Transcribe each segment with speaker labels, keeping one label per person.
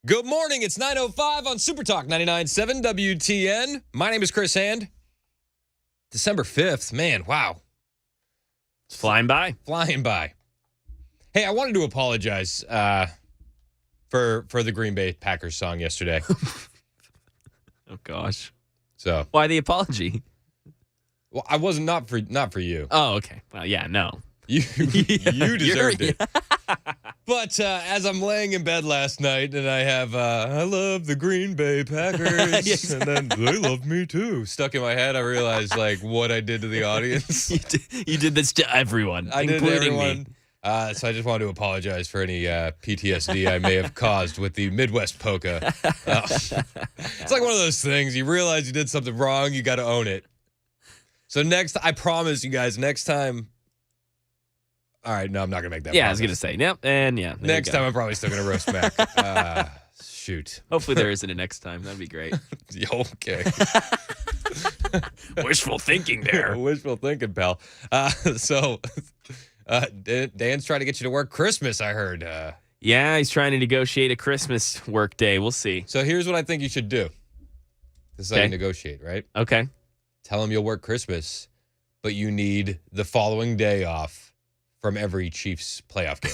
Speaker 1: Good morning. It's 9:05 on Super Talk 99.7 WTN. My name is Chris Hand. December 5th. Man, wow.
Speaker 2: It's flying by.
Speaker 1: Flying by. Hey, I wanted to apologize for the Green Bay Packers song yesterday.
Speaker 2: Oh, gosh.
Speaker 1: So,
Speaker 2: Why the apology?
Speaker 1: well, I wasn't not for you.
Speaker 2: Oh, okay. Well, yeah, no.
Speaker 1: You deserved it. But as I'm laying in bed last night and I have I love the Green Bay Packers and then they love me too stuck in my head, I realized like what I did to the audience.
Speaker 2: You did this to everyone,
Speaker 1: I did
Speaker 2: including
Speaker 1: everyone.
Speaker 2: me.
Speaker 1: So I just wanted to apologize for any PTSD I may have caused with the Midwest polka. It's like one of those things. You realize you did something wrong, you got to own it. So I promise you guys, next time. All right, no, I'm not going to make that
Speaker 2: Yeah,
Speaker 1: promise.
Speaker 2: I was going to say, yep, and yeah. there
Speaker 1: Next
Speaker 2: you go.
Speaker 1: time, I'm probably still going to roast Mac. Shoot.
Speaker 2: Hopefully there isn't a next time. That'd be great.
Speaker 1: Okay.
Speaker 2: Wishful thinking there.
Speaker 1: Wishful thinking, pal. Dan's trying to get you to work Christmas, I heard.
Speaker 2: Yeah, he's trying to negotiate a Christmas work day. We'll see.
Speaker 1: So here's what I think you should do. This is how you
Speaker 2: Okay.
Speaker 1: negotiate, right?
Speaker 2: Okay.
Speaker 1: Tell him you'll work Christmas, but you need the following day off from every Chiefs playoff game.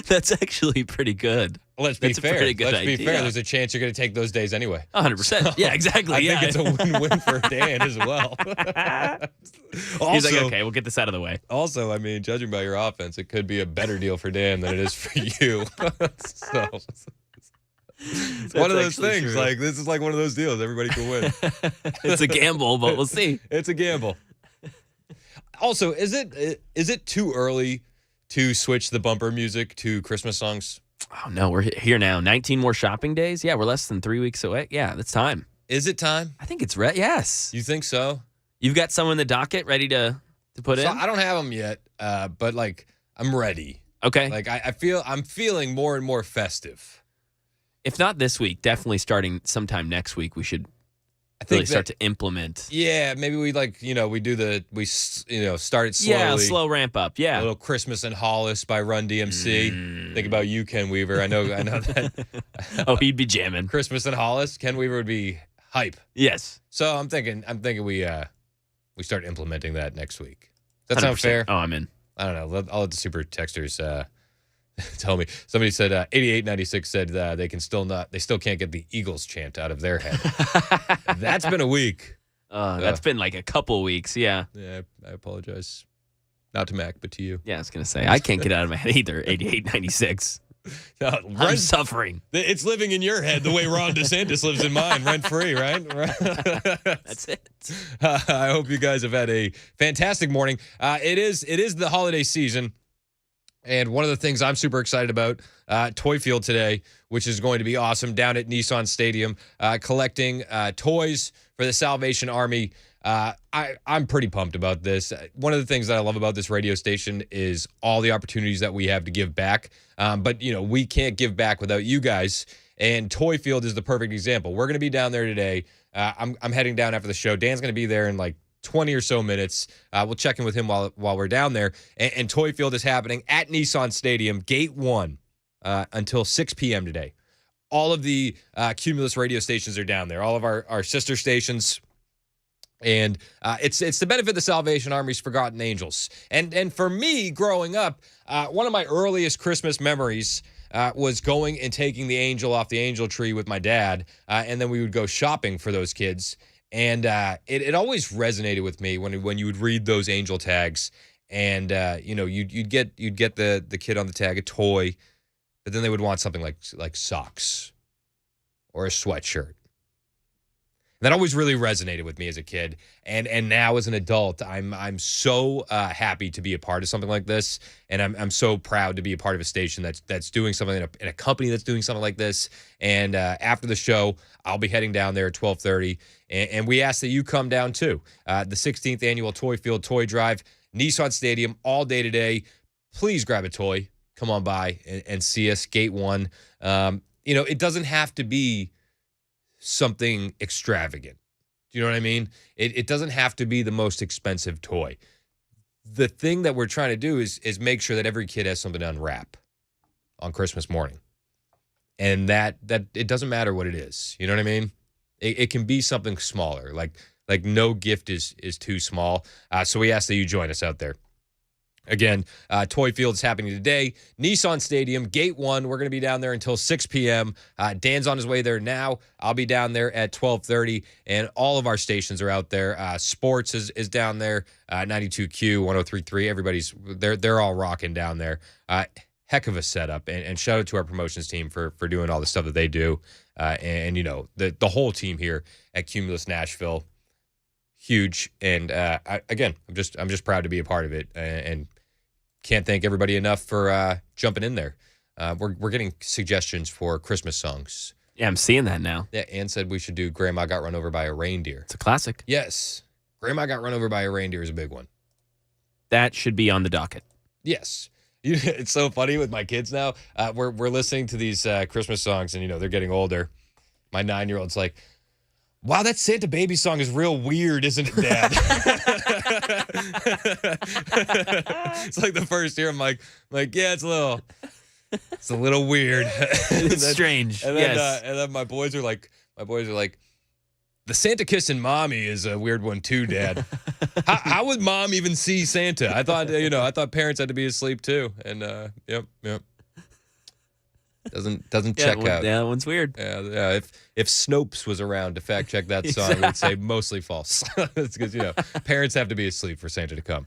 Speaker 2: That's actually pretty good.
Speaker 1: Let's be
Speaker 2: That's a
Speaker 1: fair.
Speaker 2: pretty good
Speaker 1: Let's be fair.
Speaker 2: idea.
Speaker 1: There's a chance you're going to take those days anyway.
Speaker 2: 100%. Yeah, exactly.
Speaker 1: I
Speaker 2: yeah.
Speaker 1: think it's a win-win for Dan as well.
Speaker 2: He's like, okay, we'll get this out of the way.
Speaker 1: Also, I mean, judging by your offense, it could be a better deal for Dan than it is for you. So it's one of those
Speaker 2: actually
Speaker 1: things.
Speaker 2: true.
Speaker 1: Like this is like one of those deals. Everybody can win.
Speaker 2: It's a gamble, but we'll see.
Speaker 1: It's a gamble. Also, is it too early to switch the bumper music to Christmas songs?
Speaker 2: Oh, no, we're here now. 19 more shopping days? Yeah, we're less than 3 weeks away. Yeah, that's time.
Speaker 1: Is it time?
Speaker 2: I think it's yes.
Speaker 1: You think so?
Speaker 2: You've got someone in the docket ready to put
Speaker 1: So
Speaker 2: in?
Speaker 1: I don't have them yet, but like I'm ready.
Speaker 2: Okay.
Speaker 1: Like I'm feeling more and more festive.
Speaker 2: If not this week, definitely starting sometime next week, we should
Speaker 1: I think
Speaker 2: really start to implement.
Speaker 1: Yeah, maybe we start it slowly.
Speaker 2: Yeah, slow ramp up.
Speaker 1: A
Speaker 2: Yeah.
Speaker 1: little Christmas in Hollis by Run DMC. Think about you, Ken Weaver. I know that.
Speaker 2: Oh, he'd be jamming.
Speaker 1: Christmas in Hollis. Ken Weaver would be hype.
Speaker 2: Yes.
Speaker 1: So I'm thinking we start implementing that next week. Does that sound
Speaker 2: 100%.
Speaker 1: fair?
Speaker 2: Oh, I'm in.
Speaker 1: I don't know. I'll let the super texters tell me. Somebody said 8896 said they still can't get the Eagles chant out of their head. That's been a week.
Speaker 2: That's been like a couple weeks. Yeah.
Speaker 1: Yeah, I apologize. Not to Mac, but to you.
Speaker 2: Yeah, I was going to say, I can't get out of my head either. 8896.
Speaker 1: No,
Speaker 2: I'm suffering.
Speaker 1: it's living in your head the way Ron DeSantis lives in mine, rent free, right?
Speaker 2: That's it.
Speaker 1: I hope you guys have had a fantastic morning. It is the holiday season, and one of the things I'm super excited about, Toy Field today, which is going to be awesome down at Nissan Stadium, collecting toys for the Salvation Army. I'm pretty pumped about this. One of the things that I love about this radio station is all the opportunities that we have to give back. But, we can't give back without you guys. And Toy Field is the perfect example. We're going to be down there today. I'm heading down after the show. Dan's going to be there in like 20 or so minutes. We'll check in with him while we're down there. And Toy Field is happening at Nissan Stadium, Gate 1, until 6 p.m. today. All of the Cumulus radio stations are down there. All of our sister stations. And it's to benefit the Salvation Army's Forgotten Angels. And for me, growing up, one of my earliest Christmas memories was going and taking the angel off the angel tree with my dad, and then we would go shopping for those kids. And it always resonated with me when you would read those angel tags, and you'd get the kid on the tag a toy, but then they would want something like socks or a sweatshirt. That always really resonated with me as a kid, and now as an adult, I'm so happy to be a part of something like this, and I'm so proud to be a part of a station that's doing something in a company that's doing something like this. And after the show, I'll be heading down there at 12:30, and we ask that you come down too. The 16th annual Toy Field Toy Drive, Nissan Stadium, all day today. Please grab a toy, come on by and see us. Gate 1. It doesn't have to be something extravagant. Do you know what I mean? It doesn't have to be the most expensive toy. The thing that we're trying to do is make sure that every kid has something to unwrap on Christmas morning. and that it doesn't matter what it is. You know what I mean? It can be something smaller. Like no gift is too small. So we ask that you join us out there. Again, Toy Field's happening today. Nissan Stadium, Gate 1. We're going to be down there until 6 p.m. Dan's on his way there now. I'll be down there at 12:30, and all of our stations are out there. Sports is down there, 92Q, 103.3. They're all rocking down there. Heck of a setup, and shout out to our promotions team for doing all the stuff that they do. And you know, the whole team here at Cumulus Nashville, huge. And I'm just proud to be a part of it, and can't thank everybody enough for jumping in there. We're getting suggestions for Christmas songs.
Speaker 2: Yeah, I'm seeing that now.
Speaker 1: Yeah, Ann said we should do Grandma Got Run Over by a Reindeer.
Speaker 2: It's a classic.
Speaker 1: Yes. Grandma Got Run Over by a Reindeer is a big one.
Speaker 2: That should be on the docket.
Speaker 1: Yes. It's so funny with my kids now. We're listening to these Christmas songs, and, you know, they're getting older. My 9-year-old's like, wow, that Santa Baby song is real weird, isn't it, Dad? It's like the first year, I'm like, yeah, it's a little weird.
Speaker 2: It's strange.
Speaker 1: And then,
Speaker 2: yes.
Speaker 1: And then my boys are like, the Santa kissing mommy is a weird one too, Dad. How would Mom even see Santa? I thought parents had to be asleep too. And yep. Doesn't check out.
Speaker 2: Yeah, that one's weird.
Speaker 1: Yeah. If Snopes was around to fact check that song,
Speaker 2: Exactly.
Speaker 1: we'd say mostly false. That's because, you know, parents have to be asleep for Santa to come.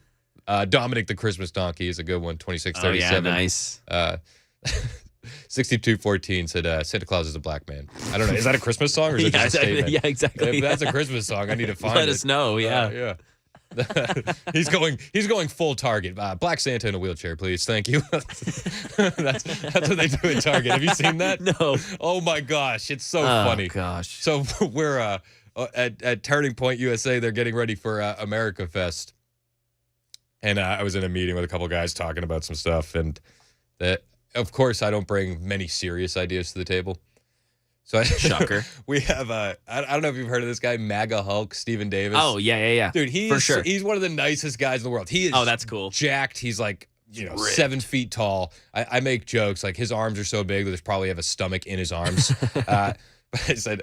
Speaker 1: Dominic the Christmas Donkey is a good one. 2637.
Speaker 2: Oh yeah, nice.
Speaker 1: 6214 said Santa Claus is a black man. I don't know. Is that a Christmas song or is it just a statement?
Speaker 2: Yeah, exactly.
Speaker 1: If that's a Christmas song, I need to find it.
Speaker 2: Let us know. Yeah.
Speaker 1: Yeah. He's going full Target. Black Santa in a wheelchair, please. Thank you. that's what they do at Target. Have you seen that?
Speaker 2: No.
Speaker 1: Oh my gosh, it's so
Speaker 2: Oh
Speaker 1: funny.
Speaker 2: gosh.
Speaker 1: So we're at Turning Point USA. They're getting ready for America Fest, and I was in a meeting with a couple guys talking about some stuff, and that, of course, I don't bring many serious ideas to the table. So
Speaker 2: Shocker.
Speaker 1: We have I don't know if you've heard of this guy, MAGA Hulk, Stephen Davis.
Speaker 2: Oh yeah.
Speaker 1: Dude,
Speaker 2: sure.
Speaker 1: He's one of the nicest guys in the world. He is.
Speaker 2: Oh, that's cool.
Speaker 1: Jacked. He's like, you know,
Speaker 2: Ripped.
Speaker 1: 7 feet tall. I make jokes like his arms are so big that there's probably have a stomach in his arms. But I said,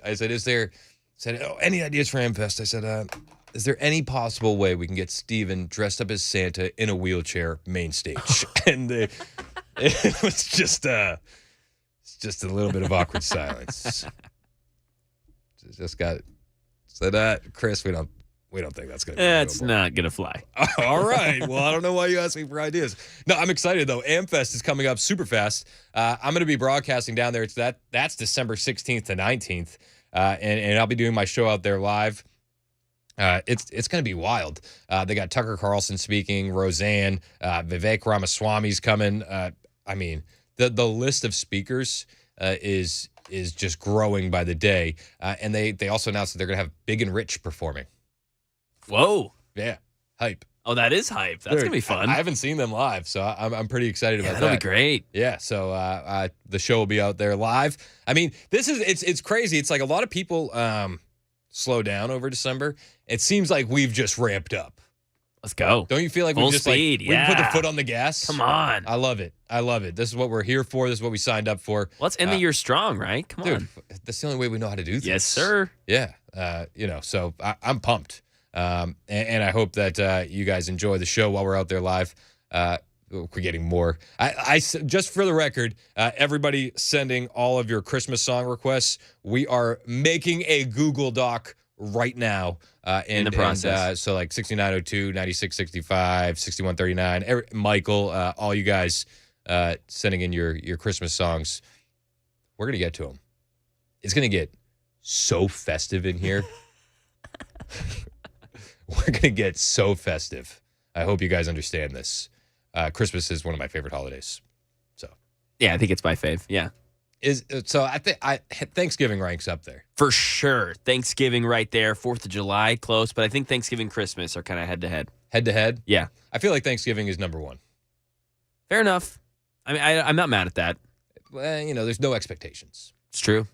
Speaker 1: any ideas for Amfest? I said, is there any possible way we can get Steven dressed up as Santa in a wheelchair main stage? And it was just a little bit of awkward silence. Just got said, Chris, we don't think that's gonna be
Speaker 2: That's
Speaker 1: doable.
Speaker 2: not gonna fly.
Speaker 1: All right. Well, I don't know why you asked me for ideas. No, I'm excited though. Amfest is coming up super fast. I'm going to be broadcasting down there. That's December 16th to 19th, and I'll be doing my show out there live. It's going to be wild. They got Tucker Carlson speaking, Roseanne, Vivek Ramaswamy's coming. I mean, the list of speakers is just growing by the day. And they also announced that they're going to have Big and Rich performing.
Speaker 2: Whoa.
Speaker 1: Yeah, hype.
Speaker 2: Oh, that is hype. That's
Speaker 1: Dude,
Speaker 2: gonna be fun.
Speaker 1: I haven't seen them live, so I'm pretty excited about
Speaker 2: that'll
Speaker 1: that.
Speaker 2: be great.
Speaker 1: Yeah, so the show will be out there live. I mean, it's crazy. It's like a lot of people slow down over December. It seems like we've just ramped up.
Speaker 2: Let's go.
Speaker 1: Don't you feel like
Speaker 2: Full
Speaker 1: we've just
Speaker 2: speed,
Speaker 1: we put the
Speaker 2: yeah.
Speaker 1: foot on the gas?
Speaker 2: Come on.
Speaker 1: I love it. This is what we're here for. This is what we signed up for.
Speaker 2: Let's end the year strong, right? Come
Speaker 1: Dude,
Speaker 2: on.
Speaker 1: that's the only way we know how to do this.
Speaker 2: Yes, sir.
Speaker 1: Yeah. So I'm pumped. And I hope that you guys enjoy the show while we're out there live. We're getting more. I just for the record, everybody sending all of your Christmas song requests. We are making a Google Doc right now.
Speaker 2: In the process.
Speaker 1: So like 6902, 9665, 6139, Michael, all you guys sending in your Christmas songs. We're going to get to them. It's going to get so festive in here. We're going to get so festive. I hope you guys understand this. Christmas is one of my favorite holidays. So
Speaker 2: Yeah, I think it's my fave. Yeah.
Speaker 1: I think Thanksgiving ranks up there.
Speaker 2: For sure. Thanksgiving right there. 4th of July, close. But I think Thanksgiving, Christmas are kind of head to head.
Speaker 1: Head to head?
Speaker 2: Yeah.
Speaker 1: I feel like Thanksgiving is number one.
Speaker 2: Fair enough. I mean, I'm not mad at that.
Speaker 1: Well, there's no expectations.
Speaker 2: It's true.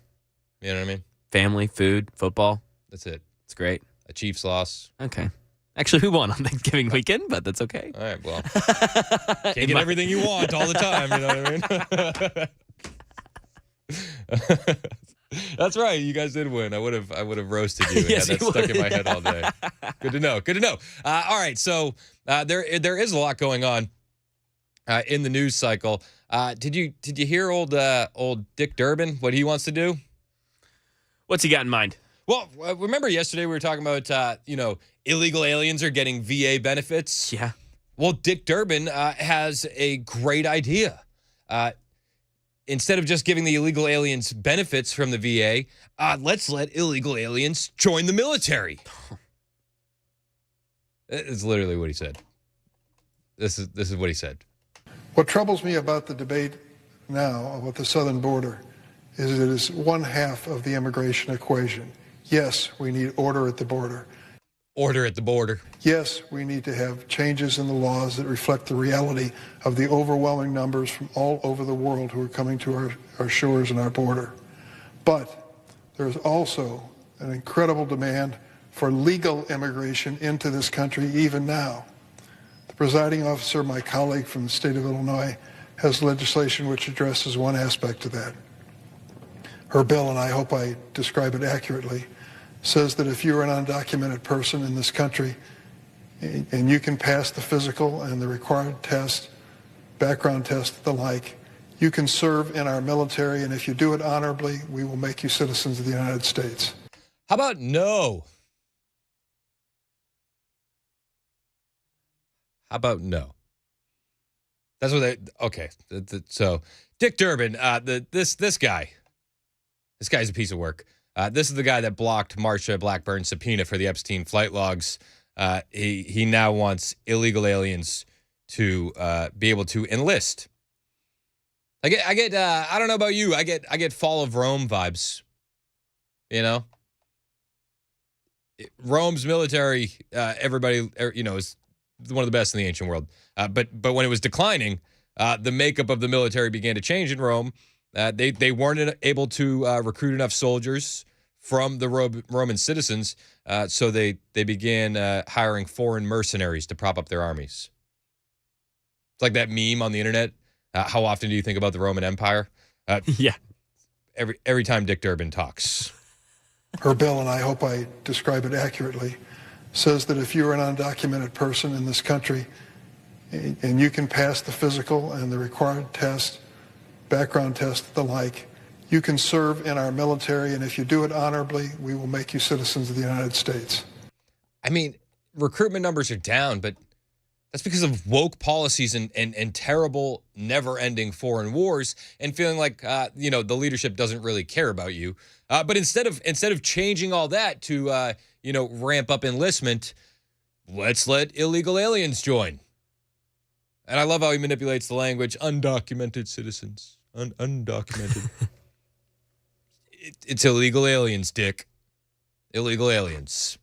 Speaker 1: You know what I mean?
Speaker 2: Family, food, football.
Speaker 1: That's it.
Speaker 2: It's great.
Speaker 1: A Chiefs loss.
Speaker 2: Okay. Actually, who won on Thanksgiving weekend? But that's okay.
Speaker 1: All right, well, can't get everything you want all the time. You know what I mean? That's right. You guys did win. I would have roasted you and
Speaker 2: Yes,
Speaker 1: had that
Speaker 2: you
Speaker 1: stuck in my
Speaker 2: would.
Speaker 1: head all day. Good to know. Good to know. All right. So there is a lot going on in the news cycle. Did you hear old Dick Durbin, what he wants to do?
Speaker 2: What's he got in mind?
Speaker 1: Well, remember yesterday we were talking about illegal aliens are getting VA benefits.
Speaker 2: Yeah.
Speaker 1: Well, Dick Durbin has a great idea. Instead of just giving the illegal aliens benefits from the VA, let's let illegal aliens join the military. It's literally what he said. This is what he said.
Speaker 3: What troubles me about the debate now about the southern border is it is one half of the immigration equation. Yes, we need order at the border.
Speaker 1: Order at the border.
Speaker 3: Yes, we need to have changes in the laws that reflect the reality of the overwhelming numbers from all over the world who are coming to our shores and our border. But there's also an incredible demand for legal immigration into this country even now. The presiding officer, my colleague from the state of Illinois, has legislation which addresses one aspect of that. Her bill, and I hope I describe it accurately, says that if you're an undocumented person in this country and you can pass the physical and the required test, background test, the like, you can serve in our military, and if you do it honorably, we will make you citizens of the United States.
Speaker 1: How about no? How about no? That's what they, okay. So Dick Durbin, this guy's a piece of work. This is the guy that blocked Marsha Blackburn's subpoena for the Epstein flight logs. He now wants illegal aliens to be able to enlist. I get. I don't know about you. I get Fall of Rome vibes. You know, Rome's military. Everybody, is one of the best in the ancient world. But when it was declining, the makeup of the military began to change in Rome. They weren't able to recruit enough soldiers from the Roman citizens, so they began hiring foreign mercenaries to prop up their armies. It's like that meme on the internet. How often do you think about the Roman Empire?
Speaker 2: Yeah.
Speaker 1: Every time Dick Durbin talks.
Speaker 3: Her bill, and I hope I describe it accurately, says that if you're an undocumented person in this country and you can pass the physical and the required test, background test, the like, you can serve in our military, and if you do it honorably, we will make you citizens of the United States.
Speaker 1: I mean, recruitment numbers are down, but that's because of woke policies and terrible, never-ending foreign wars, and feeling like the leadership doesn't really care about you. But instead of changing all that to ramp up enlistment, let's let illegal aliens join. And I love how he manipulates the language. Undocumented citizens. Undocumented. It's illegal aliens, Dick. Illegal aliens.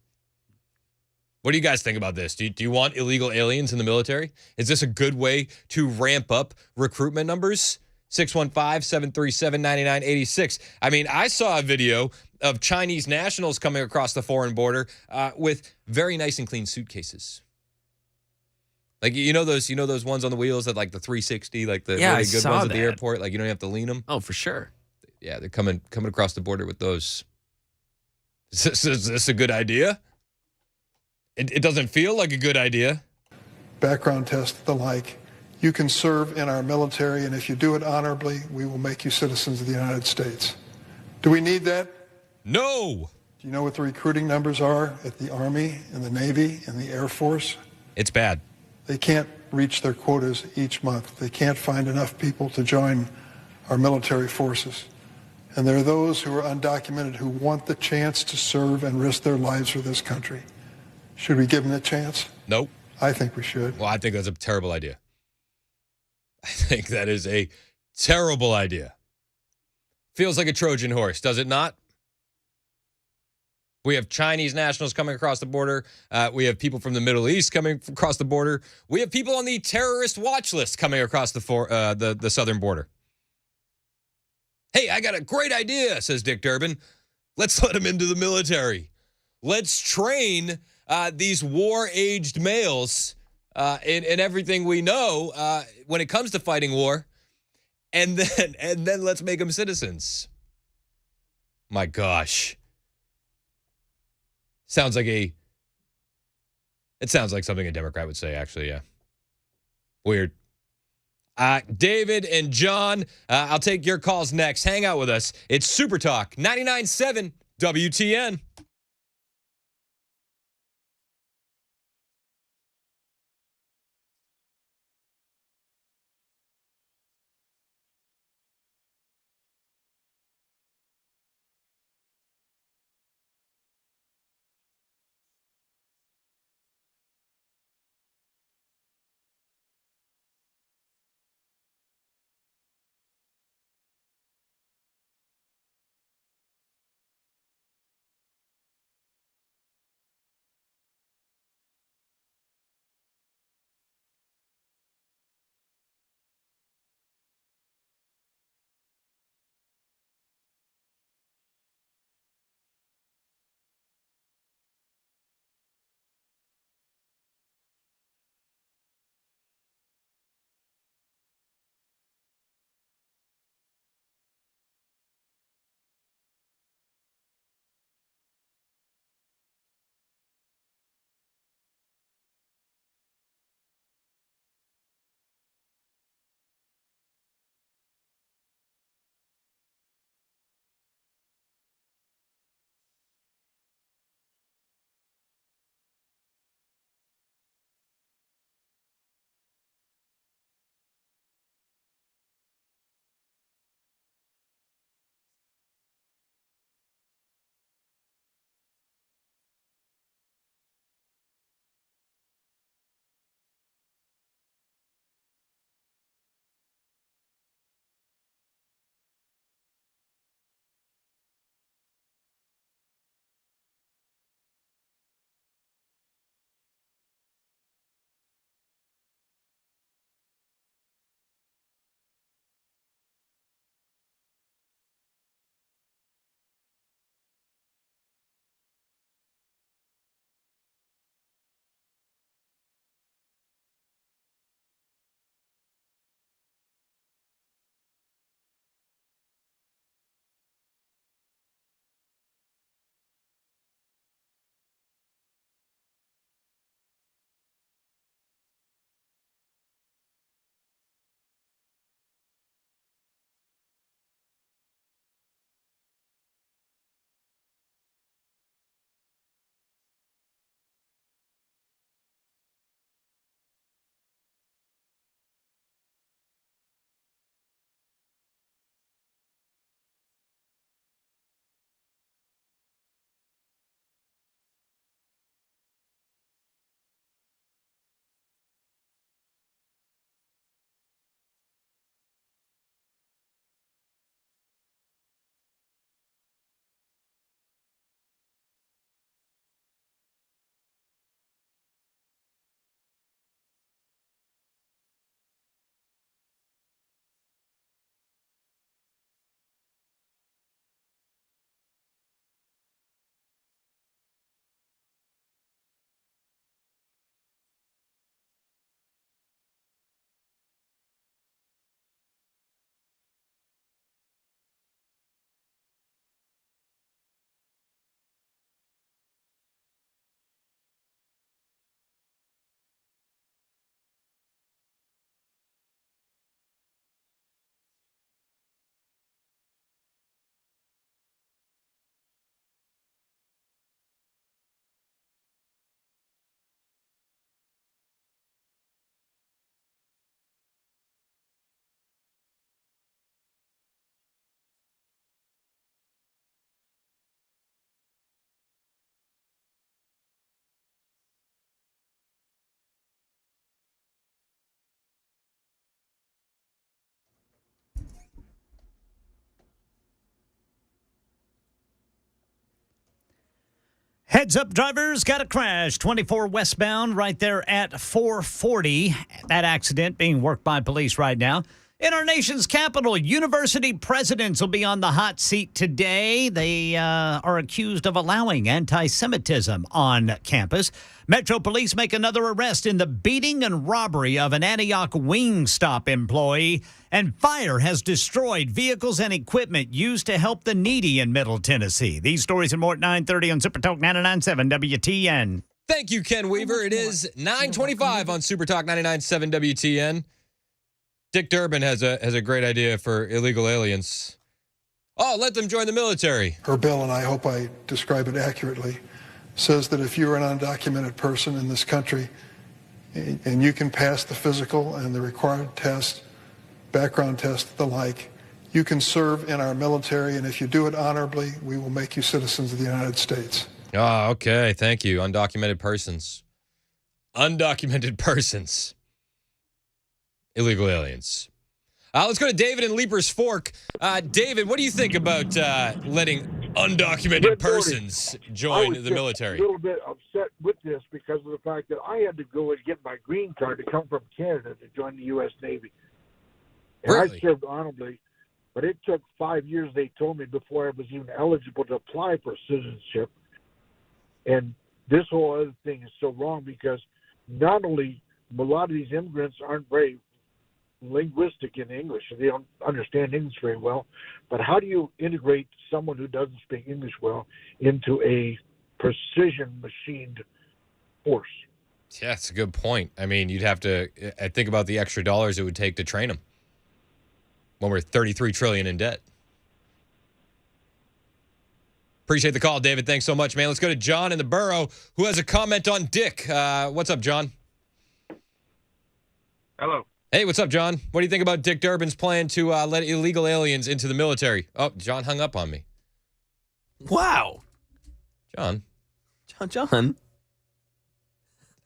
Speaker 1: What do you guys think about this? Do you want illegal aliens in the military? Is this a good way to ramp up recruitment numbers? 615-737-9986. I mean, I saw a video of Chinese nationals coming across the foreign border with very nice and clean suitcases. Like, those ones on the wheels that, like, the 360, like the really good ones at the airport. Like, you don't have to lean them.
Speaker 2: Oh, for sure.
Speaker 1: Yeah, they're coming across the border with those. Is this a good idea? It doesn't feel like a good idea.
Speaker 3: Background test, the like. You can serve in our military, and if you do it honorably, we will make you citizens of the United States. Do we need that?
Speaker 1: No.
Speaker 3: Do you know what the recruiting numbers are at the Army and the Navy and the Air Force?
Speaker 1: It's bad.
Speaker 3: They can't reach their quotas each month. They can't find enough people to join our military forces. And there are those who are undocumented who want the chance to serve and risk their lives for this country. Should we give them the chance?
Speaker 1: Nope.
Speaker 3: I think we should.
Speaker 1: Well, I think that's a terrible idea. I think that is a terrible idea. Feels like a Trojan horse, does it not? We have Chinese nationals coming across the border. We have people from the Middle East coming across the border. We have people on the terrorist watch list coming across the southern border. Hey, I got a great idea, says Dick Durbin. Let's let them into the military. Let's train these war-aged males in everything we know when it comes to fighting war. and then let's make them citizens. My gosh. It sounds like something a Democrat would say, actually, yeah. Weird. David and John, I'll take your calls next. Hang out with us. It's Super Talk 99.7 WTN.
Speaker 4: Heads up, drivers, got a crash. 24 westbound right there at 440. That accident being worked by police right now. In our nation's capital, university presidents will be on the hot seat today. They are accused of allowing anti-Semitism on campus. Metro Police make another arrest in the beating and robbery of an Antioch Wingstop employee. And fire has destroyed vehicles and equipment used to help the needy in Middle Tennessee. These stories and more at 9:30 on Super Talk 99.7 WTN.
Speaker 1: Thank you, Ken Weaver. It is 9:25 on Super Talk 99.7 WTN. Dick Durbin has a great idea for illegal aliens. Oh, let them join the military.
Speaker 3: Her bill, and I hope I describe it accurately, says that if you're an undocumented person in this country and you can pass the physical and the required test, background test, the like, you can serve in our military, and if you do it honorably, we will make you citizens of the United States.
Speaker 1: Oh, okay. Thank you. Undocumented persons. Undocumented persons. Illegal aliens. Let's go to David in Leapers Fork. David, what do you think about letting undocumented persons join the military?
Speaker 5: I was a little bit upset with this because of the fact that I had to go and get my green card to come from Canada to join the U.S. Navy. And
Speaker 1: Really?
Speaker 5: I served honorably, but it took 5 years, they told me, before I was even eligible to apply for citizenship. And this whole other thing is so wrong because not only a lot of these immigrants aren't very linguistic in English, they don't understand English very well, but how do you integrate someone who doesn't speak English well into a precision machined force?
Speaker 1: Yeah, that's a good point. I mean, you'd have to think about the extra dollars it would take to train them when we're $33 trillion in debt. Appreciate the call, David. Thanks so much, man. Let's go to John in the borough who has a comment on Dick. What's up, John?
Speaker 6: Hello.
Speaker 1: Hey, what's up, John? What do you think about Dick Durbin's plan to let illegal aliens into the military? Oh, John hung up on me.
Speaker 2: Wow.
Speaker 1: John.
Speaker 2: John.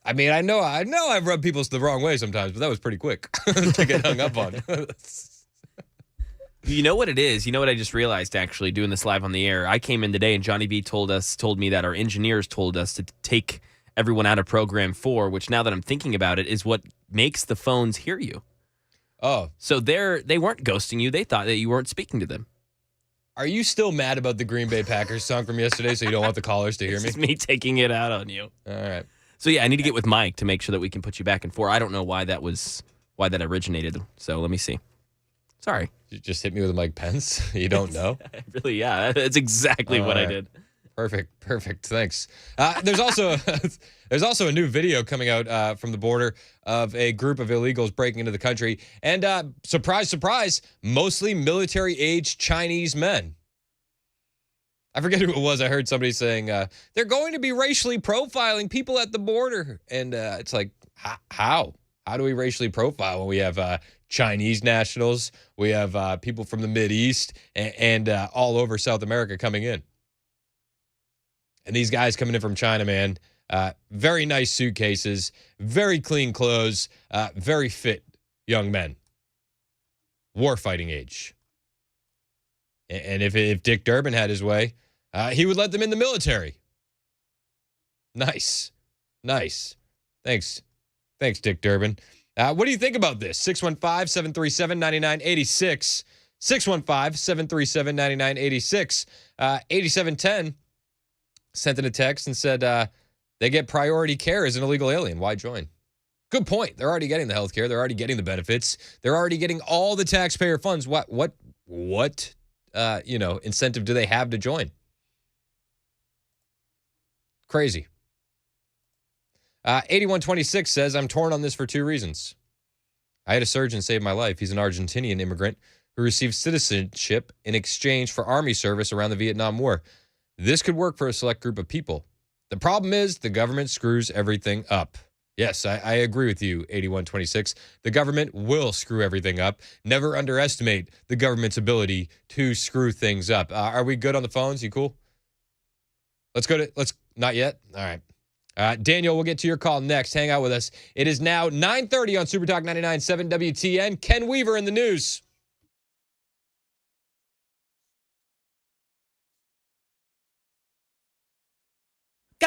Speaker 1: I mean, I know I've rubbed people the wrong way sometimes, but that was pretty quick to get hung up on.
Speaker 2: You know what it is? You know what I just realized, actually, doing this live on the air? I came in today and Johnny B told me that our engineers told us to take everyone out of program 4, which now that I'm thinking about it is what makes the phones hear you.
Speaker 1: Oh.
Speaker 2: So they weren't ghosting you. They thought that you weren't speaking to them.
Speaker 1: Are you still mad about the Green Bay Packers song from yesterday so you don't want the callers to hear me?
Speaker 2: It's me taking it out on you.
Speaker 1: All right.
Speaker 2: So, yeah, I need to get with Mike to make sure that we can put you back in 4. I don't know why that originated. So let me see. Sorry.
Speaker 1: You just hit me with a Mike Pence? You don't know?
Speaker 2: Really, yeah. That's exactly what I did.
Speaker 1: Perfect. Thanks. There's also a new video coming out from the border of a group of illegals breaking into the country, and surprise, surprise, mostly military-age Chinese men. I forget who it was. I heard somebody saying they're going to be racially profiling people at the border, and it's like, how? How do we racially profile when we have Chinese nationals, we have people from the Mideast, and all over South America coming in? And these guys coming in from China, man, very nice suitcases, very clean clothes, very fit young men. Warfighting age. And if Dick Durbin had his way, he would let them in the military. Nice. Thanks, Dick Durbin. What do you think about this? 615-737-9986. 615-737-9986. 8710 sent in a text and said they get priority care as an illegal alien. Why join? Good point. They're already getting the health care. They're already getting the benefits. They're already getting all the taxpayer funds. What incentive do they have to join? Crazy. 8126 says, I'm torn on this for 2 reasons. I had a surgeon save my life. He's an Argentinian immigrant who received citizenship in exchange for army service around the Vietnam War. This could work for a select group of people. The problem is the government screws everything up. Yes, I agree with you, 8126. The government will screw everything up. Never underestimate the government's ability to screw things up. Are we good on the phones? You cool? Not yet? All right. Daniel, we'll get to your call next. Hang out with us. It is now 9:30 on Super Talk 99.7 WTN. Ken Weaver in the news.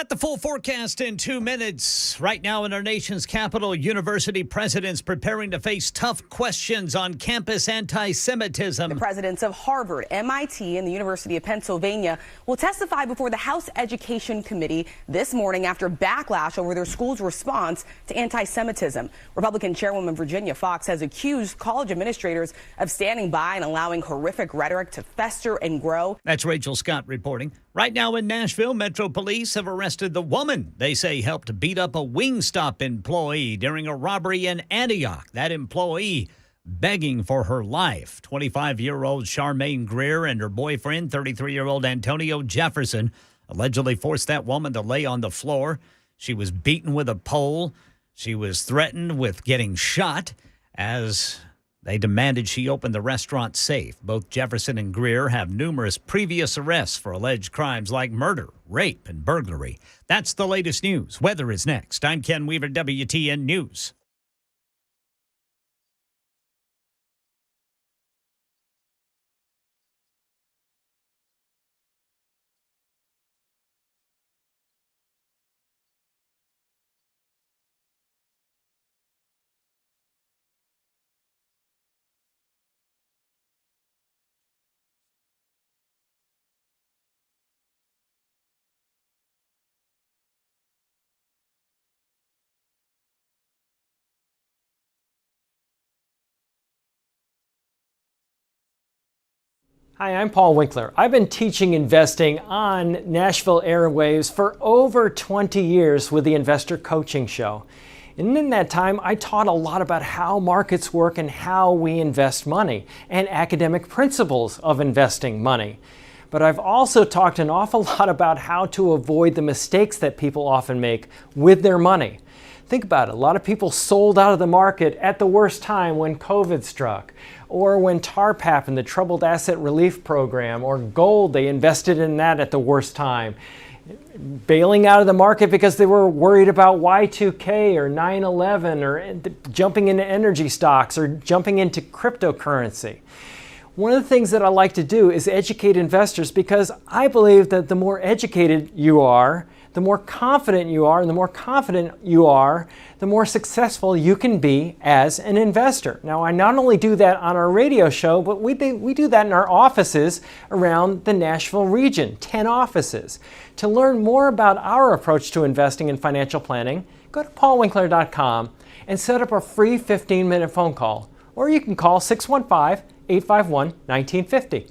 Speaker 4: Got the full forecast in 2 minutes. Right now in our nation's capital, university presidents preparing to face tough questions on campus anti-Semitism.
Speaker 6: The presidents of Harvard, MIT, and the University of Pennsylvania will testify before the House Education Committee this morning after backlash over their school's response to anti-Semitism. Republican Chairwoman Virginia Foxx has accused college administrators of standing by and allowing horrific rhetoric to fester and grow.
Speaker 4: That's Rachel Scott reporting. Right now in Nashville, Metro Police have arrested the woman they say helped beat up a Wingstop employee during a robbery in Antioch. That employee begging for her life. 25-year-old Charmaine Greer and her boyfriend, 33-year-old Antonio Jefferson, allegedly forced that woman to lay on the floor. She was beaten with a pole. She was threatened with getting shot as they demanded she open the restaurant safe. Both Jefferson and Greer have numerous previous arrests for alleged crimes like murder, rape, and burglary. That's the latest news. Weather is next. I'm Ken Weaver, WTN News.
Speaker 7: Hi, I'm Paul Winkler. I've been teaching investing on Nashville airwaves for over 20 years with the Investor Coaching Show. And in that time, I taught a lot about how markets work and how we invest money and academic principles of investing money. But I've also talked an awful lot about how to avoid the mistakes that people often make with their money. Think about it. A lot of people sold out of the market at the worst time when COVID struck, or when TARP happened, the Troubled Asset Relief Program, or gold, they invested in that at the worst time. Bailing out of the market because they were worried about Y2K or 9/11 or jumping into energy stocks or jumping into cryptocurrency. One of the things that I like to do is educate investors because I believe that the more educated you are, the more confident you are, and the more confident you are, the more successful you can be as an investor. Now, I not only do that on our radio show, but we do that in our offices around the Nashville region, 10 offices. To learn more about our approach to investing and financial planning, go to paulwinkler.com and set up a free 15-minute phone call. Or you can call 615-851-1950.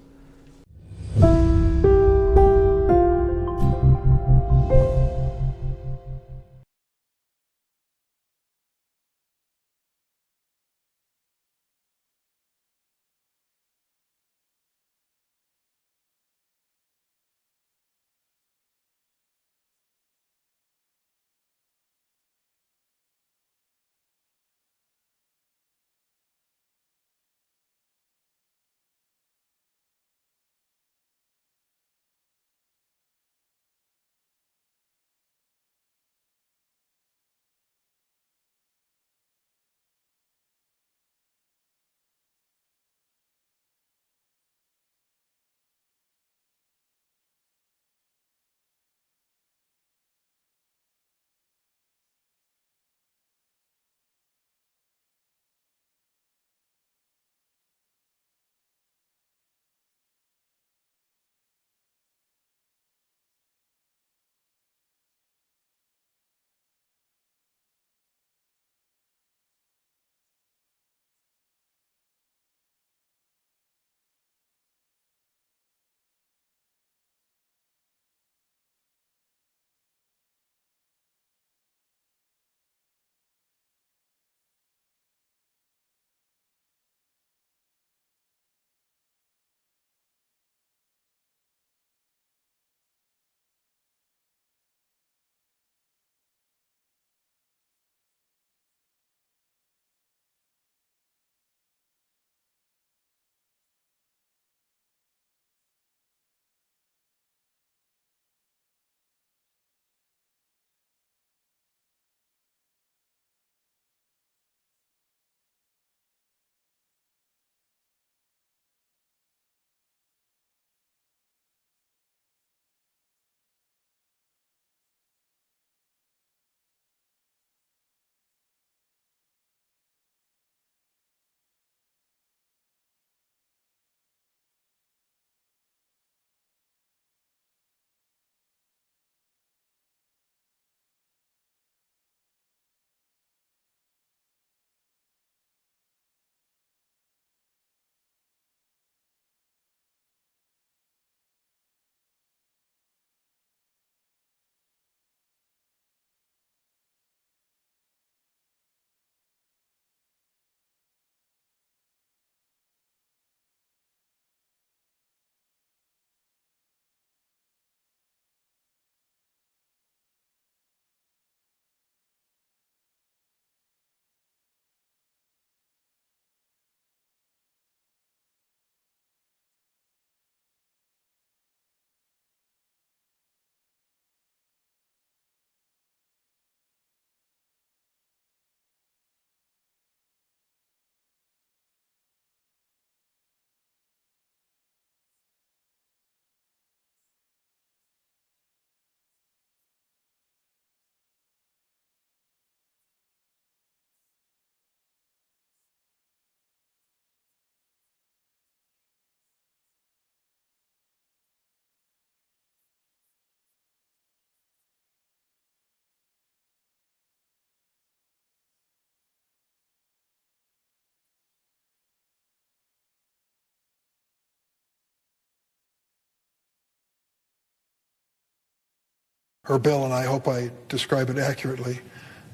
Speaker 3: her bill, and I hope I describe it accurately,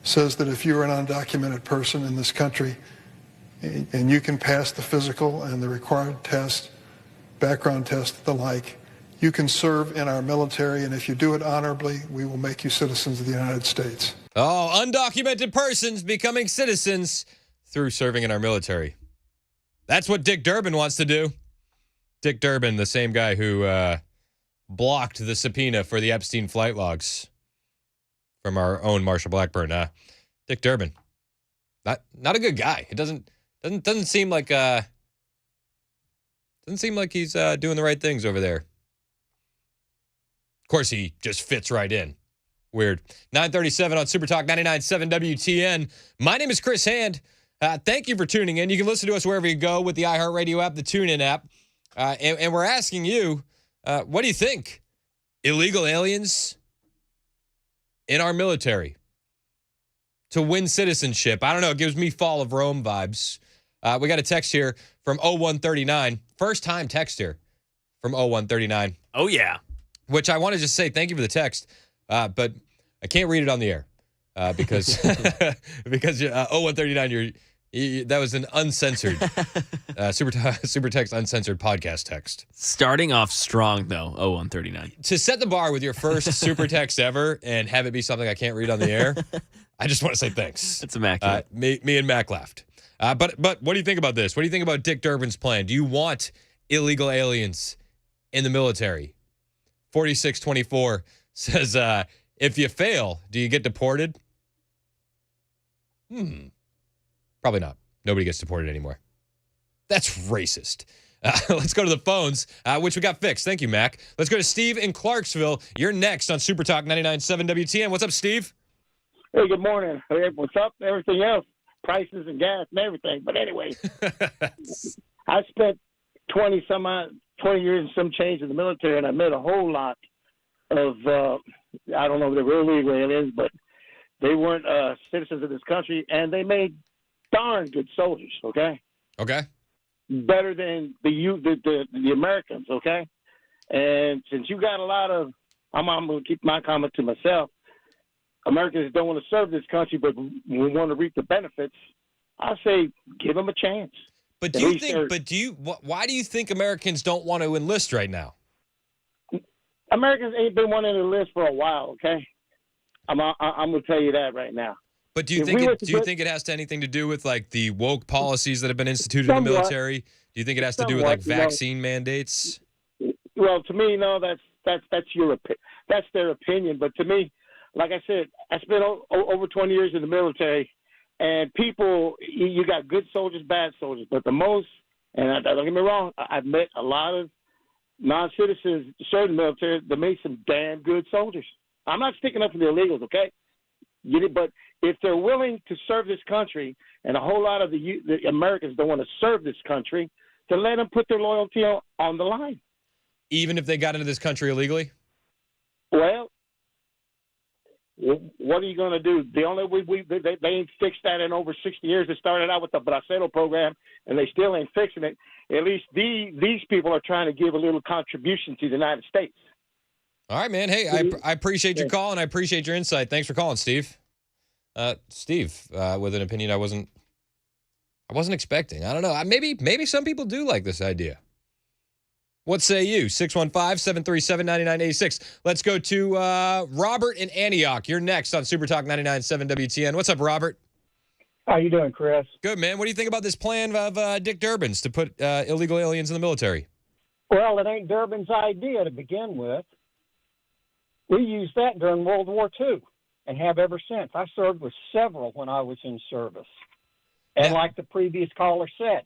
Speaker 3: says that if you're an undocumented person in this country and you can pass the physical and the required test, background test, the like, you can serve in our military, and if you do it honorably, we will make you citizens of the United States.
Speaker 1: Oh, undocumented persons becoming citizens through serving in our military. That's what Dick Durbin wants to do. Dick Durbin, the same guy who blocked the subpoena for the Epstein flight logs from our own Marsha Blackburn. Dick Durbin, not a good guy. It doesn't seem like he's doing the right things over there. Of course, he just fits right in. Weird. 9:37 on Super Talk 99.7 WTN. My name is Chris Hand. Thank you for tuning in. You can listen to us wherever you go with the iHeartRadio app, the TuneIn app. And we're asking you, what do you think? Illegal aliens in our military to win citizenship. I don't know. It gives me Fall of Rome vibes. We got a text here from 0139. First time text here from 0139.
Speaker 2: Oh, yeah.
Speaker 1: Which I want to just say thank you for the text, but I can't read it on the air because 0139, that was an uncensored super text uncensored podcast text.
Speaker 2: Starting off strong, though, 0139.
Speaker 1: To set the bar with your first super text ever and have it be something I can't read on the air, I just want to say thanks.
Speaker 2: That's immaculate.
Speaker 1: Me and Mac laughed. But what do you think about this? What do you think about Dick Durbin's plan? Do you want illegal aliens in the military? 4624 says, if you fail, do you get deported? Probably not. Nobody gets deported anymore. That's racist. Let's go to the phones, which we got fixed. Thank you, Mac. Let's go to Steve in Clarksville. You're next on Super Talk 99.7 WTN. What's up, Steve?
Speaker 8: Hey, good morning. Hey, what's up? Everything else, prices and gas and everything. But anyway, I spent 20 years and some change in the military, and I met a whole lot of, I don't know if they were illegal aliens, but they weren't citizens of this country, and they made darn good soldiers, okay?
Speaker 1: Okay.
Speaker 8: Better than the Americans, okay? And since you got a lot of, I'm going to keep my comment to myself, Americans don't want to serve this country, but we want to reap the benefits, I say give them a chance.
Speaker 1: But do you think? Why do you think Americans don't want to enlist right now?
Speaker 8: Americans ain't been wanting to enlist for a while. Okay, I'm gonna tell you that right now.
Speaker 1: But do you think it has anything to do with like the woke policies that have been instituted in the military? Do you think it has to do with like vaccine mandates?
Speaker 8: Well, to me, no. That's their opinion. But to me, like I said, I spent over 20 years in the military. And people, you got good soldiers, bad soldiers, but the most, and don't get me wrong, I've met a lot of non-citizens serve in the military that made some damn good soldiers. I'm not sticking up for the illegals, okay? But if they're willing to serve this country, and a whole lot of the Americans don't want to serve this country, to let them put their loyalty on the line.
Speaker 1: Even if they got into this country illegally?
Speaker 8: Well, what are you going to do? The only they ain't fixed that in over 60 years. They started out with the Bracero program, and they still ain't fixing it. At least these people are trying to give a little contribution to the United States.
Speaker 1: All right, man. Hey, I appreciate your call, and I appreciate your insight. Thanks for calling, Steve. Steve, with an opinion I wasn't expecting. I don't know. Maybe some people do like this idea. What say you? 615-737-9986. Let's go to Robert in Antioch. You're next on Super Talk 99.7 WTN. What's up, Robert?
Speaker 9: How you doing, Chris?
Speaker 1: Good, man. What do you think about this plan of Dick Durbin's to put illegal aliens in the military?
Speaker 9: Well, it ain't Durbin's idea to begin with. We used that during World War II and have ever since. I served with several when I was in service. And like the previous caller said,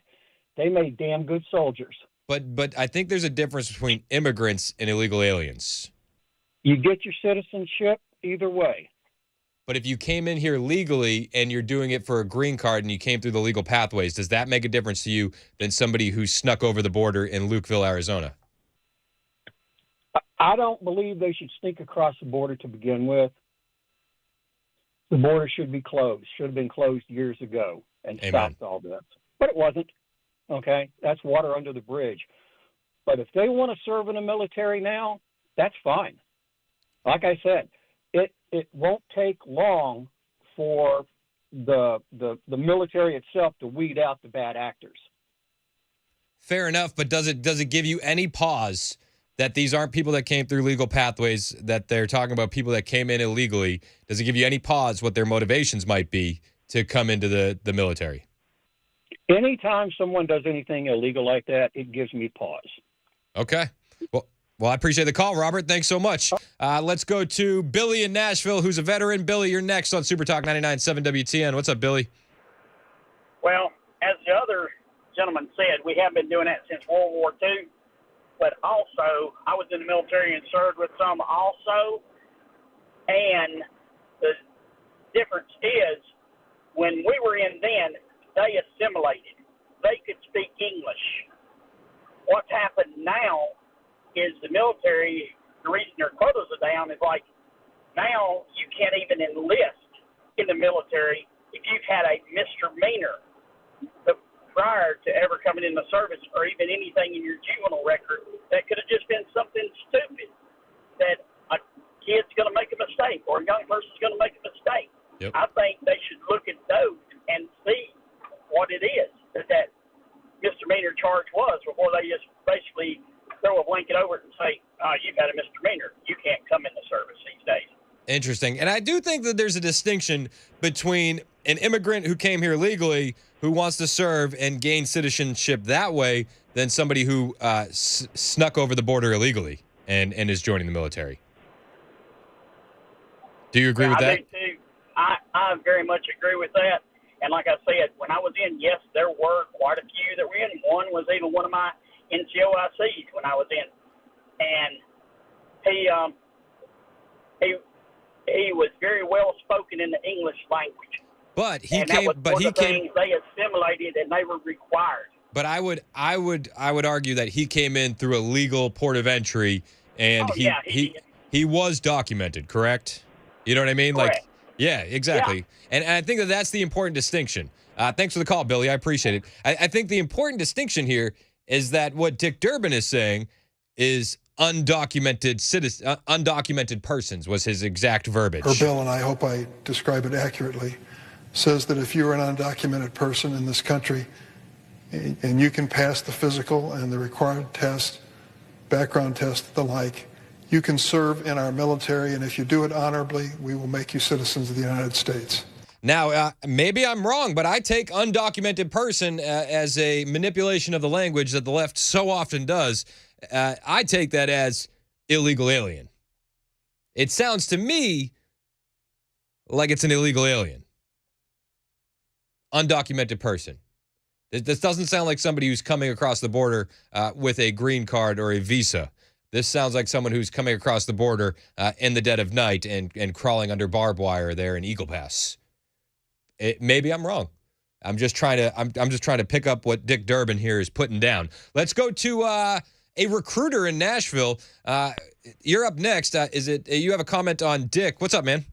Speaker 9: they made damn good soldiers.
Speaker 1: But I think there's a difference between immigrants and illegal aliens.
Speaker 9: You get your citizenship either way.
Speaker 1: But if you came in here legally and you're doing it for a green card and you came through the legal pathways, does that make a difference to you than somebody who snuck over the border in Lukeville, Arizona?
Speaker 9: I don't believe they should sneak across the border to begin with. The border should be closed. Should have been closed years ago and stopped all this. But it wasn't. Okay, that's water under the bridge. But if they want to serve in the military now, that's fine. Like I said, it won't take long for the military itself to weed out the bad actors.
Speaker 1: Fair enough, but does it give you any pause that these aren't people that came through legal pathways, that they're talking about people that came in illegally? Does it give you any pause what their motivations might be to come into the military?
Speaker 9: Anytime someone does anything illegal like that, it gives me pause.
Speaker 1: Okay. Well, I appreciate the call, Robert. Thanks so much. Let's go to Billy in Nashville, who's a veteran. Billy, you're next on Super Talk 99.7 WTN. What's up, Billy?
Speaker 10: Well, as the other gentleman said, we have been doing that since World War II. But also, I was in the military and served with some also. And the difference is, when we were in then, they assimilated. They could speak English. What's happened now is the military, the reason their quotas are down is like, now you can't even enlist in the military if you've had a misdemeanor prior to ever coming in the service, or even anything in your juvenile record that could have just been something stupid, that a kid's going to make a mistake or a young person's going to make a mistake.
Speaker 1: Yep.
Speaker 10: I think they should look at those and see what it is that misdemeanor charge was before they just basically throw a blanket over it and say, you've had a misdemeanor. You can't come in the service these days.
Speaker 1: Interesting. And I do think that there's a distinction between an immigrant who came here legally, who wants to serve and gain citizenship that way, than somebody who snuck over the border illegally and is joining the military. Do you agree with that?
Speaker 10: I do too. I very much agree with that. And like I said, when I was in, yes, there were quite a few that were in. One was even one of my NCOICs when I was in. And he was very well spoken in the English language.
Speaker 1: But he
Speaker 10: and
Speaker 1: came.
Speaker 10: That was
Speaker 1: but
Speaker 10: one
Speaker 1: he
Speaker 10: of the
Speaker 1: came.
Speaker 10: things they assimilated, and they were required.
Speaker 1: But I would argue that he came in through a legal port of entry, and he was documented. Correct? You know what I mean?
Speaker 10: Correct.
Speaker 1: Like, yeah, exactly. Yeah. And I think that that's the important distinction. Thanks for the call, Billy. I appreciate it. I think the important distinction here is that what Dick Durbin is saying is undocumented undocumented persons was his exact verbiage.
Speaker 3: Her bill, and I hope I describe it accurately, says that if you're an undocumented person in this country and you can pass the physical and the required test, background test, the like, you can serve in our military, and if you do it honorably, we will make you citizens of the United States.
Speaker 1: Now, maybe I'm wrong, but I take undocumented person as a manipulation of the language that the left so often does. I take that as illegal alien. It sounds to me like it's an illegal alien. Undocumented person. This doesn't sound like somebody who's coming across the border with a green card or a visa. This sounds like someone who's coming across the border in the dead of night and crawling under barbed wire there in Eagle Pass. Maybe I'm wrong. I'm just trying to pick up what Dick Durbin here is putting down. Let's go to a recruiter in Nashville. You're up next. You have a comment on Dick? What's up, man?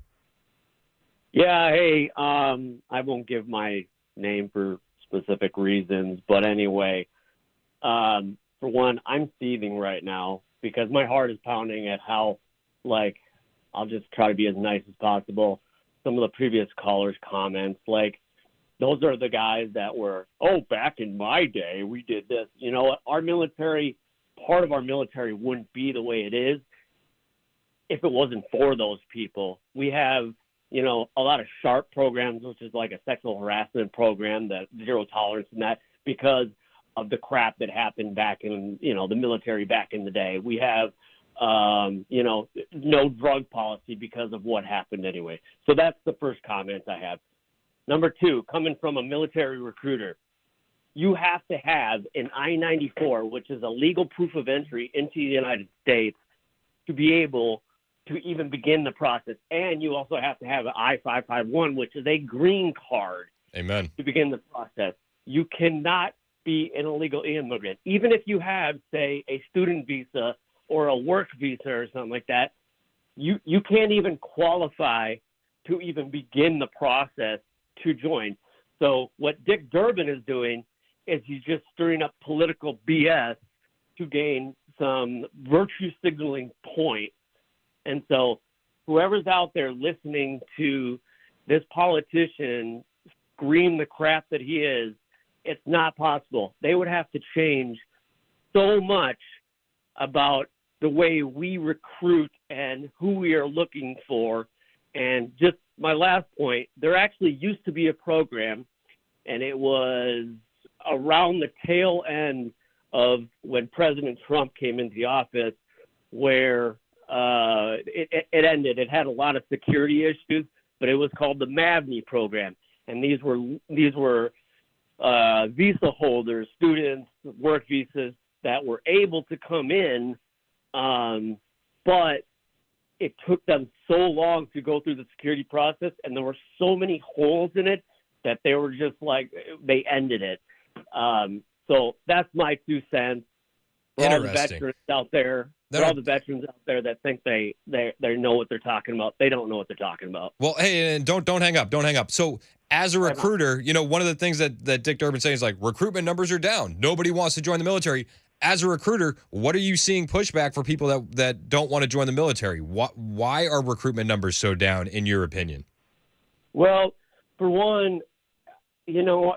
Speaker 11: Yeah, hey, I won't give my name for specific reasons, but anyway, for one, I'm seething right now because my heart is pounding at how, I'll just try to be as nice as possible. Some of the previous callers' comments, those are the guys that were, back in my day, we did this. You know, our military, part of our military wouldn't be the way it is if it wasn't for those people. We have, a lot of SHARP programs, which is like a sexual harassment program, that zero tolerance in that, because of the crap that happened back in, the military back in the day. We have, no drug policy because of what happened anyway. So that's the first comment I have. Number two, coming from a military recruiter, you have to have an I-94, which is a legal proof of entry into the United States, to be able to even begin the process. And you also have to have an I-551, which is a green card.
Speaker 1: Amen.
Speaker 11: To begin the process. You cannot be an illegal immigrant. Even if you have, say, a student visa or a work visa or something like that, you can't even qualify to even begin the process to join. So what Dick Durbin is doing is he's just stirring up political BS to gain some virtue signaling point. And so whoever's out there listening to this politician scream the crap that he is, it's not possible. They would have to change so much about the way we recruit and who we are looking for. And just my last point, there actually used to be a program, and it was around the tail end of when President Trump came into the office, where it ended. It had a lot of security issues, but it was called the MAVNI program. And these were visa holders, students, work visas that were able to come in, but it took them so long to go through the security process, and there were so many holes in it that they were just like, they ended it. So that's my 2 cents. For all the veterans out there, that think they know what they're talking about, they don't know what they're talking about.
Speaker 1: Well, hey, and don't hang up. Don't hang up. So as a recruiter, you know, one of the things that Dick Durbin saying is like recruitment numbers are down. Nobody wants to join the military. As a recruiter, what are you seeing pushback for people that don't want to join the military? Why are recruitment numbers so down, in your opinion?
Speaker 11: Well, for one, you know,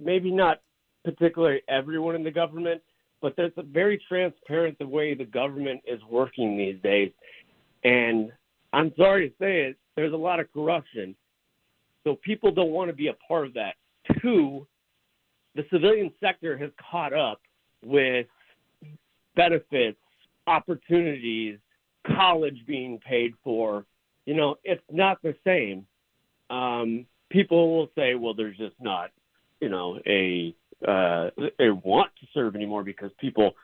Speaker 11: maybe not particularly everyone in the government, but there's a very transparent the way the government is working these days. And I'm sorry to say it, there's a lot of corruption. So people don't want to be a part of that. 2, the civilian sector has caught up with benefits, opportunities, college being paid for. You know, it's not the same. People will say, well, there's just not, you know, they want to serve anymore because people,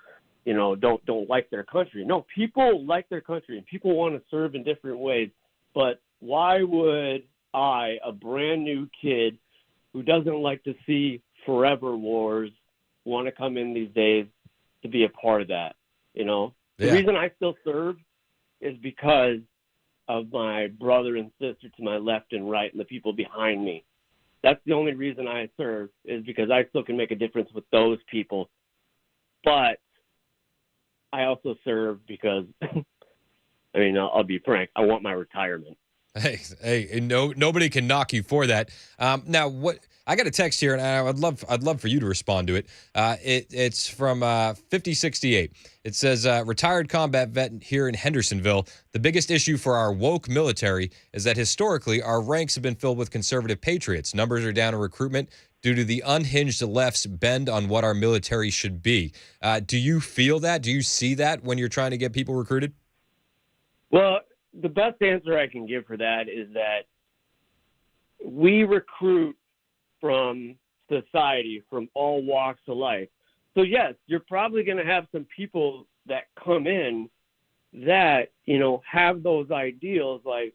Speaker 11: you know, don't like their country. No, people like their country and people want to serve in different ways. But why would I, a brand new kid who doesn't like to see forever wars, want to come in these days to be a part of that? You know, the reason I still serve is because of my brother and sister to my left and right and the people behind me. That's the only reason I serve, is because I still can make a difference with those people. But I also serve because, I mean, I'll be frank, I want my retirement.
Speaker 1: Hey, nobody can knock you for that. Now, what I got a text here, and I'd love for you to respond to it. It's from 5068. It says, retired combat vet here in Hendersonville. The biggest issue for our woke military is that historically our ranks have been filled with conservative patriots. Numbers are down in recruitment due to the unhinged left's bend on what our military should be. Do you feel that? Do you see that when you're trying to get people recruited?
Speaker 11: Well, the best answer I can give for that is that we recruit from society, from all walks of life. So yes, you're probably going to have some people that come in that, you know, have those ideals like,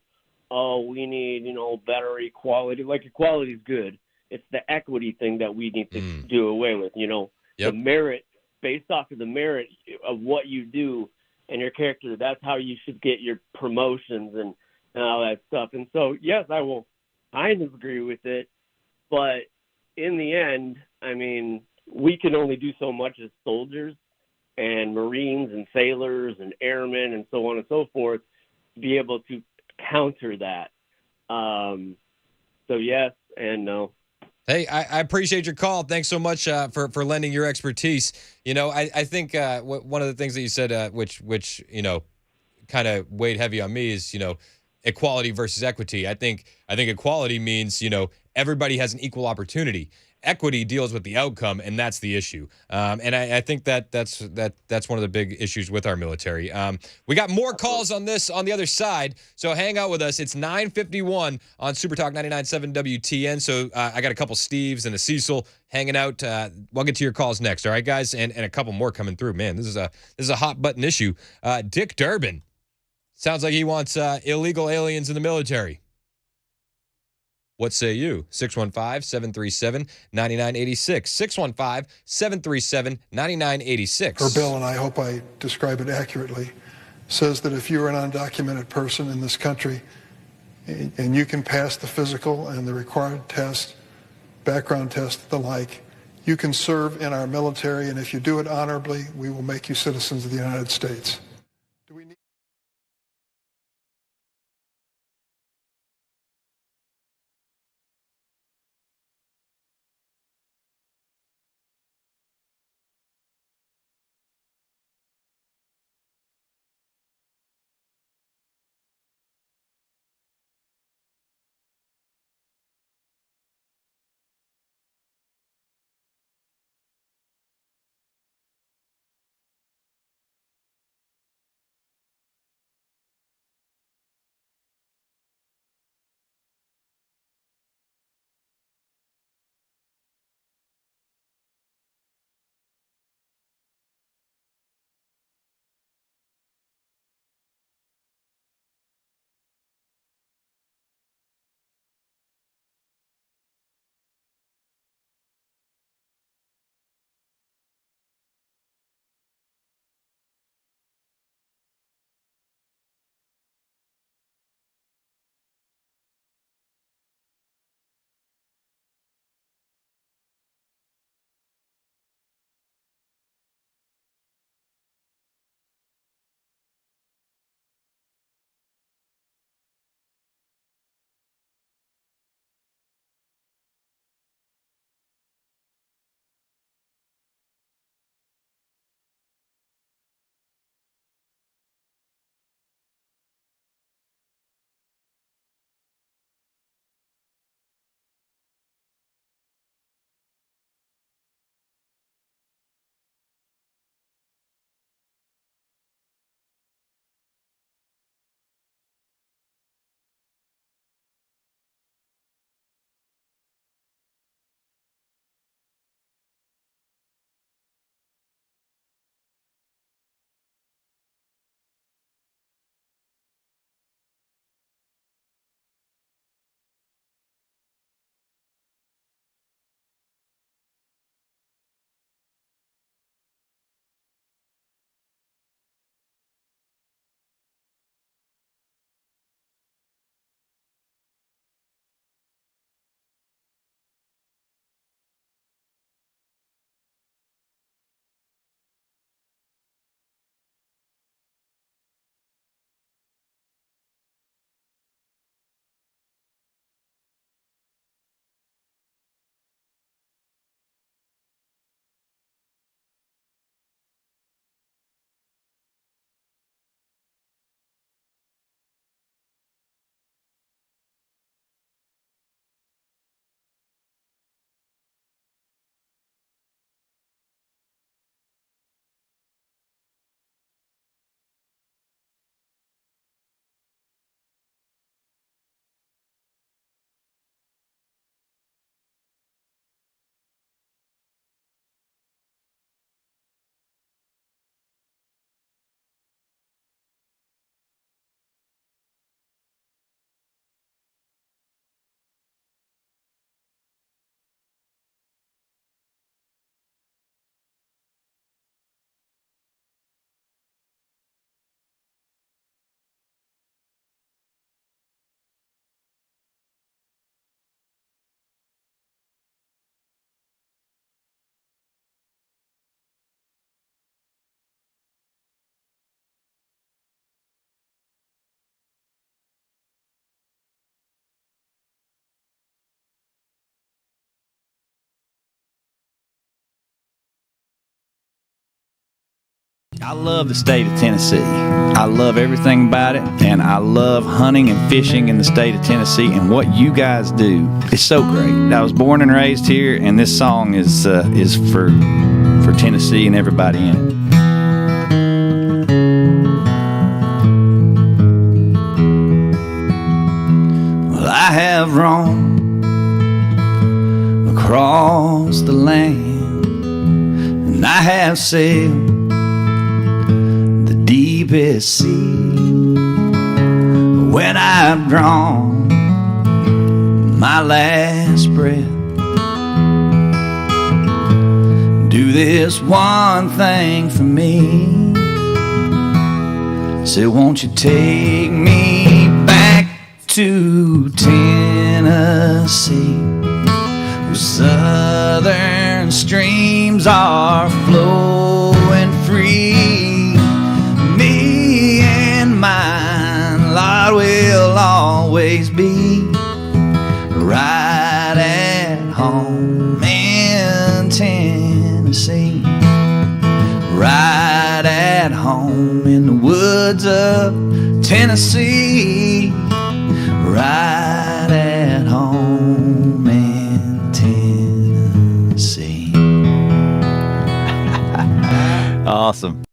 Speaker 11: oh, we need, you know, better equality. Like, equality is good. It's the equity thing that we need to do away with, you know. The merit, based off of the merit of what you do and your character, that's how you should get your promotions and all that stuff. And so, yes, I will kind of agree with it. But in the end, I mean, we can only do so much as soldiers and Marines and sailors and airmen and so on and so forth to be able to counter that. So, yes and no.
Speaker 1: Hey, I appreciate your call. Thanks so much for lending your expertise. You know, I think one of the things that you said, which you know, kind of weighed heavy on me is, you know, equality versus equity. I think equality means, you know, everybody has an equal opportunity. Equity deals with the outcome, and that's the issue. And I think that's one of the big issues with our military. We got more calls on this on the other side, so hang out with us. It's 9:51 on Super Talk 99.7 WTN. So I got a couple Steves and a Cecil hanging out. We'll get to your calls next, all right, guys, and a couple more coming through. Man, this is a hot button issue. Dick Durbin sounds like he wants illegal aliens in the military. What say you? 615-737-9986. 615-737-9986.
Speaker 3: Her bill, and I hope I describe it accurately, says that if you're an undocumented person in this country and you can pass the physical and the required test, background test, the like, you can serve in our military, and if you do it honorably, we will make you citizens of the United States.
Speaker 12: I love the state of Tennessee. I love everything about it, and I love hunting and fishing in the state of Tennessee, and what you guys do is so great. I was born and raised here, and this song is for Tennessee and everybody in it. Well, I have roamed across the land, and I have sailed deepest sea. When I've drawn my last breath, do this one thing for me. Say, won't you take me back to Tennessee, where southern streams are flowing free. Me and mine, Lord, will always be right at home in Tennessee, right at home in the woods of Tennessee, right at home in Tennessee. Awesome.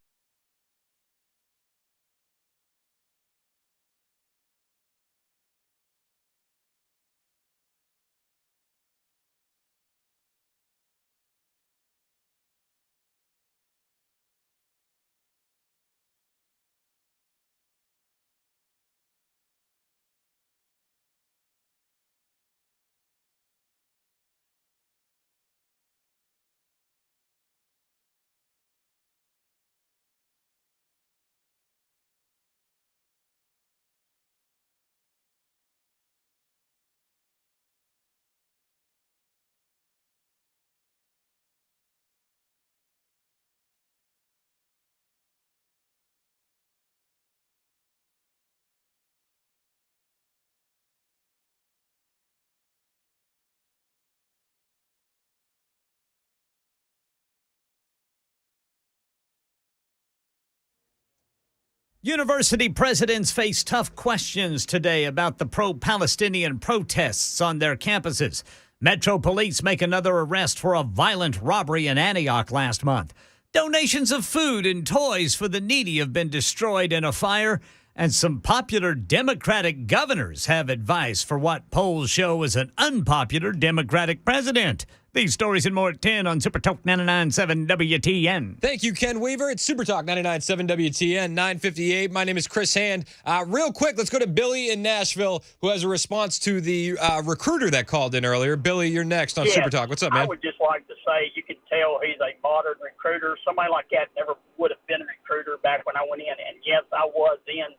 Speaker 4: University presidents face tough questions today about the pro-Palestinian protests on their campuses. Metro Police make another arrest for a violent robbery in Antioch last month. Donations of food and toys for the needy have been destroyed in a fire. And some popular Democratic governors have advice for what polls show is an unpopular Democratic president. These stories and more at 10 on Super Talk 99.7 WTN.
Speaker 1: Thank you, Ken Weaver. It's Super Talk 99.7 WTN, 9:58. My name is Chris Hand. Real quick, let's go to Billy in Nashville, who has a response to the recruiter that called in earlier. Billy, you're next on Super Talk. What's up, man?
Speaker 10: I would just like to say you can tell he's a modern recruiter. Somebody like that never would have been a recruiter back when I went in. And, yes, I was in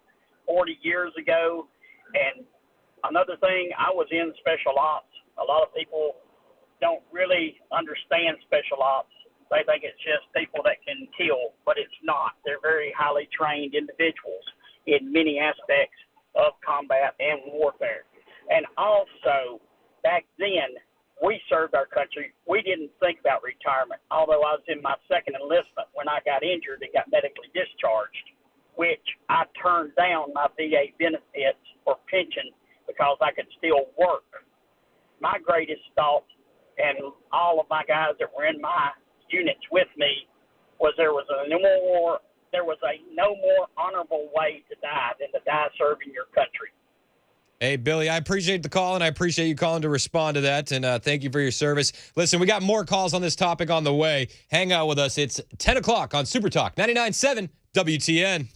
Speaker 10: 40 years ago. And another thing, I was in special ops. A lot of people don't really understand special ops. They think it's just people that can kill, but it's not. They're very highly trained individuals in many aspects of combat and warfare. And also, back then, we served our country. We didn't think about retirement, although I was in my second enlistment when I got injured and got medically discharged, which I turned down my VA benefits for pension because I could still work. My greatest thought, and all of my guys that were in my units with me, was there was a no more honorable way to die than to die serving your country.
Speaker 1: Hey, Billy, I appreciate the call, and I appreciate you calling to respond to that, and thank you for your service. Listen, we got more calls on this topic on the way. Hang out with us. It's 10 o'clock on Super Talk 99.7 WTN.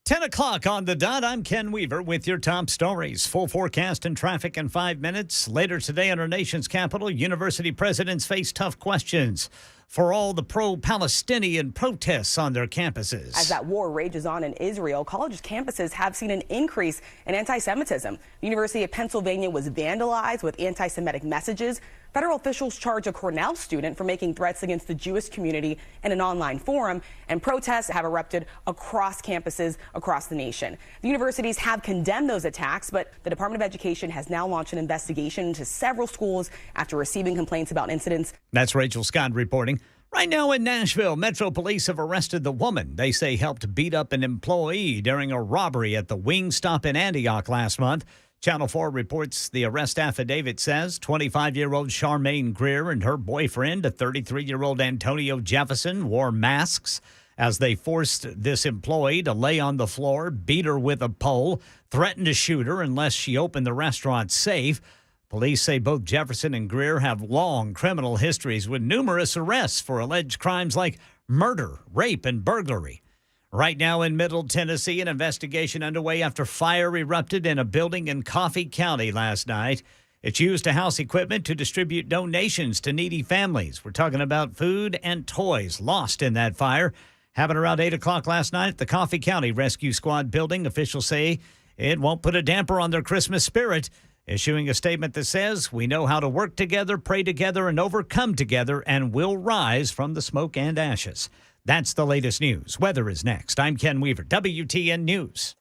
Speaker 4: Ten o'clock on the dot. I'm Ken Weaver with your top stories. Full forecast and traffic in 5 minutes. Later today in our nation's capital, university presidents face tough questions for all the pro-Palestinian protests on their campuses.
Speaker 6: As that war rages on in Israel, college campuses have seen an increase in anti-Semitism. The University of Pennsylvania was vandalized with anti-Semitic messages. Federal officials charge a Cornell student for making threats against the Jewish community in an online forum, and protests have erupted across campuses across the nation. The universities have condemned those attacks, but the Department of Education has now launched an investigation into several schools after receiving complaints about incidents.
Speaker 4: That's Rachel Scott reporting. Right now in Nashville, Metro Police have arrested the woman they say helped beat up an employee during a robbery at the Wingstop in Antioch last month. Channel 4 reports the arrest affidavit says 25-year-old Charmaine Greer and her boyfriend, a 33-year-old Antonio Jefferson, wore masks as they forced this employee to lay on the floor, beat her with a pole, threatened to shoot her unless she opened the restaurant safe. Police say both Jefferson and Greer have long criminal histories with numerous arrests for alleged crimes like murder, rape, and burglary. Right now in Middle Tennessee, an investigation underway after fire erupted in a building in Coffee County last night. It's used to house equipment to distribute donations to needy families. We're talking about food and toys lost in that fire. Happened around 8 o'clock last night at the Coffee County Rescue Squad building. Officials say it won't put a damper on their Christmas spirit. Issuing a statement that says, "We know how to work together, pray together, and overcome together, and will rise from the smoke and ashes." That's the latest news. Weather is next. I'm Ken Weaver, WTN News.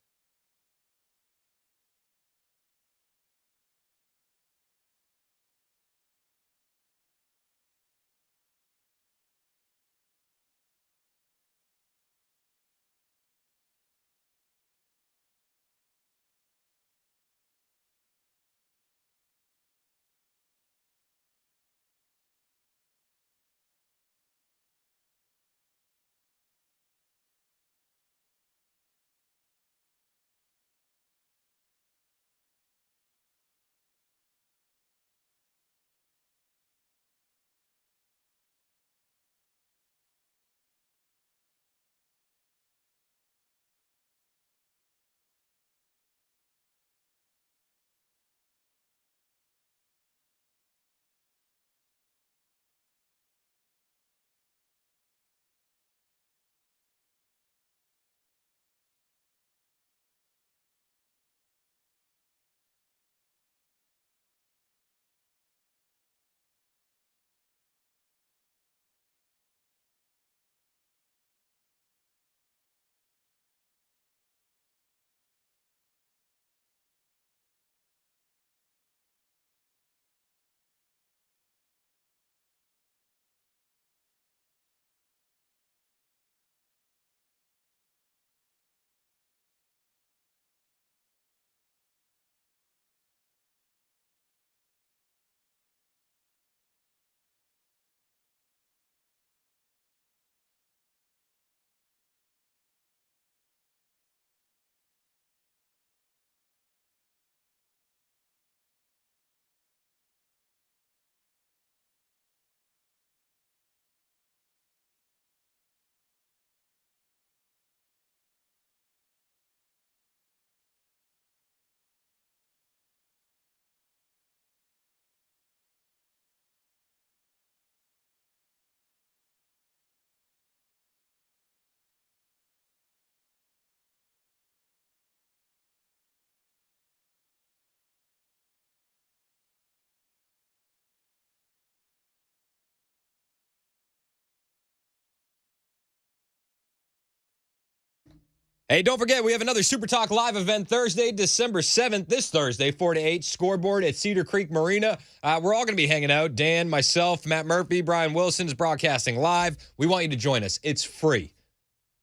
Speaker 1: Hey, don't forget, we have another Super Talk Live event Thursday, December 7th, this Thursday, 4 to 8, Scoreboard at Cedar Creek Marina. We're all going to be hanging out. Dan, myself, Matt Murphy, Brian Wilson's broadcasting live. We want you to join us. It's free.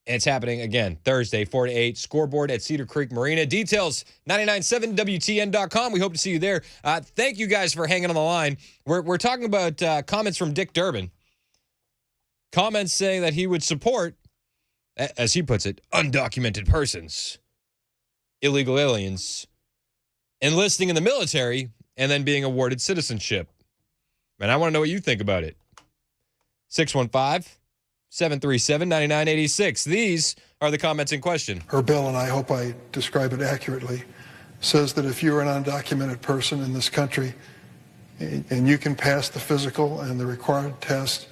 Speaker 1: And it's happening, again, Thursday, 4 to 8, Scoreboard at Cedar Creek Marina. Details, 997WTN.com. We hope to see you there. Thank you guys for hanging on the line. We're talking about comments from Dick Durbin. Comments saying that he would support, as he puts it, undocumented persons, illegal aliens, enlisting in the military, and then being awarded citizenship. And I want to know what you think about it. 615-737-9986. These are the comments in question.
Speaker 3: Her bill, and I hope I describe it accurately, says that if you're an undocumented person in this country and you can pass the physical and the required test,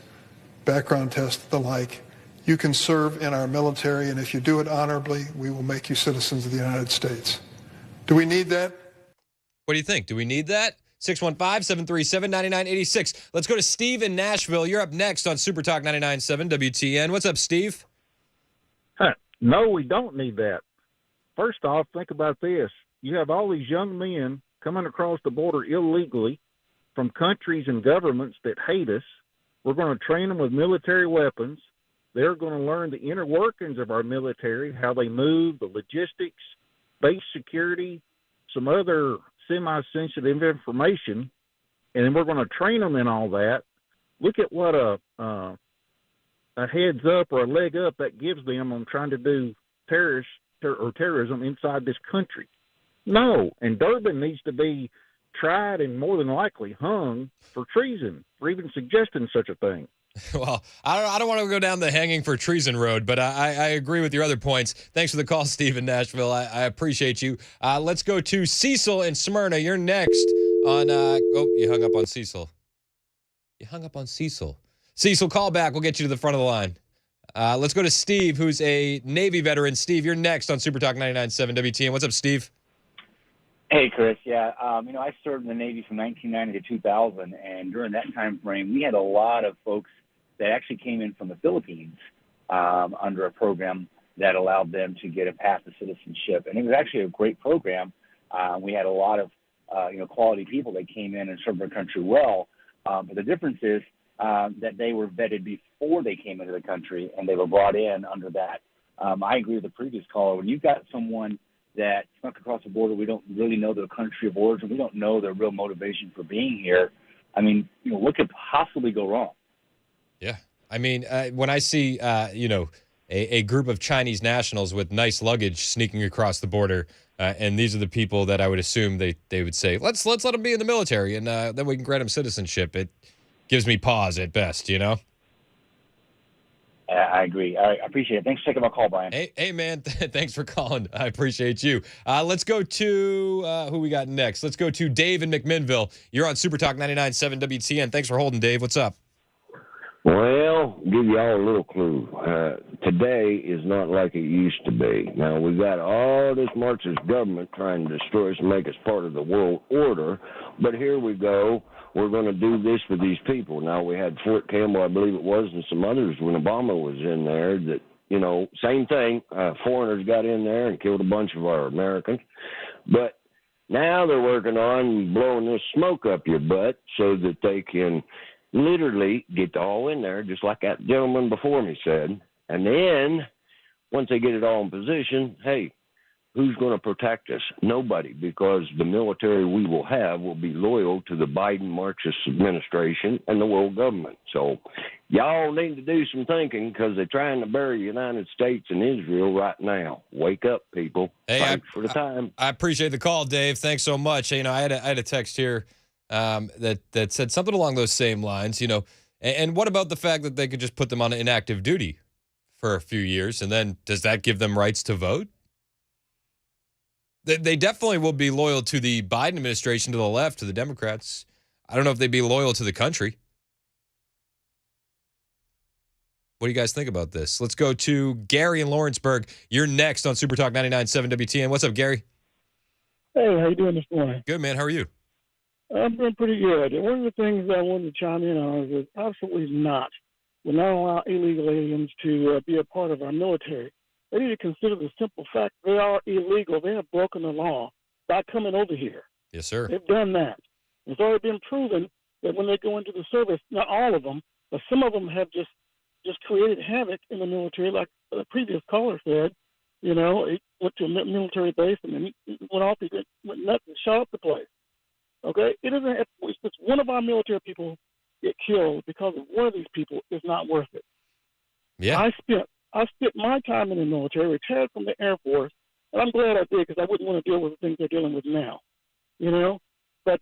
Speaker 3: background test, the like, you can serve in our military, and if you do it honorably, we will make you citizens of the United States. Do we need that?
Speaker 1: What do you think? Do we need that? 615-737-9986. Let's go to Steve in Nashville. You're up next on Super Talk 99.7 WTN. What's up, Steve?
Speaker 13: No, we don't need that. First off, think about this. You have all these young men coming across the border illegally from countries and governments that hate us. We're going to train them with military weapons. They're going to learn the inner workings of our military, how they move, the logistics, base security, some other semi-sensitive information, and then we're going to train them in all that. Look at what a heads up or a leg up that gives them on trying to do terrorism inside this country. No, and Durbin needs to be tried and more than likely hung for treason for even suggesting such a thing.
Speaker 1: Well, I don't want to go down the hanging for treason road, but I agree with your other points. Thanks for the call, Steve in Nashville. I appreciate you. Let's go to Cecil in Smyrna. You're next on you hung up on Cecil. Cecil, call back. We'll get you to the front of the line. Let's go to Steve, who's a Navy veteran. Steve, you're next on Super Talk 99.7 WTN. What's up, Steve?
Speaker 14: Hey, Chris. Yeah, I served in the Navy from 1990 to 2000, and during that time frame, we had a lot of folks that actually came in from the Philippines under a program that allowed them to get a path to citizenship, and it was actually a great program. We had a lot of quality people that came in and served our country well, but the difference is that they were vetted before they came into the country, and they were brought in under that. I agree with the previous caller. When you've got someone that snuck across the border, we don't really know their country of origin, we don't know their real motivation for being here. I mean, what could possibly go wrong?
Speaker 1: Yeah. I mean, when I see, a group of Chinese nationals with nice luggage sneaking across the border, and these are the people that I would assume they would say, let's let them be in the military, and then we can grant them citizenship. It gives me pause at best,
Speaker 14: I agree. I appreciate it. Thanks for taking my call, Brian.
Speaker 1: Hey man. Thanks for calling. I appreciate you. Let's go to who we got next. Let's go to Dave in McMinnville. You're on Super Talk 99.7 WTN. Thanks for holding, Dave. What's up?
Speaker 15: Well, give you all a little clue. Today is not like it used to be. Now, we've got all this Marxist government trying to destroy us and make us part of the world order, but here we go. We're going to do this for these people. Now, we had Fort Campbell, I believe it was, and some others when Obama was in there that, same thing. Foreigners got in there and killed a bunch of our Americans. But now they're working on blowing this smoke up your butt so that they can literally get all in there, just like that gentleman before me said. And then once they get it all in position, hey, who's going to protect us? Nobody, because the military we will have will be loyal to the Biden Marxist administration and the world government. So y'all need to do some thinking because they're trying to bury the United States and Israel right now. Wake up, people.
Speaker 1: Hey,
Speaker 15: thanks for the time.
Speaker 1: I appreciate the call, Dave. Thanks so much. I had a text here that said something along those same lines, and what about the fact that they could just put them on inactive duty for a few years, and then does that give them rights to vote? They definitely will be loyal to the Biden administration, to the left, to the Democrats. I don't know if they'd be loyal to the country. What do you guys think about this? Let's go to Gary in Lawrenceburg. You're next on Super Talk 99.7 WTN. What's up, Gary?
Speaker 16: Hey, how you doing this morning?
Speaker 1: Good, man. How are you?
Speaker 16: I'm doing pretty good. One of the things I wanted to chime in on is that absolutely not. We'll not allow illegal aliens to be a part of our military. They need to consider the simple fact they are illegal. They have broken the law by coming over here.
Speaker 1: Yes, sir.
Speaker 16: They've done that. It's already been proven that when they go into the service, not all of them, but some of them have just created havoc in the military, like the previous caller said. He went to a military base and then he went off, he went nuts and shot up the place. Okay? It isn't, if one of our military people get killed because of one of these people, it's not worth it.
Speaker 1: Yeah.
Speaker 16: I spent my time in the military, retired from the Air Force, and I'm glad I did because I wouldn't want to deal with the things they're dealing with now, But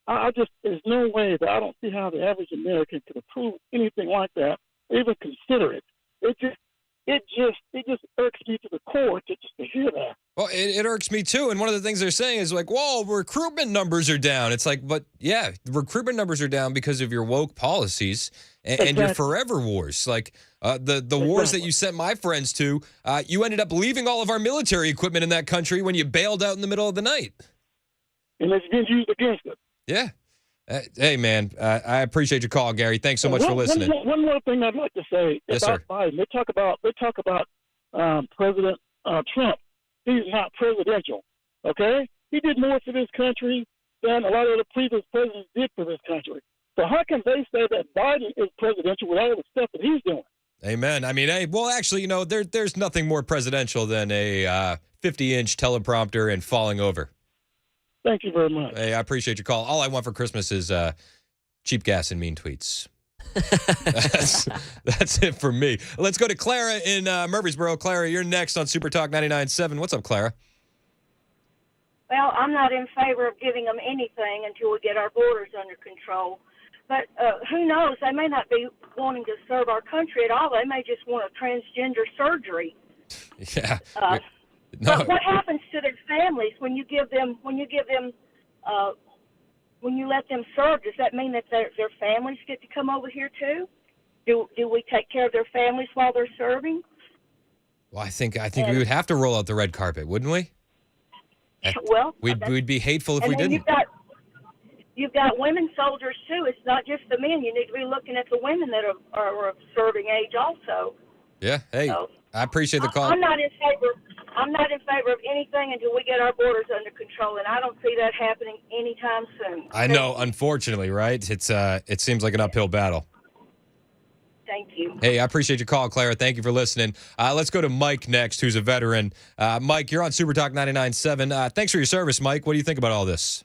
Speaker 16: I just, there's no way that I don't see how the average American could approve anything like that, or even consider it. It just irks me to the core to hear that.
Speaker 1: Well, it irks me too. And one of the things they're saying is like, whoa, recruitment numbers are down. It's like, but yeah, recruitment numbers are down because of your woke policies and your forever wars. Like the wars that you sent my friends to, you ended up leaving all of our military equipment in that country when you bailed out in the middle of the night.
Speaker 16: And it's been used against us.
Speaker 1: Yeah. Hey, man, I appreciate your call, Gary. Thanks so much for listening.
Speaker 16: One more thing I'd like to say
Speaker 1: Yes,
Speaker 16: about
Speaker 1: sir.
Speaker 16: Biden. They talk about President Trump. He's not presidential. Okay, he did more for this country than a lot of the previous presidents did for this country. So how can they say that Biden is presidential with all the stuff that he's doing?
Speaker 1: Amen. I mean, hey, well, actually, there's nothing more presidential than a 50-inch teleprompter and falling over.
Speaker 16: Thank you very much.
Speaker 1: Hey, I appreciate your call. All I want for Christmas is cheap gas and mean tweets. That's it for me. Let's go to Clara in Murfreesboro. Clara, you're next on Super Talk 99.7. What's up, Clara?
Speaker 17: Well, I'm not in favor of giving them anything until we get our borders under control. But who knows? They may not be wanting to serve our country at all. They may just want a transgender surgery.
Speaker 1: Yeah.
Speaker 17: But what happens to their families when you let them serve? Does that mean that their families get to come over here too? Do we take care of their families while they're serving?
Speaker 1: Well, I think we would have to roll out the red carpet, wouldn't we?
Speaker 17: Well,
Speaker 1: we'd be hateful if
Speaker 17: and
Speaker 1: we
Speaker 17: then
Speaker 1: didn't.
Speaker 17: You've got women soldiers too. It's not just the men. You need to be looking at the women that are of serving age also.
Speaker 1: Yeah. Hey, I appreciate the call.
Speaker 17: I'm not in favor of anything until we get our borders under control, and I don't see that happening anytime soon.
Speaker 1: I know, unfortunately, right? It seems like an uphill battle.
Speaker 17: Thank you.
Speaker 1: Hey, I appreciate your call, Clara. Thank you for listening. Let's go to Mike next, who's a veteran. Mike, you're on Super Talk 99.7. Thanks for your service, Mike. What do you think about all this?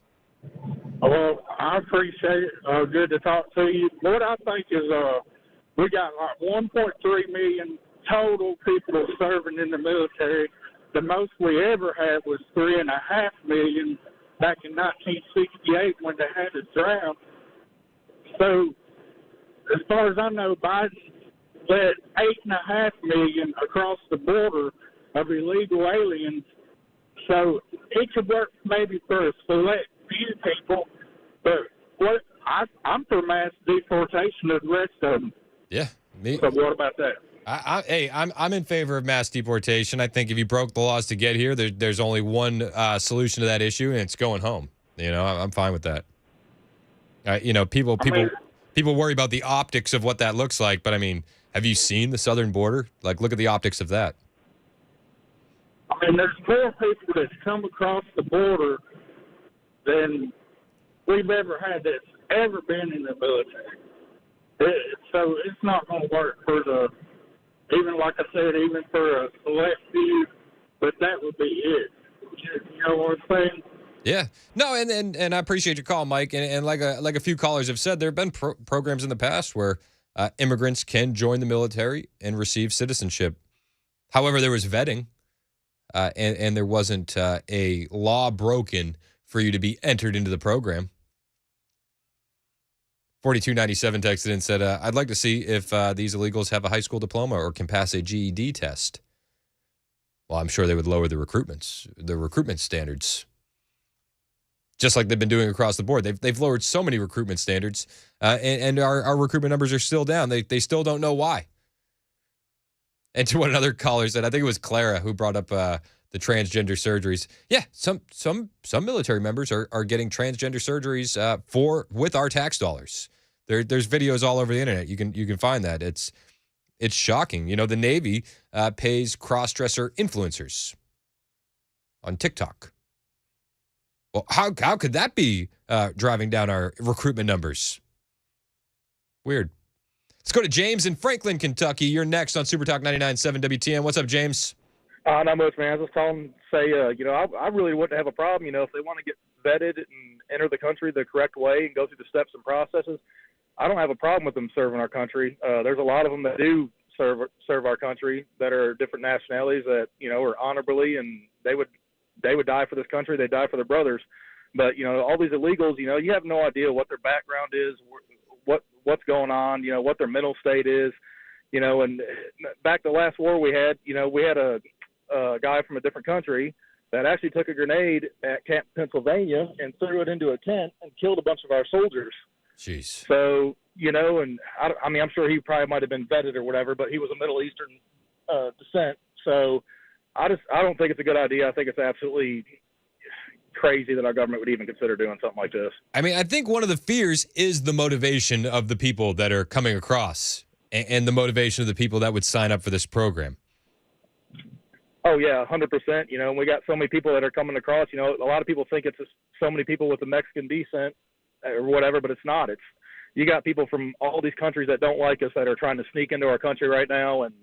Speaker 18: Well, I appreciate it. Good to talk to you. What I think is we got like 1.3 million total people serving in the military. The most we ever had was 3.5 million back in 1968 when they had a draft. So, as far as I know, Biden let 8.5 million across the border of illegal aliens. So it could work maybe for a select few people, but I'm for mass deportation of the rest of them.
Speaker 1: Yeah, me.
Speaker 18: So what about that?
Speaker 1: I'm in favor of mass deportation. I think if you broke the laws to get here, there's only one solution to that issue, and it's going home. I'm fine with that. People worry about the optics of what that looks like, but I mean, have you seen the southern border? Like, look at the optics of that.
Speaker 18: I mean, there's more people that's come across the border than we've ever had that's ever been in the military. So it's not going to work for even like I said, even for a select few, but that would be it. You know what I'm saying?
Speaker 1: Yeah. No, and I appreciate your call, Mike. And like a few callers have said, there have been programs in the past where immigrants can join the military and receive citizenship. However, there was vetting, and there wasn't a law broken for you to be entered into the program. 4297 texted and said, I'd like to see if these illegals have a high school diploma or can pass a GED test. Well, I'm sure they would lower the recruitment standards. Just like they've been doing across the board. They've lowered so many recruitment standards, and our recruitment numbers are still down. They still don't know why. And to what another caller said, I think it was Clara who brought up the transgender surgeries. Yeah, some military members are getting transgender surgeries with our tax dollars. There's videos all over the internet. You can find that. It's shocking. The Navy pays cross-dresser influencers on TikTok. Well, how could that be driving down our recruitment numbers? Weird. Let's go to James in Franklin, Kentucky. You're next on Super Talk 99.7 WTN. What's up, James?
Speaker 19: Not much, man. I was just calling to say, I really wouldn't have a problem, if they want to get vetted and enter the country the correct way and go through the steps and processes. I don't have a problem with them serving our country. There's a lot of them that do serve our country that are different nationalities that, are honorably, and they would die for this country. They die for their brothers. But, all these illegals, you have no idea what their background is, what's going on, what their mental state is, and back to the last war we had a guy from a different country that actually took a grenade at Camp Pennsylvania and threw it into a tent and killed a bunch of our soldiers.
Speaker 1: Jeez.
Speaker 19: So, and I'm sure he probably might have been vetted or whatever, but he was of Middle Eastern descent. So I don't think it's a good idea. I think it's absolutely crazy that our government would even consider doing something like this.
Speaker 1: I mean, I think one of the fears is the motivation of the people that are coming across and the motivation of the people that would sign up for this program.
Speaker 19: Oh yeah, 100%. You know, and we got so many people that are coming across. You know, a lot of people think it's so many people with a Mexican descent or whatever, but it's not. It's you got people from all these countries that don't like us that are trying to sneak into our country right now, and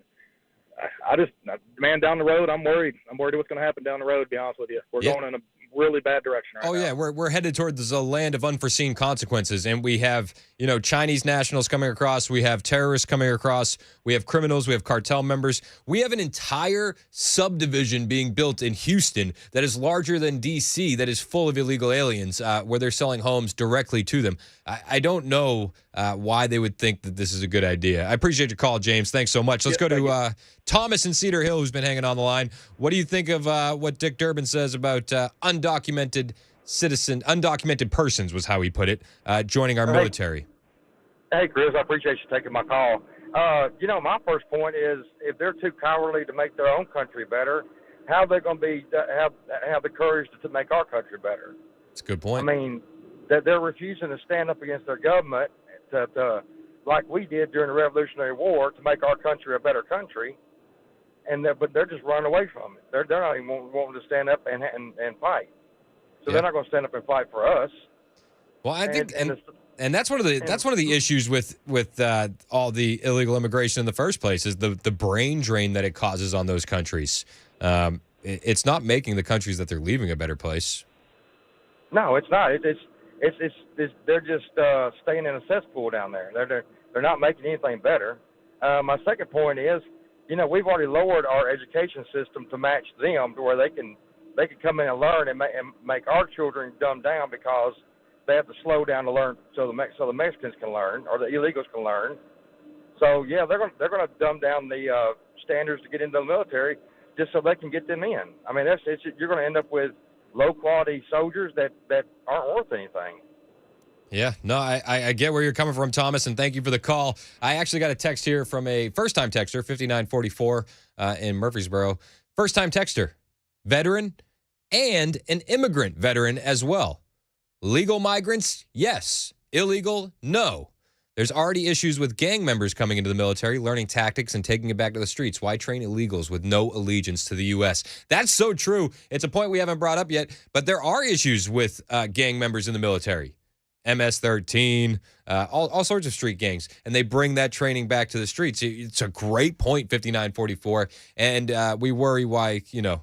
Speaker 19: man, down the road, I'm worried. I'm worried what's going to happen down the road, to be honest with you. We're going in a really bad direction right now.
Speaker 1: Yeah, we're headed towards a land of unforeseen consequences, and we have, you know, Chinese nationals coming across, we have terrorists coming across, we have criminals, we have cartel members. We have an entire subdivision being built in Houston that is larger than D.C., that is full of illegal aliens, where they're selling homes directly to them. I don't know why they would think that this is a good idea. I appreciate your call, James. Thanks so much. Let's go to Thomas in Cedar Hill, who's been hanging on the line. What do you think of what Dick Durbin says about undocumented persons, was how he put it, joining our military?
Speaker 20: Hey, Chris, I appreciate you taking my call. You know, my first point is if they're too cowardly to make their own country better, how are they going to have the courage to make our country better?
Speaker 1: That's a good point.
Speaker 20: I mean, they're refusing to stand up against their government, like we did during the Revolutionary War, to make our country a better country. But they're just running away from it. They're not even wanting to stand up and fight. So they're not going to stand up and fight for us.
Speaker 1: Well, I think, and that's one of the issues with all the illegal immigration in the first place, is the brain drain that it causes on those countries. It's not making the countries that they're leaving a better place.
Speaker 20: No, it's not. They're just staying in a cesspool down there. They're not making anything better. My second point is, you know, we've already lowered our education system to match them, to where they can come in and learn and make our children dumb down, because they have to slow down to learn so the Mexicans can learn, or the illegals can learn. So yeah, they're going to dumb down the standards to get into the military just so they can get them in. I mean, you're going to end up with low quality soldiers that aren't worth anything.
Speaker 1: Yeah, no, I get where you're coming from, Thomas, and thank you for the call. I actually got a text here from a first-time texter, 5944 in Murfreesboro. First-time texter, veteran, and an immigrant veteran as well. Legal migrants, yes. Illegal, no. There's already issues with gang members coming into the military, learning tactics and taking it back to the streets. Why train illegals with no allegiance to the U.S.? That's so true. It's a point we haven't brought up yet, but there are issues with gang members in the military. MS-13, all sorts of street gangs, and they bring that training back to the streets. It's a great point, 5944, and we worry why, you know,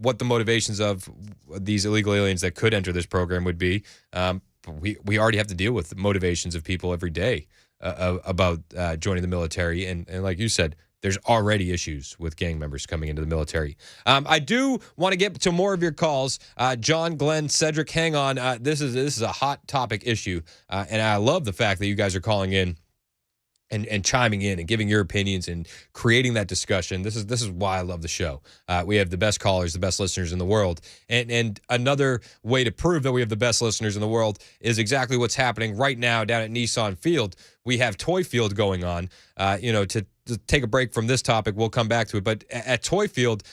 Speaker 1: what the motivations of these illegal aliens that could enter this program would be. But we already have to deal with the motivations of people every day about joining the military, and like you said, there's already issues with gang members coming into the military. I do want to get to more of your calls. John, Glenn, Cedric, hang on. This is a hot topic issue, and I love the fact that you guys are calling in and chiming in and giving your opinions and creating that discussion. This is why I love the show. We have the best callers, the best listeners in the world. And another way to prove that we have the best listeners in the world is exactly what's happening right now down at Nissan Field. We have Toy Field going on. To take a break from this topic, we'll come back to it. But at Toy Field,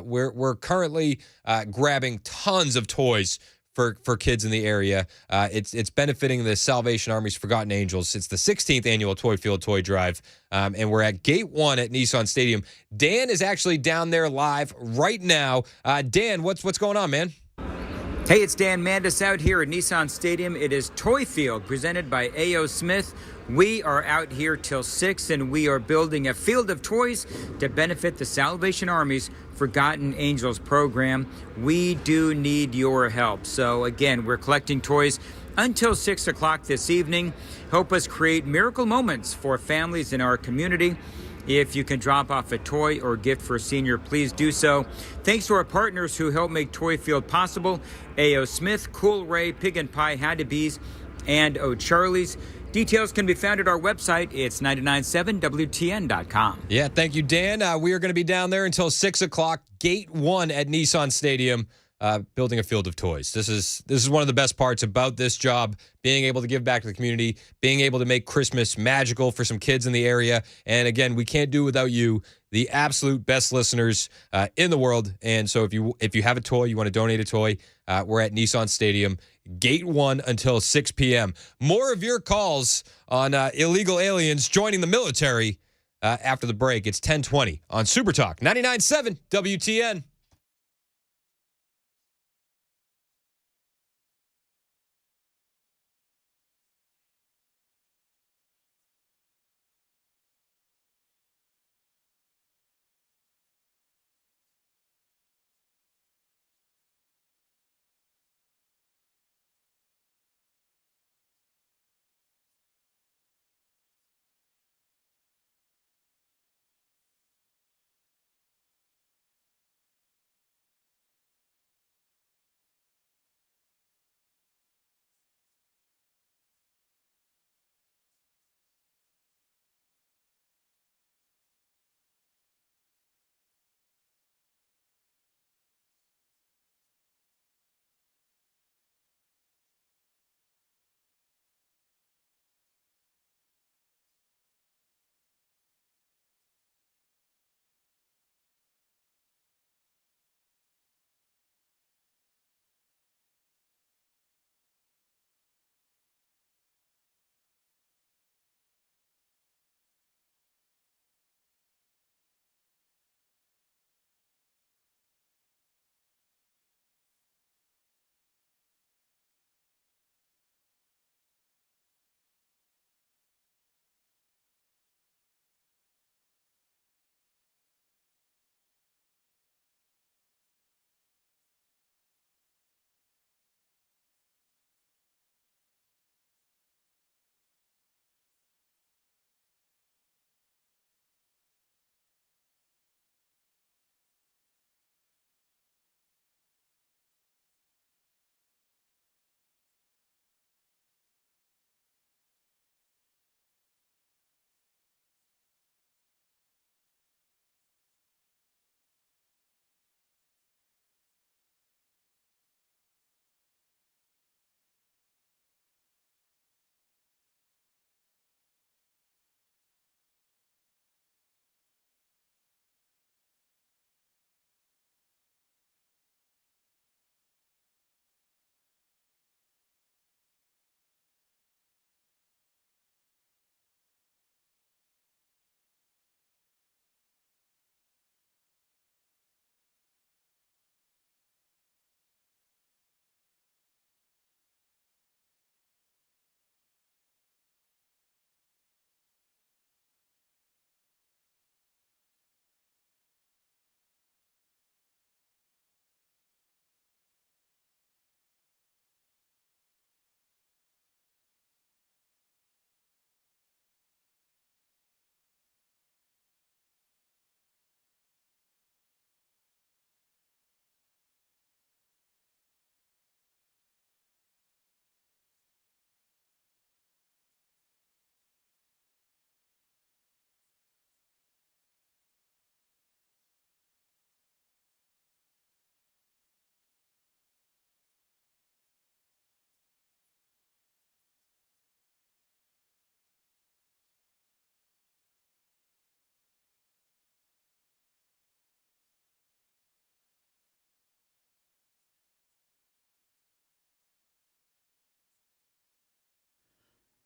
Speaker 1: we're currently grabbing tons of toys for kids in the area. It's benefiting the Salvation Army's Forgotten Angels. It's the 16th annual Toy Field Toy Drive, and we're at Gate 1 at Nissan Stadium. Dan is actually down there live right now. Dan, what's going on, man?
Speaker 21: Hey, it's Dan Mandis out here at Nissan Stadium. It is Toy Field presented by A.O. Smith. We are out here till 6, and we are building a field of toys to benefit the Salvation Army's Forgotten Angels program. We do need your help. So again, we're collecting toys until 6 o'clock this evening. Help us create miracle moments for families in our community. If you can drop off a toy or gift for a senior, please do so. Thanks to our partners who help make Toy Field possible: A.O. Smith, Cool Ray, Pig and Pie, Haddabees, and O'Charlie's. Details can be found at our website. It's 997WTN.com.
Speaker 1: Yeah, thank you, Dan. We are going to be down there until 6 o'clock, Gate 1 at Nissan Stadium. building a field of toys. This is one of the best parts about this job, being able to give back to the community, being able to make Christmas magical for some kids in the area. And again, we can't do it without you, the absolute best listeners in the world. And so if you have a toy, you want to donate a toy, we're at Nissan Stadium, Gate 1 until 6 p.m. More of your calls on illegal aliens joining the military after the break. It's 10:20 on Super Talk 99.7 WTN.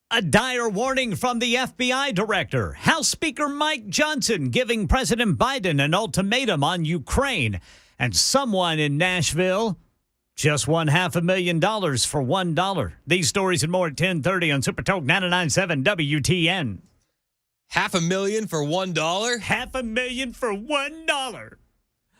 Speaker 4: A dire warning from the FBI director. House Speaker Mike Johnson giving President Biden an ultimatum on Ukraine. And someone in Nashville just won $500,000 for $1. These stories and more at 10:30 on Super Talk 99.7 WTN.
Speaker 1: $500,000 for $1?
Speaker 4: $500,000 for $1.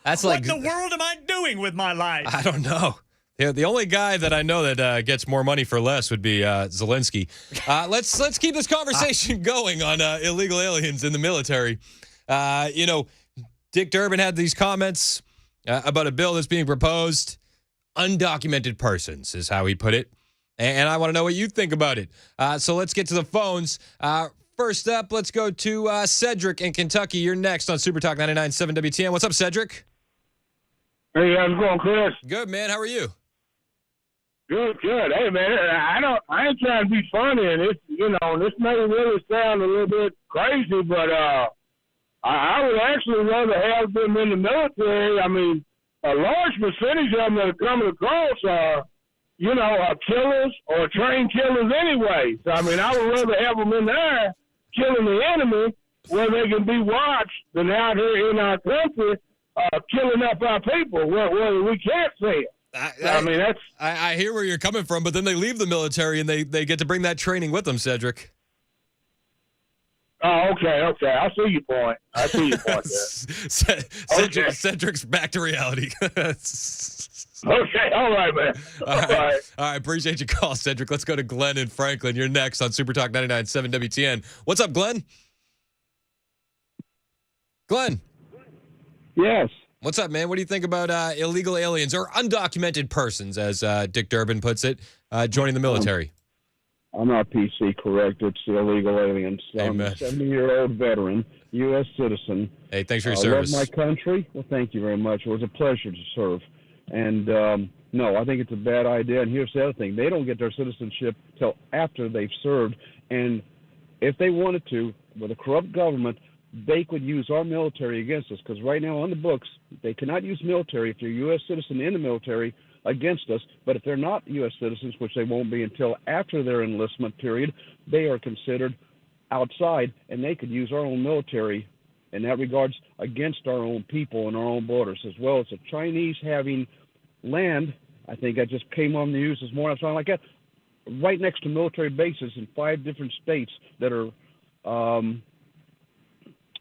Speaker 1: That's
Speaker 4: what
Speaker 1: like,
Speaker 4: in the world am I doing with my life?
Speaker 1: I don't know. Yeah, the only guy that I know that gets more money for less would be Zelensky. Let's keep this conversation going on illegal aliens in the military. Dick Durbin had these comments about a bill that's being proposed. Undocumented persons is how he put it. And I want to know what you think about it. So let's get to the phones. First up, let's go to Cedric in Kentucky. You're next on Super Talk 99.7 WTN. What's up, Cedric?
Speaker 18: Hey, how's it going, Chris?
Speaker 1: Good, man. How are you?
Speaker 18: Good. Hey, man, I ain't trying to be funny, and this may really sound a little bit crazy, but I would actually rather have them in the military. I mean, a large percentage of them that are coming across are killers or trained killers anyway. So, I mean, I would rather have them in there killing the enemy where they can be watched than out here in our country killing up our people where we can't see it.
Speaker 1: I hear where you're coming from, but then they leave the military and they get to bring that training with them, Cedric.
Speaker 18: Oh, okay. I see your point.
Speaker 1: Cedric's back to reality.
Speaker 18: Okay, all right, man.
Speaker 1: All right. Appreciate your call, Cedric. Let's go to Glenn in Franklin. You're next on Super Talk 99.7 WTN. What's up, Glenn? Glenn.
Speaker 5: Yes.
Speaker 1: What's up, man? What do you think about illegal aliens or undocumented persons, as Dick Durbin puts it, joining the military?
Speaker 5: I'm not PC correct. It's illegal aliens. I'm a 70-year-old veteran, U.S. citizen.
Speaker 1: Hey, thanks for your service.
Speaker 5: I love my country. Well, thank you very much. It was a pleasure to serve. And, no, I think it's a bad idea. And here's the other thing. They don't get their citizenship till after they've served. And if they wanted to, with a corrupt government, they could use our military against us. Because right now on the books, they cannot use military if you're a U.S. citizen in the military against us. But if they're not U.S. citizens, which they won't be until after their enlistment period, they are considered outside, and they could use our own military in that regards against our own people and our own borders, as well as the Chinese having land. I think that just came on the news this morning, something like that, right next to military bases in 5 different states that are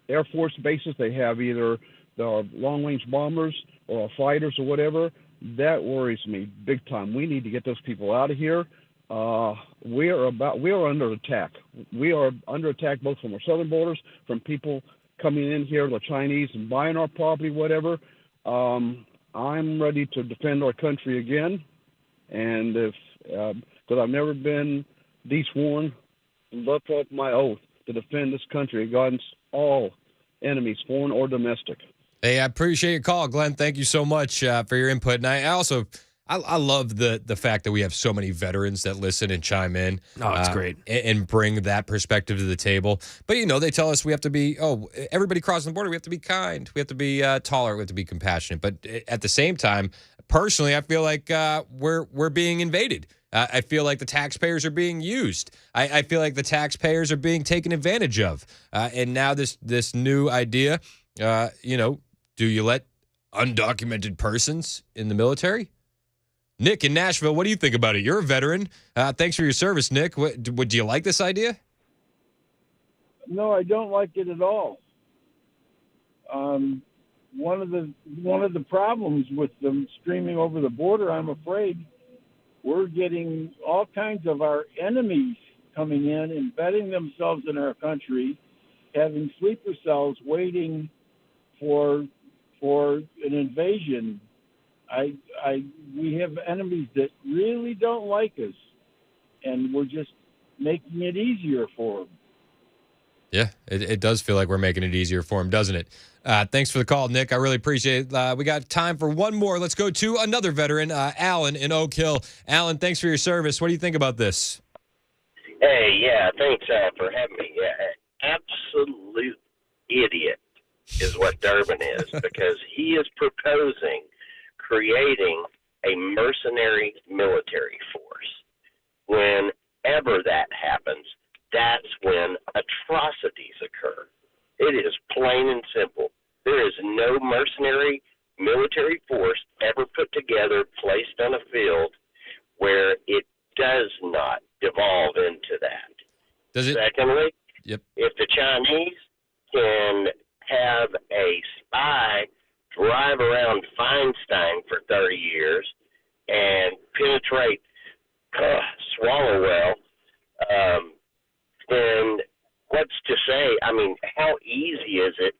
Speaker 5: Air Force bases. They have either the long-range bombers or fighters or whatever. That worries me big time. We need to get those people out of here. We are under attack. We are under attack both from our southern borders, from people coming in here, the Chinese, and buying our property, whatever. I'm ready to defend our country again, and because I've never been desworn, left off my oath to defend this country against all enemies, foreign or domestic.
Speaker 1: Hey, I appreciate your call, Glenn. Thank you so much for your input. And I also love the fact that we have so many veterans that listen and chime in.
Speaker 2: Oh, it's great.
Speaker 1: And bring that perspective to the table. But, they tell us we have to be, everybody crossing the border, we have to be kind. We have to be tolerant. We have to be compassionate. But at the same time, personally, I feel like we're being invaded. I feel like the taxpayers are being used. I feel like the taxpayers are being taken advantage of. And now this new idea, do you let undocumented persons in the military? Nick in Nashville, what do you think about it? You're a veteran. Thanks for your service, Nick. Would you like this idea?
Speaker 5: No, I don't like it at all. One of the problems with them streaming over the border, I'm afraid, we're getting all kinds of our enemies coming in, embedding themselves in our country, having sleeper cells waiting for an invasion. We have enemies that really don't like us, and we're just making it easier for them.
Speaker 1: Yeah, it does feel like we're making it easier for them, doesn't it? Thanks for the call, Nick. I really appreciate it. We got time for one more. Let's go to another veteran, Alan in Oak Hill. Alan, thanks for your service. What do you think about this?
Speaker 22: Hey, yeah, thanks for having me. Yeah, absolute idiot is what Durbin is, because he is proposing creating a mercenary military force. Whenever that happens, that's when atrocities occur. It is plain and simple. There is no mercenary military force ever put together, placed on a field, where it does not devolve into that.
Speaker 1: Does it?
Speaker 22: Secondly,
Speaker 1: Yep.
Speaker 22: if the Chinese can have a spy drive around Feinstein for 30 years and penetrate Swallowwell, then what's to say? I mean, how easy is it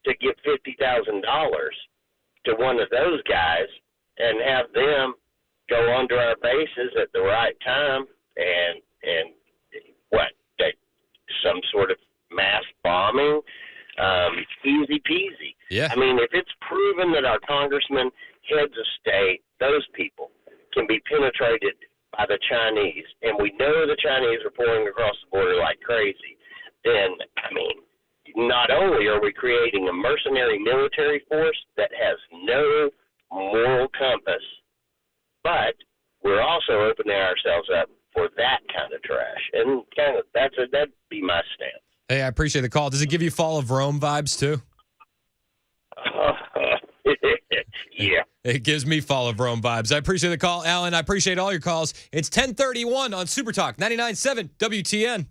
Speaker 22: to give $50,000 to one of those guys and have them go onto our bases at the right time and some sort of mass bombing? Easy peasy.
Speaker 1: Yeah.
Speaker 22: I mean, if it's proven that our congressman heads of state, those people, can be penetrated by the Chinese, and we know the Chinese are pouring across the border like crazy, then, I mean, not only are we creating a mercenary military force that has no moral compass, but we're also opening ourselves up for that kind of trash. And kind of that'd be my stance.
Speaker 1: Hey, I appreciate the call. Does it give you Fall of Rome vibes too?
Speaker 22: Yeah.
Speaker 1: It gives me Fall of Rome vibes. I appreciate the call, Alan. I appreciate all your calls. It's 1031 on Super Talk 99.7 WTN.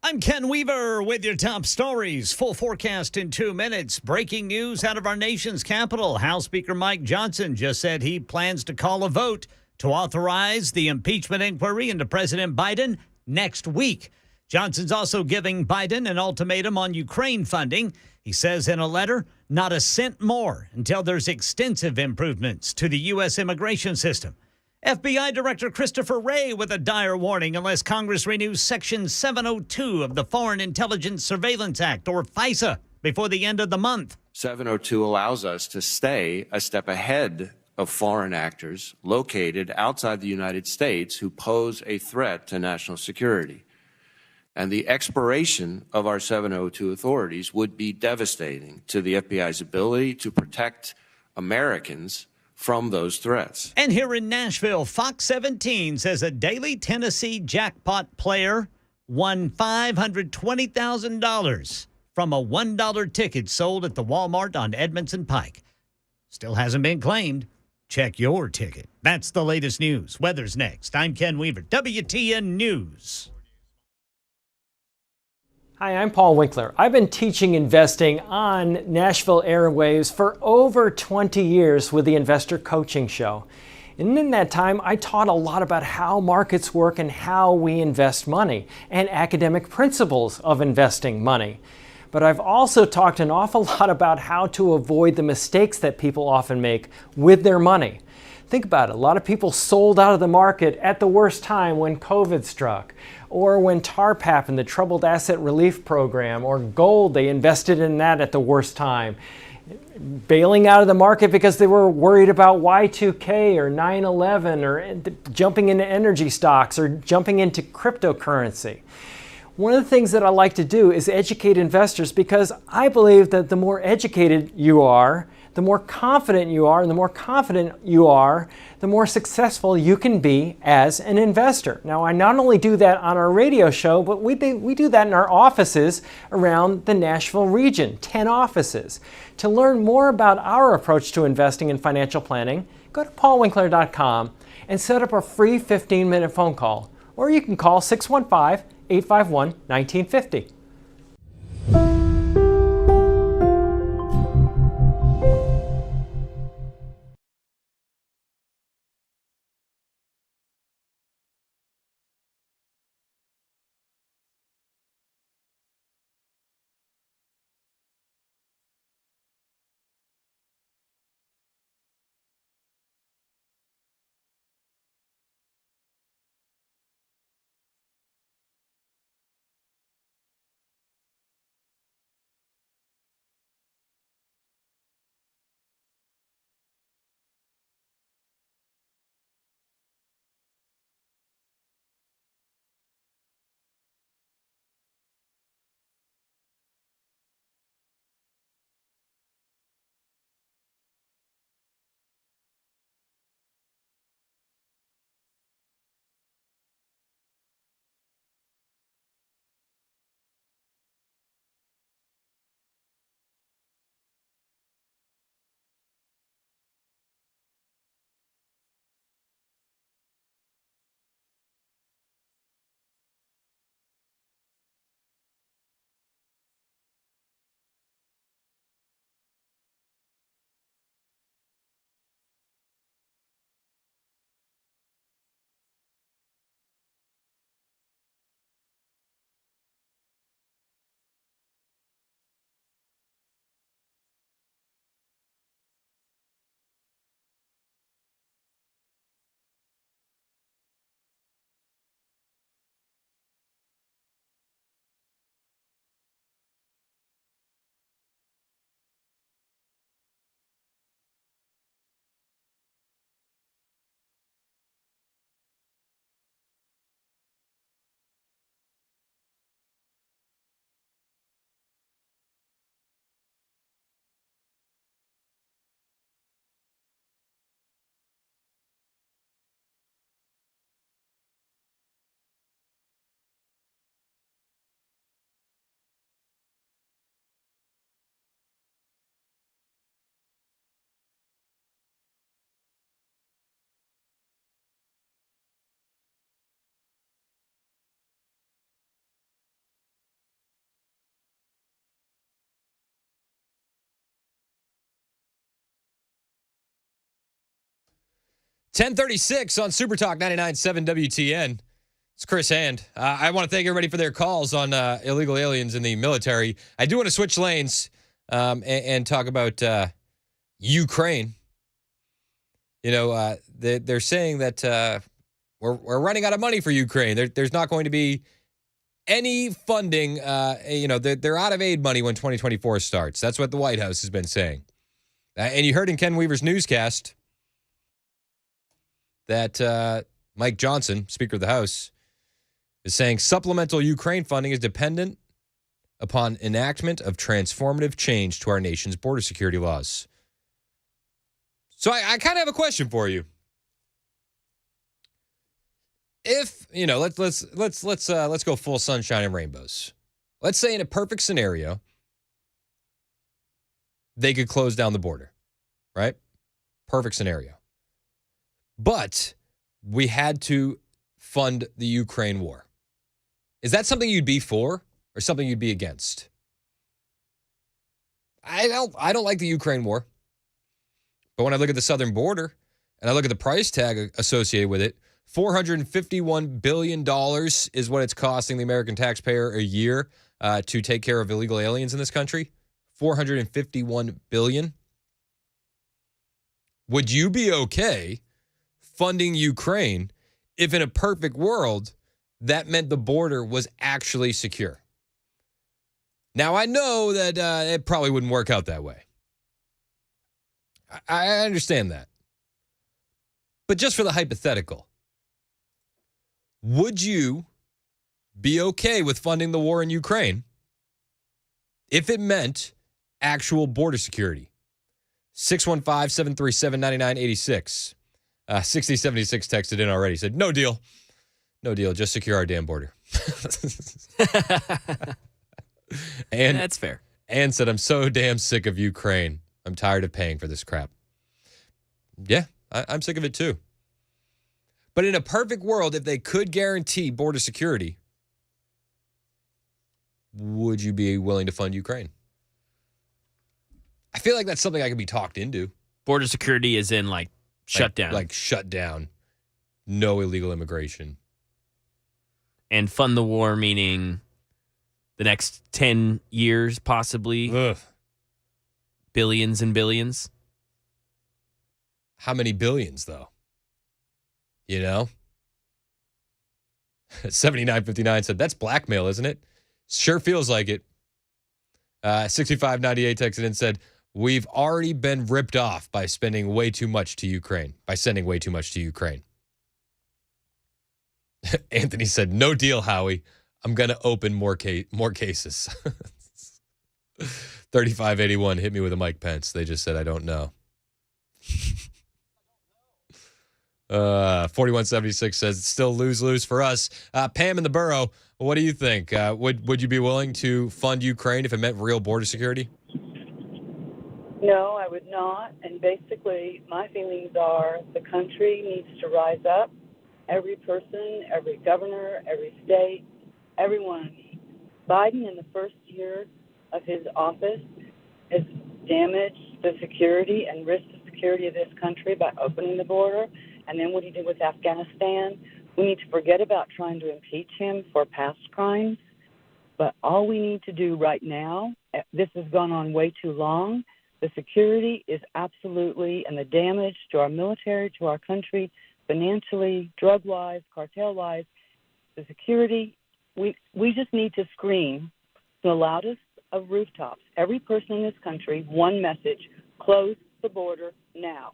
Speaker 4: I'm Ken Weaver with your top stories. Full forecast in 2 minutes. Breaking news out of our nation's capital. House Speaker Mike Johnson just said he plans to call a vote to authorize the impeachment inquiry into President Biden next week. Johnson's also giving Biden an ultimatum on Ukraine funding. He says in a letter, not a cent more until there's extensive improvements to the U.S. immigration system. FBI Director Christopher Wray with a dire warning unless Congress renews Section 702 of the Foreign Intelligence Surveillance Act, or FISA, before the end of the month.
Speaker 7: 702 allows us to stay a step ahead of foreign actors located outside the United States who pose a threat to national security. And the expiration of our 702 authorities would be devastating to the FBI's ability to protect Americans from those threats.
Speaker 4: And here in Nashville, Fox 17 says a daily Tennessee jackpot player won $520,000 from a $1 ticket sold at the Walmart on Edmondson Pike. Still hasn't been claimed. Check your ticket. That's the latest news. Weather's next. I'm Ken Weaver, WTN News.
Speaker 8: Hi, I'm Paul Winkler. I've been teaching investing on Nashville airwaves for over 20 years with the Investor Coaching Show. And in that time, I taught a lot about how markets work and how we invest money and academic principles of investing money. But I've also talked an awful lot about how to avoid the mistakes that people often make with their money. Think about it. A lot of people sold out of the market at the worst time when COVID struck, or when TARP happened, the Troubled Asset Relief Program, or gold, they invested in that at the worst time. Bailing out of the market because they were worried about Y2K or 9/11, or jumping into energy stocks, or jumping into cryptocurrency. One of the things that I like to do is educate investors, because I believe that the more educated you are, the more confident you are, and the more confident you are, the more successful you can be as an investor. Now, I not only do that on our radio show, but we do that in our offices around the Nashville region, 10 offices. To learn more about our approach to investing and financial planning, go to paulwinkler.com and set up a free 15-minute phone call. Or you can call 615-851-1950.
Speaker 1: 10:36 on Super Talk 99.7 WTN. It's Chris Hand. I want to thank everybody for their calls on illegal aliens in the military. I do want to switch lanes and talk about Ukraine. You know, they're saying that we're running out of money for Ukraine. There's not going to be any funding. They're out of aid money when 2024 starts. That's what the White House has been saying. And you heard in Ken Weaver's newscast that Mike Johnson, Speaker of the House, is saying supplemental Ukraine funding is dependent upon enactment of transformative change to our nation's border security laws. So I kind of have a question for you. If, let's go full sunshine and rainbows. Let's say in a perfect scenario, they could close down the border, right? Perfect scenario. But we had to fund the Ukraine war. Is that something you'd be for or something you'd be against? I don't like the Ukraine war. But when I look at the southern border and I look at the price tag associated with it, $451 billion is what it's costing the American taxpayer a year to take care of illegal aliens in this country. $451 billion. Would you be okay funding Ukraine if in a perfect world that meant the border was actually secure? Now, I know that it probably wouldn't work out that way. I understand that. But just for the hypothetical, would you be okay with funding the war in Ukraine if it meant actual border security? 615-737-9986. 6076 texted in already. Said, no deal. No deal. Just secure our damn border. And
Speaker 2: that's fair.
Speaker 1: And said, I'm so damn sick of Ukraine. I'm tired of paying for this crap. Yeah, I'm sick of it too. But in a perfect world, if they could guarantee border security, would you be willing to fund Ukraine? I feel like that's something I could be talked into.
Speaker 2: Border security is in shut down.
Speaker 1: Like shut down. No illegal immigration.
Speaker 2: And fund the war, meaning the next 10 years, possibly.
Speaker 1: Ugh.
Speaker 2: Billions and billions.
Speaker 1: How many billions, though? 7959 said, that's blackmail, isn't it? Sure feels like it. 6598 texted in and said, we've already been ripped off by spending way too much to Ukraine, by sending way too much to Ukraine. Anthony said, no deal, Howie. I'm going to open more cases. 3581 hit me with a Mike Pence. They just said, I don't know. 4176 says, it's still lose-lose for us. Pam in the borough, what do you think? Would you be willing to fund Ukraine if it meant real border security?
Speaker 9: No, I would not. And basically, my feelings are the country needs to rise up. Every person, every governor, every state, everyone. Biden, in the first year of his office, has damaged the security and risked the security of this country by opening the border. And then what he did with Afghanistan, we need to forget about trying to impeach him for past crimes. But all we need to do right now, this has gone on way too long. The security is absolutely, and the damage to our military, to our country, financially, drug-wise, cartel-wise, the security, we just need to scream to the loudest of rooftops. Every person in this country, one message: close the border now.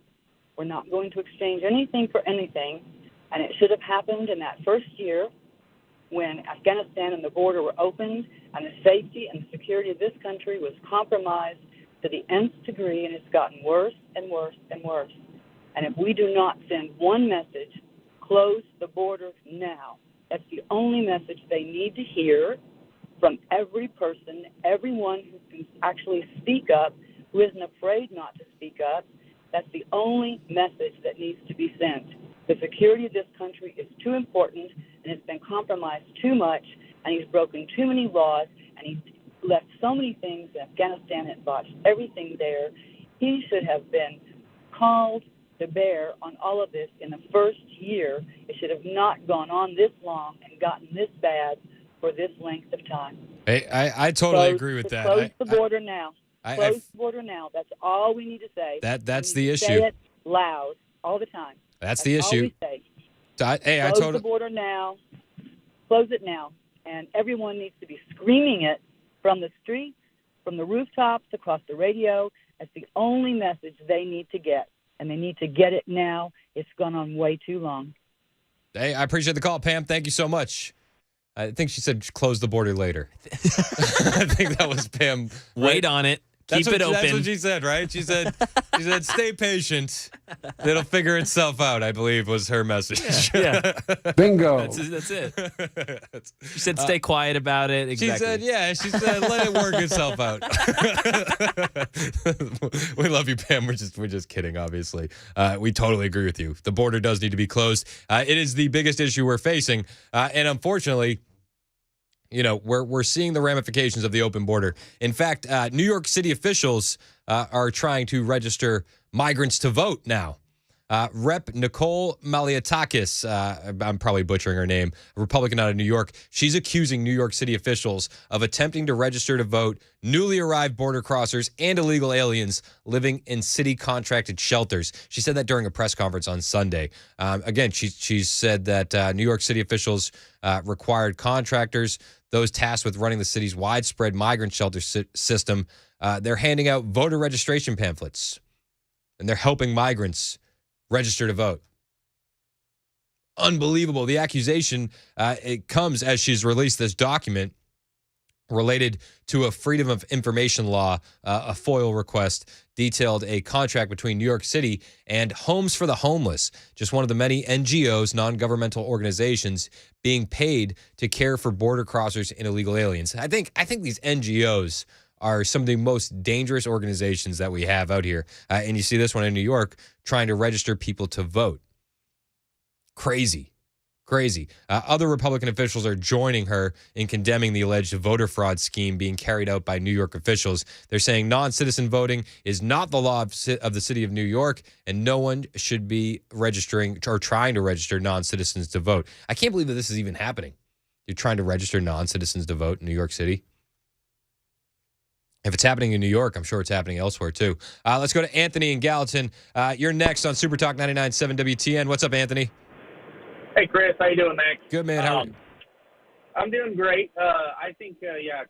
Speaker 9: We're not going to exchange anything for anything, and it should have happened in that first year when Afghanistan and the border were opened and the safety and the security of this country was compromised to the nth degree, and it's gotten worse and worse and worse. And if we do not send one message, close the border now, that's the only message they need to hear from every person, everyone who can actually speak up, who isn't afraid not to speak up. That's the only message that needs to be sent. The security of this country is too important, and it's been compromised too much, and he's broken too many laws, and he's left so many things. Afghanistan had botched everything there. He should have been called to bear on all of this in the first year. It should have not gone on this long and gotten this bad for this length of time.
Speaker 1: Hey, I totally agree with that.
Speaker 9: Close the border now. Close the border now. That's all we need to say.
Speaker 1: That's
Speaker 9: We
Speaker 1: the
Speaker 9: need to
Speaker 1: issue.
Speaker 9: Say it loud all the time.
Speaker 1: That's the
Speaker 9: all
Speaker 1: issue.
Speaker 9: we say.
Speaker 1: Hey, I
Speaker 9: Close
Speaker 1: totally.
Speaker 9: the border now. Close it now. And everyone needs to be screaming it from the streets, from the rooftops, across the radio. That's the only message they need to get. And they need to get it now. It's gone on way too long.
Speaker 1: Hey, I appreciate the call, Pam. Thank you so much. I think she said close the border later. I think that was Pam.
Speaker 2: Wait on it. Keep it open.
Speaker 1: That's what she said, right? She said, stay patient. It'll figure itself out, I believe, was her message.
Speaker 2: Yeah.
Speaker 15: Bingo.
Speaker 2: That's it. She said stay quiet about it. Exactly.
Speaker 1: She said, let it work itself out. We love you, Pam. We're just kidding, obviously. We totally agree with you. The border does need to be closed. It is the biggest issue we're facing. And unfortunately, we're seeing the ramifications of the open border. In fact, New York City officials are trying to register migrants to vote now. Rep. Nicole Malliotakis, I'm probably butchering her name, a Republican out of New York. She's accusing New York City officials of attempting to register to vote newly arrived border crossers and illegal aliens living in city contracted shelters. She said that during a press conference on Sunday. Again, she said that New York City officials required contractors, those tasked with running the city's widespread migrant shelter system, they're handing out voter registration pamphlets, and they're helping migrants register to vote. Unbelievable. The accusation, it comes as she's released this document related to a Freedom of Information law, a FOIL request, detailed a contract between New York City and Homes for the Homeless, just one of the many NGOs, non-governmental organizations, being paid to care for border crossers and illegal aliens. I think these NGOs are some of the most dangerous organizations that we have out here. And you see this one in New York trying to register people to vote. Crazy. Other Republican officials are joining her in condemning the alleged voter fraud scheme being carried out by New York officials. They're saying non-citizen voting is not the law of the city of New York, and no one should be registering or trying to register non-citizens to vote. I can't believe that this is even happening. You're trying to register non-citizens to vote in New York City. If it's happening in New York, I'm sure it's happening elsewhere too. Let's go to Anthony in Gallatin. You're next on Super Talk 99.7 WTN. What's up, Anthony?
Speaker 11: Hey, Chris. How you doing, Max?
Speaker 1: Good, man. How are you?
Speaker 11: I'm doing great. I think,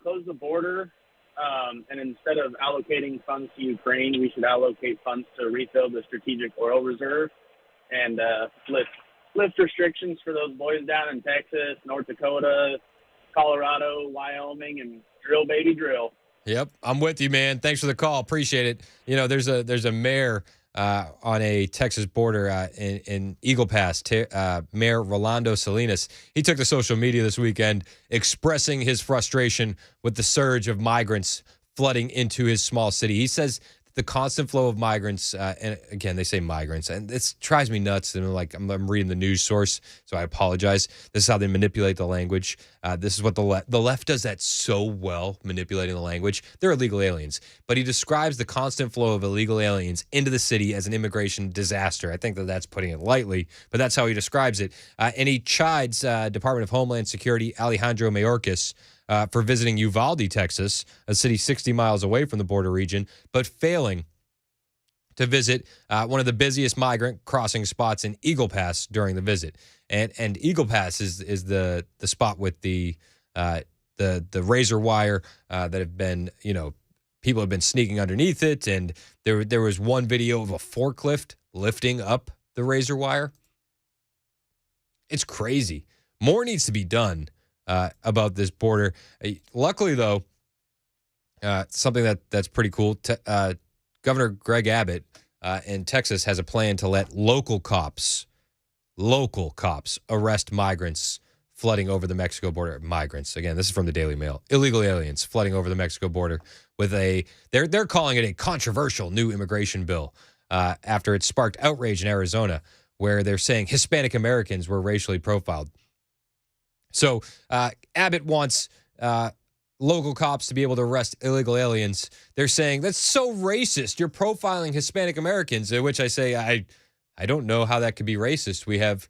Speaker 11: close the border, and instead of allocating funds to Ukraine, we should allocate funds to refill the strategic oil reserve and lift restrictions for those boys down in Texas, North Dakota, Colorado, Wyoming, and drill, baby, drill.
Speaker 1: Yep, I'm with you, man. Thanks for the call. Appreciate it. There's a mayor on a Texas border in Eagle Pass, Mayor Rolando Salinas. He took to social media this weekend expressing his frustration with the surge of migrants flooding into his small city. He says the constant flow of migrants, and again, they say migrants, and this drives me nuts. And I'm reading the news source, so I apologize. This is how they manipulate the language. This is what the left does that so well, manipulating the language. They're illegal aliens. But he describes the constant flow of illegal aliens into the city as an immigration disaster. I think that's putting it lightly, but that's how he describes it. And he chides Department of Homeland Security Alejandro Mayorkas for visiting Uvalde, Texas, a city 60 miles away from the border region, but failing to visit one of the busiest migrant crossing spots in Eagle Pass during the visit. And Eagle Pass is the spot with the razor wire that have been, people have been sneaking underneath it. And there was one video of a forklift lifting up the razor wire. It's crazy. More needs to be done about this border. Luckily, though, something that's pretty cool. Governor Greg Abbott in Texas has a plan to let local cops arrest migrants flooding over the Mexico border. Migrants, again, this is from the Daily Mail. Illegal aliens flooding over the Mexico border with they're calling it a controversial new immigration bill after it sparked outrage in Arizona, where they're saying Hispanic Americans were racially profiled. So Abbott wants local cops to be able to arrest illegal aliens. They're saying that's so racist. You're profiling Hispanic Americans, which I say I don't know how that could be racist. We have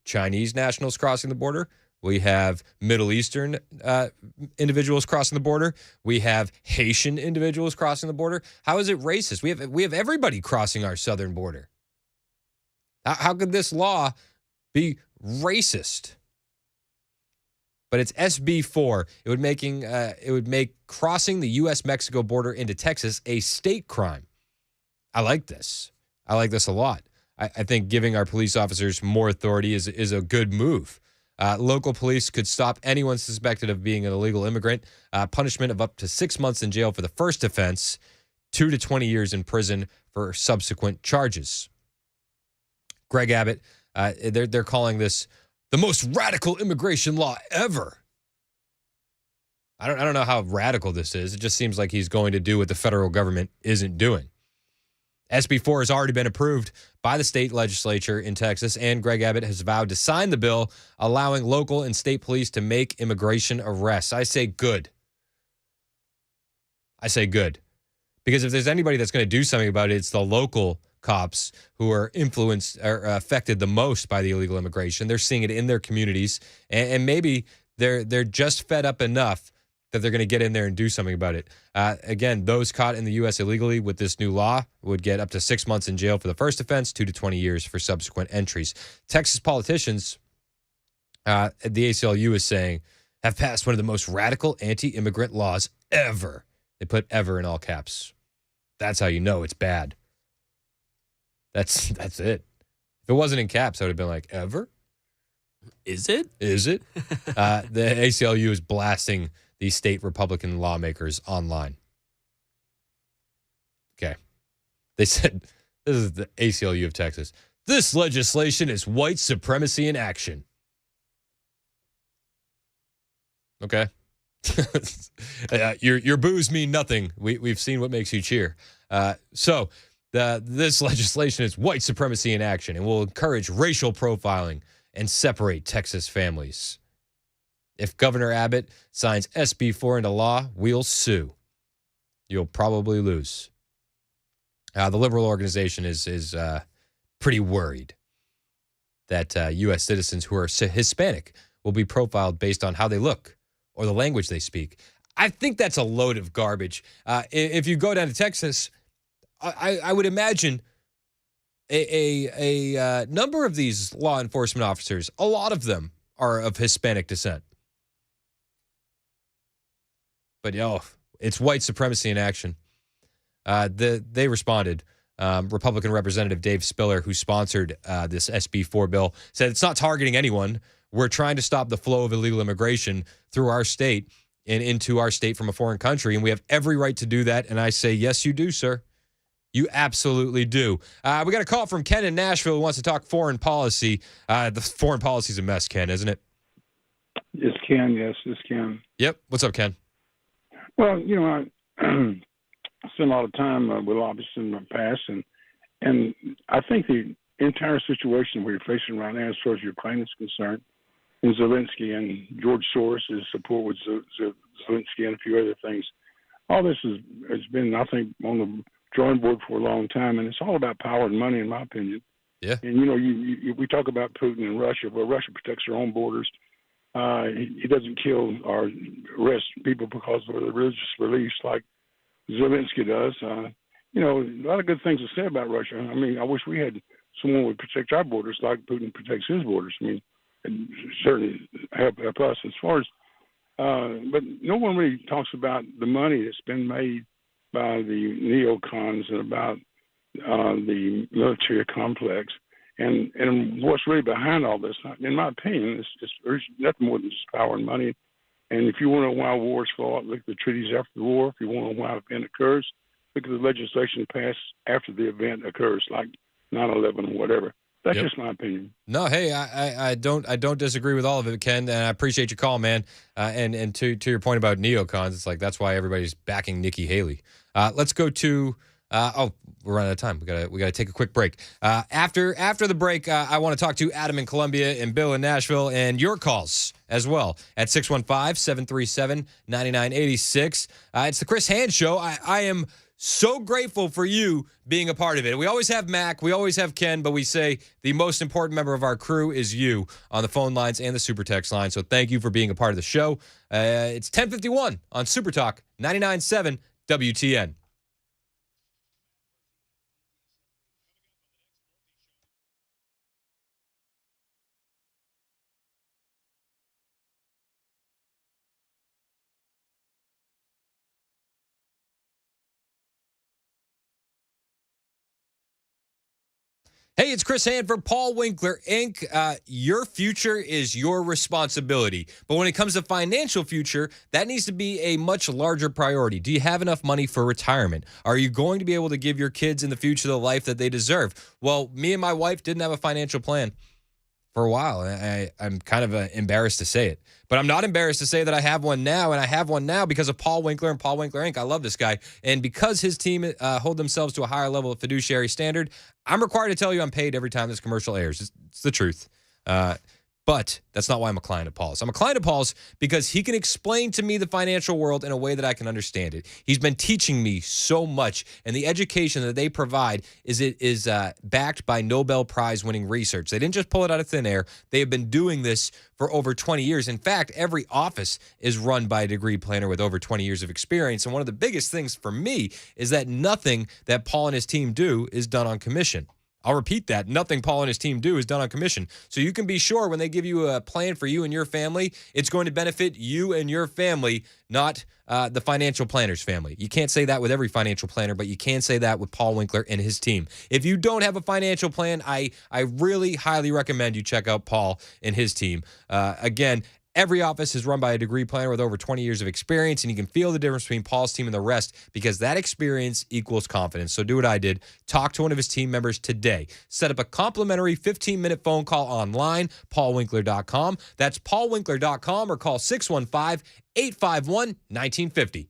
Speaker 1: Chinese nationals crossing the border. We have Middle Eastern individuals crossing the border. We have Haitian individuals crossing the border. How is it racist? We have everybody crossing our southern border. How could this law be racist? But it's SB 4. It would make crossing the U.S.-Mexico border into Texas a state crime. I like this. I like this a lot. I think giving our police officers more authority is a good move. Local police could stop anyone suspected of being an illegal immigrant. Punishment of up to 6 months in jail for the first offense, 2 to 20 years in prison for subsequent charges. Greg Abbott, they're calling this the most radical immigration law ever. I don't know how radical this is. It just seems like he's going to do what the federal government isn't doing. SB 4 has already been approved by the state legislature in Texas, and Greg Abbott has vowed to sign the bill allowing local and state police to make immigration arrests. I say good. Because if there's anybody that's going to do something about it, it's the local cops who are influenced or affected the most by the illegal immigration. They're seeing it in their communities, and maybe they're just fed up enough that they're going to get in there and do something about it. Again, those caught in the U.S. illegally with this new law would get up to 6 months in jail for the first offense, 2 to 20 years for subsequent entries. Texas politicians, the ACLU is saying, have passed one of the most radical anti-immigrant laws ever. They put ever in all caps. That's how you know it's bad. That's it. If it wasn't in caps, I would have been like, ever?
Speaker 2: Is it?
Speaker 1: The ACLU is blasting these state Republican lawmakers online. Okay. They said, this is the ACLU of Texas. This legislation is white supremacy in action. Okay. Your boos mean nothing. We've seen what makes you cheer. This legislation is white supremacy in action and will encourage racial profiling and separate Texas families. If Governor Abbott signs SB 4 into law, we'll sue. You'll probably lose. The liberal organization is pretty worried that U.S. citizens who are Hispanic will be profiled based on how they look or the language they speak. I think that's a load of garbage. If you go down to Texas, I would imagine a number of these law enforcement officers, a lot of them are of Hispanic descent. But, it's white supremacy in action. They responded. Republican Representative Dave Spiller, who sponsored this SB 4 bill, said it's not targeting anyone. We're trying to stop the flow of illegal immigration through our state and into our state from a foreign country, and we have every right to do that. And I say, yes, you do, sir. You absolutely do. We got a call from Ken in Nashville who wants to talk foreign policy. The foreign policy is a mess, Ken, isn't it?
Speaker 10: It's Ken, yes, it's Ken.
Speaker 1: Yep. What's up, Ken?
Speaker 10: Well, I spent a lot of time with lobbyists in my past, and I think the entire situation we're facing right now, as far as Ukraine is concerned, and Zelensky and George Soros' support with Zelensky and a few other things, all this has been, I think, on the drawing board for a long time, and it's all about power and money, in my opinion.
Speaker 1: Yeah.
Speaker 10: And we talk about Putin and Russia. Well, Russia protects their own borders. He doesn't kill or arrest people because of their religious beliefs like Zelensky does. A lot of good things to say about Russia. I mean, I wish we had someone who would protect our borders like Putin protects his borders. I mean, and certainly help us as far as. But no one really talks about the money that's been made by the neocons and about the military complex. And what's really behind all this, in my opinion, there's nothing more than just power and money. And if you want to know why wars fought, look at the treaties after the war. If you want to know why an event occurs, look at the legislation passed after the event occurs, like 9/11 or whatever. That's just my opinion.
Speaker 1: No, hey, I don't disagree with all of it, Ken, and I appreciate your call, man. And to your point about neocons, it's like that's why everybody's backing Nikki Haley. Let's go to. We're running out of time. We gotta take a quick break. After the break, I want to talk to Adam in Columbia and Bill in Nashville and your calls as well at 615-737-9986. It's the Chris Hand Show. I am So grateful for you being a part of it. We always have Mac, we always have Ken, but we say the most important member of our crew is you on the phone lines and the Super Text line. So thank you for being a part of the show. It's 10:51 on Super Talk 99.7 WTN. Hey, it's Chris Hanford, Paul Winkler, Inc. Your future is your responsibility. But when it comes to financial future, that needs to be a much larger priority. Do you have enough money for retirement? Are you going to be able to give your kids in the future the life that they deserve? Well, me and my wife didn't have a financial plan for a while. I'm kind of embarrassed to say it. But I'm not embarrassed to say that I have one now, and I have one now because of Paul Winkler and Paul Winkler Inc. I love this guy. And because his team hold themselves to a higher level of fiduciary standard, I'm required to tell you I'm paid every time this commercial airs. It's the truth. But that's not why I'm a client of Paul's. I'm a client of Paul's because he can explain to me the financial world in a way that I can understand it. He's been teaching me so much, and the education that they provide is backed by Nobel Prize winning research. They didn't just pull it out of thin air. They have been doing this for over 20 years. In fact, every office is run by a degree planner with over 20 years of experience. And one of the biggest things for me is that nothing that Paul and his team do is done on commission. I'll repeat that. Nothing Paul and his team do is done on commission. So you can be sure when they give you a plan for you and your family, it's going to benefit you and your family, not the financial planner's family. You can't say that with every financial planner, but you can say that with Paul Winkler and his team. If you don't have a financial plan, I really highly recommend you check out Paul and his team. Again, every office is run by a degree planner with over 20 years of experience, and you can feel the difference between Paul's team and the rest because that experience equals confidence. So do what I did. Talk to one of his team members today. Set up a complimentary 15-minute phone call online, paulwinkler.com. That's paulwinkler.com or call 615-851-1950.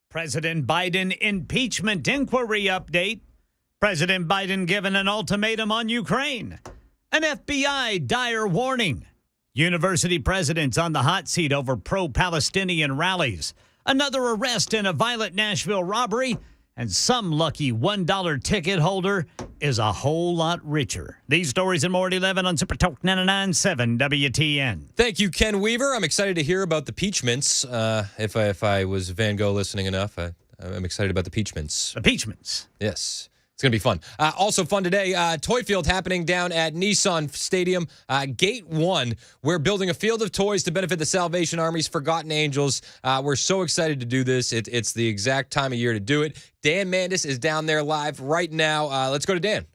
Speaker 4: President Biden impeachment inquiry update. President Biden given an ultimatum on Ukraine. An FBI dire warning. University presidents on the hot seat over pro-Palestinian rallies. Another arrest in a violent Nashville robbery. And some lucky $1 ticket holder is a whole lot richer. These stories and more at 11 on Super Talk 99.7 WTN.
Speaker 1: Thank you, Ken Weaver. I'm excited to hear about the Peachmints. If I was Van Gogh listening enough, I'm excited about the Peachmints.
Speaker 4: The Peachmints.
Speaker 1: Yes. It's going to be fun. Also fun today, Toy Field happening down at Nissan Stadium, Gate 1. We're building a field of toys to benefit the Salvation Army's Forgotten Angels. We're so excited to do this. It's the exact time of year to do it. Dan Mandis is down there live right now. Let's go to Dan.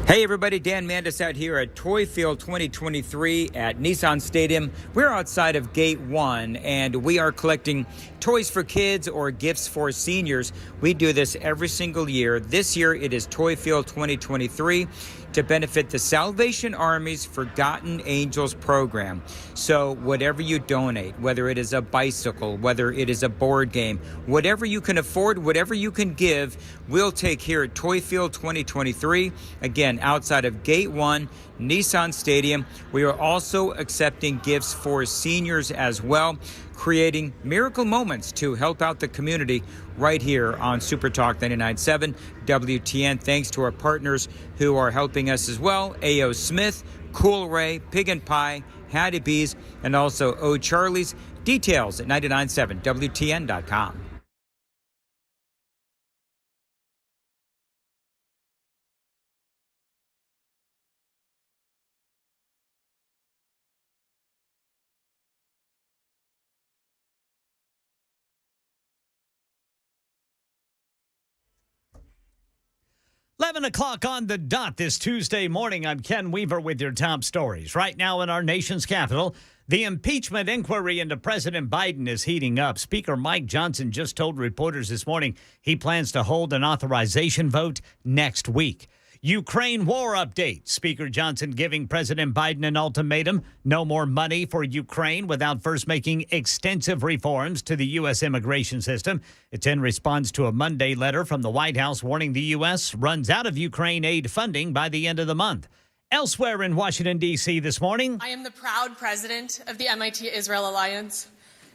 Speaker 21: Hey everybody, Dan Mandis out here at Toy Field 2023 at Nissan Stadium. We're outside of Gate 1 and we are collecting toys for kids or gifts for seniors. We do this every single year. This year it is Toy Field 2023 to benefit the Salvation Army's Forgotten Angels program. So whatever you donate, whether it is a bicycle, whether it is a board game, whatever you can afford, whatever you can give, we'll take here at Toy Field 2023. Again, outside of Gate 1, Nissan Stadium. We are also accepting gifts for seniors as well, creating miracle moments to help out the community right here on Super Talk 99.7 WTN. Thanks to our partners who are helping us as well, A.O. Smith, Cool Ray, Pig and Pie, Hattie B's, and also O'Charlie's. Details at 997WTN.com.
Speaker 4: Eleven o'clock on the dot this Tuesday morning. I'm Ken Weaver with your top stories. Right now in our nation's capital, the impeachment inquiry into President Biden is heating up. Speaker Mike Johnson just told reporters this morning he plans to hold an authorization vote next week. Ukraine war update. Speaker Johnson giving President Biden an ultimatum. No more money for Ukraine without first making extensive reforms to the U.S. immigration system. It's in response to a Monday letter from the White House warning the U.S. runs out of Ukraine aid funding by the end of the month. Elsewhere in Washington, D.C. this morning.
Speaker 6: I am the proud president of the MIT-Israel Alliance,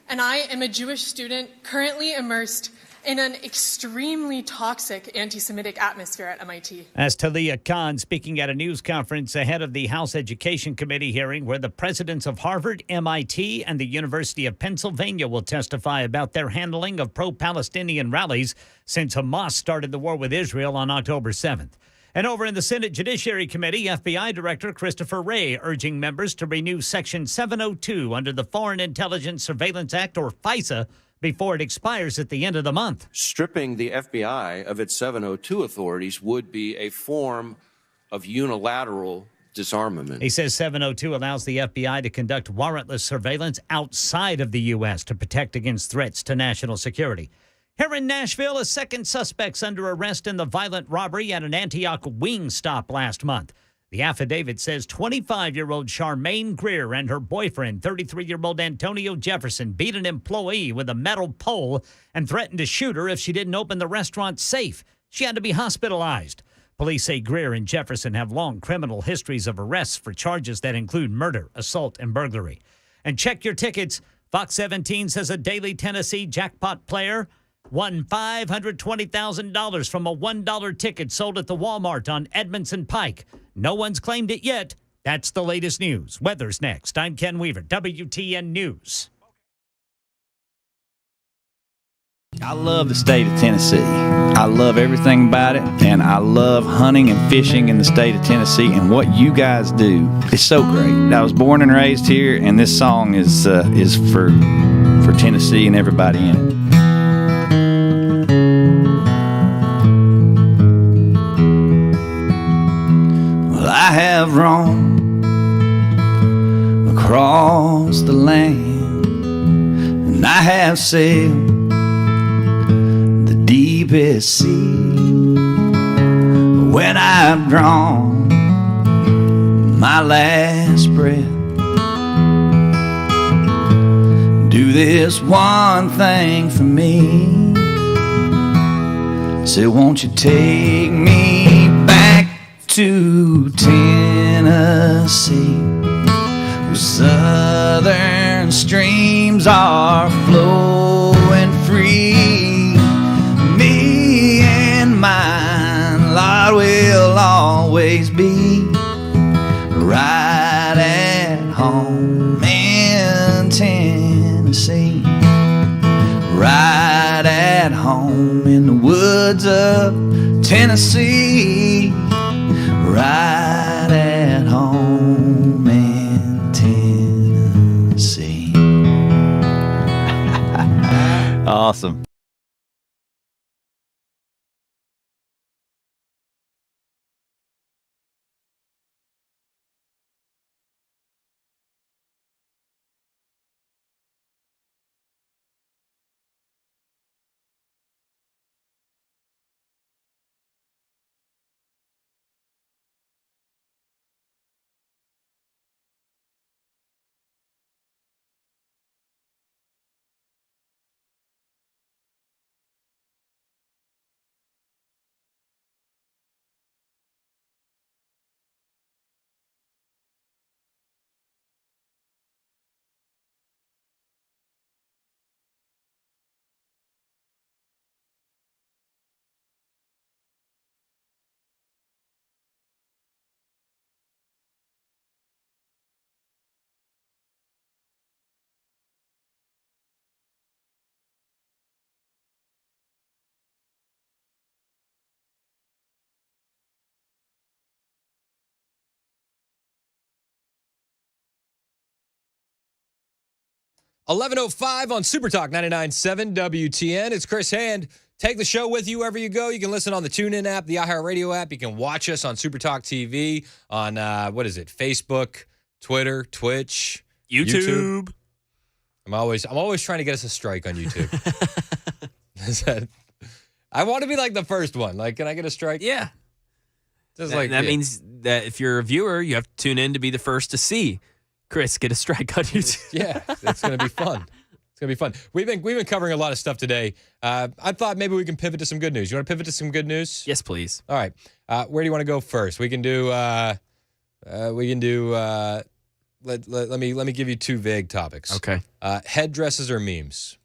Speaker 6: and I am a Jewish student currently immersed in an extremely toxic anti-Semitic atmosphere at MIT.
Speaker 4: As Talia Khan speaking at a news conference ahead of the House Education Committee hearing where the presidents of Harvard, MIT, and the University of Pennsylvania will testify about their handling of pro-Palestinian rallies since Hamas started the war with Israel on October 7th. And over in the Senate Judiciary Committee, FBI Director Christopher Wray urging members to renew Section 702 under the Foreign Intelligence Surveillance Act, or FISA, before it expires at the end of the month.
Speaker 7: Stripping the FBI of its 702 authorities would be a form of unilateral disarmament.
Speaker 4: He says 702 allows the FBI to conduct warrantless surveillance outside of the U.S. to protect against threats to national security. Here in Nashville, a second suspect's under arrest in the violent robbery at an Antioch wing stop last month. The affidavit says 25-year-old Charmaine Greer and her boyfriend, 33-year-old Antonio Jefferson, beat an employee with a metal pole and threatened to shoot her if she didn't open the restaurant's safe. She had to be hospitalized. Police say Greer and Jefferson have long criminal histories of arrests for charges that include murder, assault, and burglary. And check your tickets. Fox 17 says a Daily Tennessee jackpot player won $520,000 from a $1 ticket sold at the Walmart on Edmondson Pike. No one's claimed it yet. That's the latest news. Weather's next. I'm Ken Weaver, WTN News.
Speaker 12: I love the state of Tennessee. I love everything about it, and I love hunting and fishing in the state of Tennessee, and what you guys do is so great. I was born and raised here, and this song is for Tennessee and everybody in it. I have roamed across the land, and I have sailed the deepest sea. When I've drawn my last breath, do this one thing for me. Said, won't you take me back to Tennessee? Where southern streams are flowing free. Me and mine, Lord, will always be right at home in Tennessee. Right at home in the woods of Tennessee. Right at home in Tennessee. Awesome.
Speaker 1: .05 on Super Talk 99.7 WTN. It's Chris Hand. Take the show with you wherever you go. You can listen on the TuneIn app, the iHeartRadio app. You can watch us on Super Talk TV, on, Facebook, Twitter, Twitch,
Speaker 2: YouTube.
Speaker 1: I'm always trying to get us a strike on YouTube. I want to be like the first one. Like, can I get a strike?
Speaker 2: Yeah. That means that if you're a viewer, you have to tune in to be the first to see Chris get a strike on YouTube.
Speaker 1: Yeah, it's going to be fun. It's going to be fun. We've been covering a lot of stuff today. I thought maybe we can pivot to some good news. You want to pivot to some good news?
Speaker 2: Yes, please.
Speaker 1: All right. Where do you want to go first? We can do. Let me give you two vague topics.
Speaker 2: Okay.
Speaker 1: Headdresses or memes?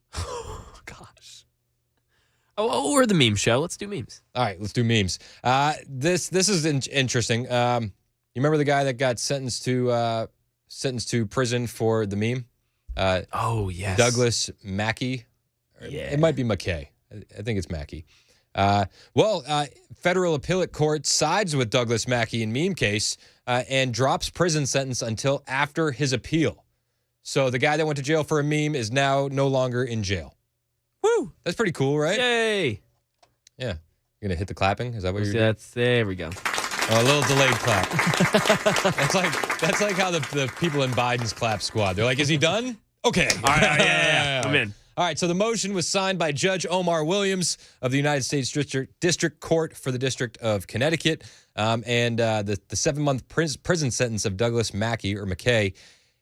Speaker 2: Gosh. Oh, we're the meme show. Let's do memes.
Speaker 1: All right, let's do memes. This is interesting. You remember the guy that got sentenced to prison for the meme?
Speaker 2: Oh, yes.
Speaker 1: Douglas Mackey.
Speaker 2: Yeah.
Speaker 1: It might be McKay. I think it's Mackey. Federal appellate court sides with Douglas Mackey in meme case and drops prison sentence until after his appeal. So the guy that went to jail for a meme is now no longer in jail.
Speaker 2: Woo!
Speaker 1: That's pretty cool, right?
Speaker 2: Yay!
Speaker 1: Yeah. You're going to hit the clapping? Is that what you're doing?
Speaker 2: There we go.
Speaker 1: Oh, a little delayed clap. That's like how the people in Biden's clap squad. They're like, is he done? Okay.
Speaker 2: All right, yeah. I'm in.
Speaker 1: All right, so the motion was signed by Judge Omar Williams of the United States District Court for the District of Connecticut. And the 7-month prison sentence of Douglas Mackey, or McKay,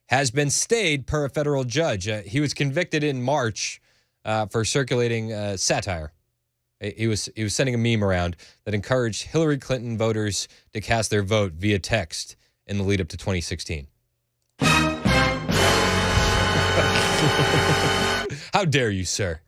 Speaker 1: has been stayed per a federal judge. He was convicted in March for circulating satire. He was sending a meme around that encouraged Hillary Clinton voters to cast their vote via text in the lead up to 2016. How dare you, sir?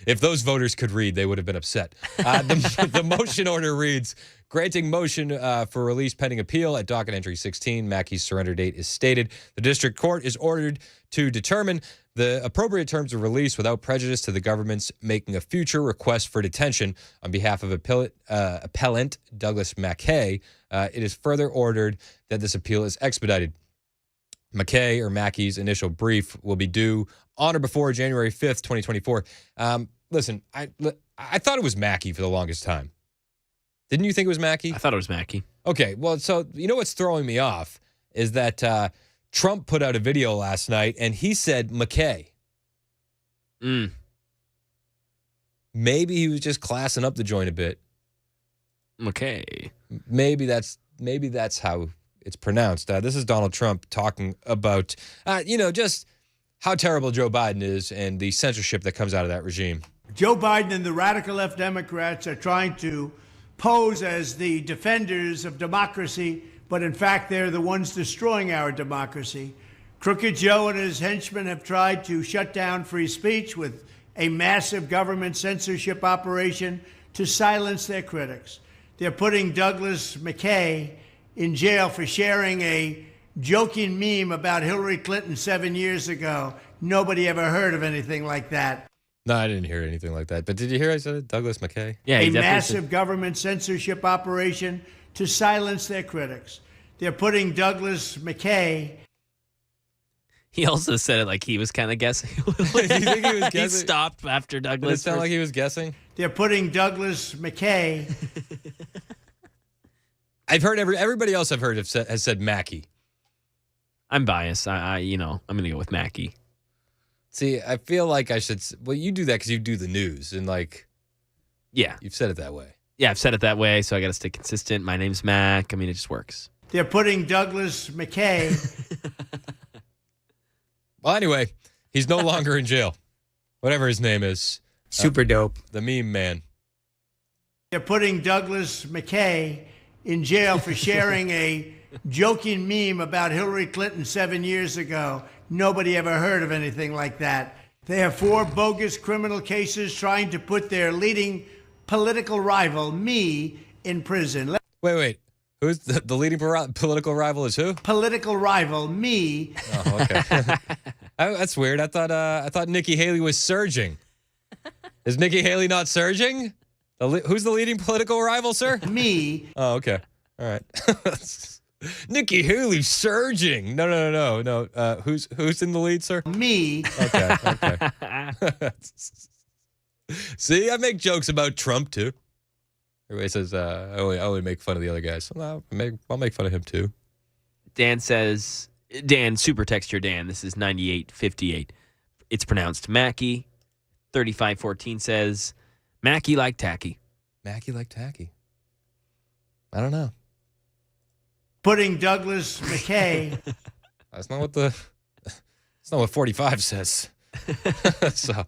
Speaker 1: If those voters could read, they would have been upset. The motion order reads, granting motion for release pending appeal at docket entry 16. Mackey's surrender date is stated. The district court is ordered to determine the appropriate terms of release without prejudice to the government's making a future request for detention on behalf of appellant Douglas Mackay. It is further ordered that this appeal is expedited. McKay, or Mackey's, initial brief will be due on or before January 5th, 2024. Listen, I thought it was Mackey for the longest time. Didn't you think it was Mackey?
Speaker 2: I thought it was Mackey.
Speaker 1: Okay, well, so you know what's throwing me off is that Trump put out a video last night, and he said McKay. Maybe he was just classing up the joint a bit.
Speaker 2: McKay.
Speaker 1: Maybe that's how it's pronounced. This is Donald Trump talking about, just how terrible Joe Biden is and the censorship that comes out of that regime.
Speaker 3: Joe Biden and the radical left Democrats are trying to pose as the defenders of democracy, but in fact, they're the ones destroying our democracy. Crooked Joe and his henchmen have tried to shut down free speech with a massive government censorship operation to silence their critics. They're putting Douglas McKay in jail for sharing a joking meme about Hillary Clinton 7 years ago. Nobody ever heard of anything like that.
Speaker 1: No, I didn't hear anything like that. But did you hear I said it? Douglas McKay?
Speaker 2: Yeah,
Speaker 3: A massive government censorship operation to silence their critics. They're putting Douglas McKay.
Speaker 2: He also said it like he was kind of guessing.
Speaker 1: You think he was guessing?
Speaker 2: He stopped after
Speaker 1: Did
Speaker 2: Douglas.
Speaker 1: it sound like he was guessing?
Speaker 3: They're putting Douglas McKay.
Speaker 1: I've heard everybody else I've heard has said Mackey.
Speaker 2: I'm biased. I'm going to go with Mackey.
Speaker 1: See, I feel like I should. Well, you do that because you do the news and
Speaker 2: Yeah.
Speaker 1: You've said it that way.
Speaker 2: Yeah, I've said it that way, so I got to stay consistent. My name's Mac. I mean, it just works.
Speaker 3: They're putting Douglas McKay.
Speaker 1: Well, anyway, he's no longer in jail. Whatever his name is.
Speaker 21: Super dope.
Speaker 1: The meme man.
Speaker 3: They're putting Douglas McKay in jail for sharing a joking meme about Hillary Clinton 7 years ago. Nobody ever heard of anything like that. They have 4 bogus criminal cases trying to put their leading political rival, me, in prison.
Speaker 1: Wait. Who's the leading political rival is who?
Speaker 3: Political rival, me.
Speaker 1: Oh, okay. That's weird. I thought Nikki Haley was surging. Is Nikki Haley not surging? Who's the leading political rival, sir?
Speaker 3: Me.
Speaker 1: Oh, okay. All right. Nikki Haley surging. No. Who's in the lead, sir?
Speaker 3: Me.
Speaker 1: Okay. See, I make jokes about Trump too. Everybody says I only make fun of the other guys. I'll make fun of him too.
Speaker 2: Dan says, super text your Dan. This is 9858. It's pronounced Mackey. 3514 says, Mackey like tacky.
Speaker 1: Mackey like tacky. I don't know.
Speaker 3: Putting Douglas McKay.
Speaker 1: That's not what 45 says. So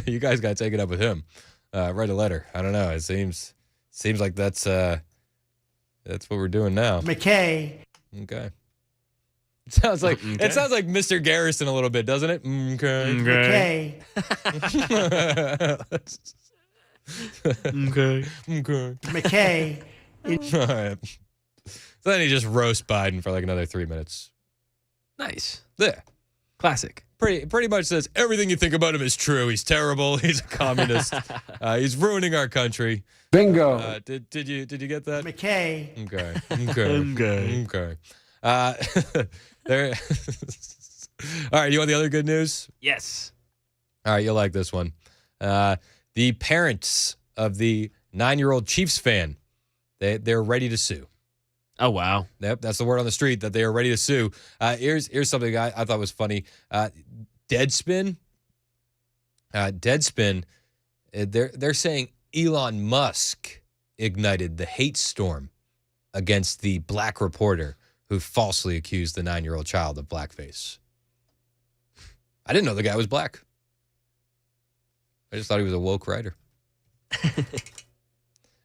Speaker 1: you guys got to take it up with him. Write a letter. I don't know. It seems like that's what we're doing now.
Speaker 3: McKay.
Speaker 1: Okay. It sounds like Mr. Garrison a little bit, doesn't it? Okay.
Speaker 3: McKay. McKay.
Speaker 1: All right. So then he just roast Biden for like another 3 minutes.
Speaker 2: Nice.
Speaker 1: Yeah.
Speaker 2: Classic.
Speaker 1: Pretty much says everything you think about him is true. He's terrible. He's a communist. He's ruining our country.
Speaker 3: Bingo.
Speaker 1: Did you get that?
Speaker 3: McKay.
Speaker 1: Okay. There. All right. You want the other good news?
Speaker 2: Yes.
Speaker 1: All right. You'll like this one. The parents of the 9-year-old Chiefs fan, they're ready to sue.
Speaker 2: Oh, wow.
Speaker 1: Yep, that's the word on the street, that they are ready to sue. Here's something I thought was funny. Deadspin. They're saying Elon Musk ignited the hate storm against the black reporter who falsely accused the 9-year-old child of blackface. I didn't know the guy was black. I just thought he was a woke writer.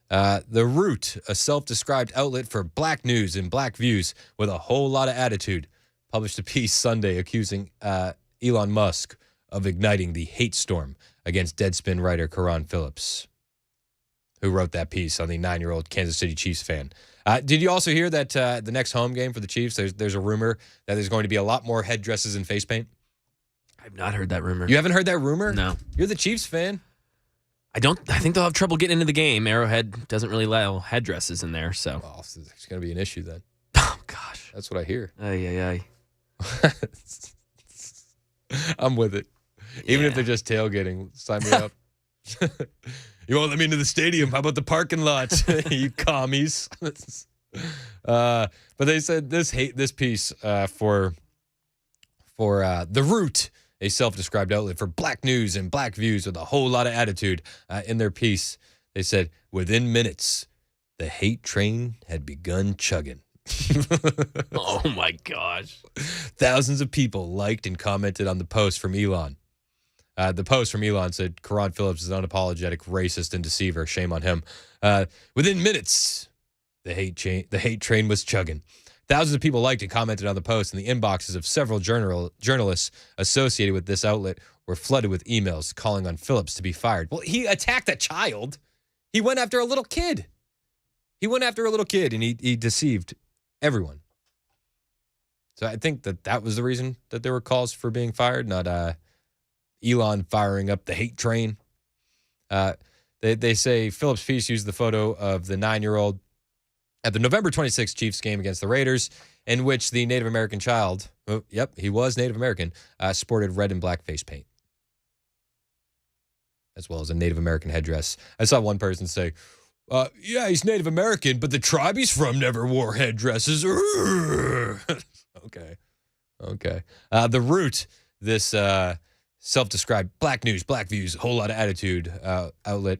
Speaker 1: The Root, a self-described outlet for black news and black views with a whole lot of attitude, published a piece Sunday accusing Elon Musk of igniting the hate storm against Deadspin writer Karan Phillips, who wrote that piece on the 9-year-old Kansas City Chiefs fan. Did you also hear that the next home game for the Chiefs, there's a rumor that there's going to be a lot more headdresses and face paint?
Speaker 2: I've not heard that rumor.
Speaker 1: You haven't heard that rumor?
Speaker 2: No.
Speaker 1: You're the Chiefs fan.
Speaker 2: I think they'll have trouble getting into the game. Arrowhead doesn't really allow headdresses in there, so.
Speaker 1: Well, it's going to be an issue then.
Speaker 2: Oh, gosh.
Speaker 1: That's what I hear.
Speaker 2: Ay.
Speaker 1: I'm with it. Even if they're just tailgating, sign me up. You won't let me into the stadium. How about the parking lot, you commies? But they said this piece for The Root, a self-described outlet for black news and black views with a whole lot of attitude. In their piece, they said, within minutes, the hate train had begun chugging.
Speaker 2: Oh, my gosh.
Speaker 1: Thousands of people liked and commented on the post from Elon. The post from Elon said, Karan Phillips is an unapologetic racist and deceiver. Shame on him. Within minutes, the hate train was chugging. Thousands of people liked and commented on the post, and the inboxes of several journalists associated with this outlet were flooded with emails calling on Phillips to be fired. Well, he attacked a child. He went after a little kid. And he deceived everyone. So I think that was the reason that there were calls for being fired, not Elon firing up the hate train. They say Phillips' piece used the photo of the 9-year-old at the November 26th Chiefs game against the Raiders, in which the Native American child, he was Native American, sported red and black face paint, as well as a Native American headdress. I saw one person say, yeah, he's Native American, but the tribe he's from never wore headdresses. Okay. The Root, this self-described black news, black views, whole lot of attitude outlet,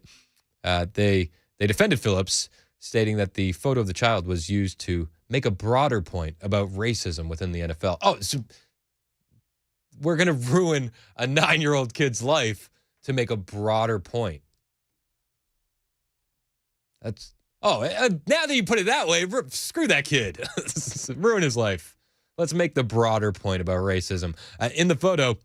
Speaker 1: they defended Phillips, stating that the photo of the child was used to make a broader point about racism within the NFL. Oh, so we're going to ruin a 9-year-old kid's life to make a broader point. Now that you put it that way, screw that kid. Ruin his life. Let's make the broader point about racism. In the photo,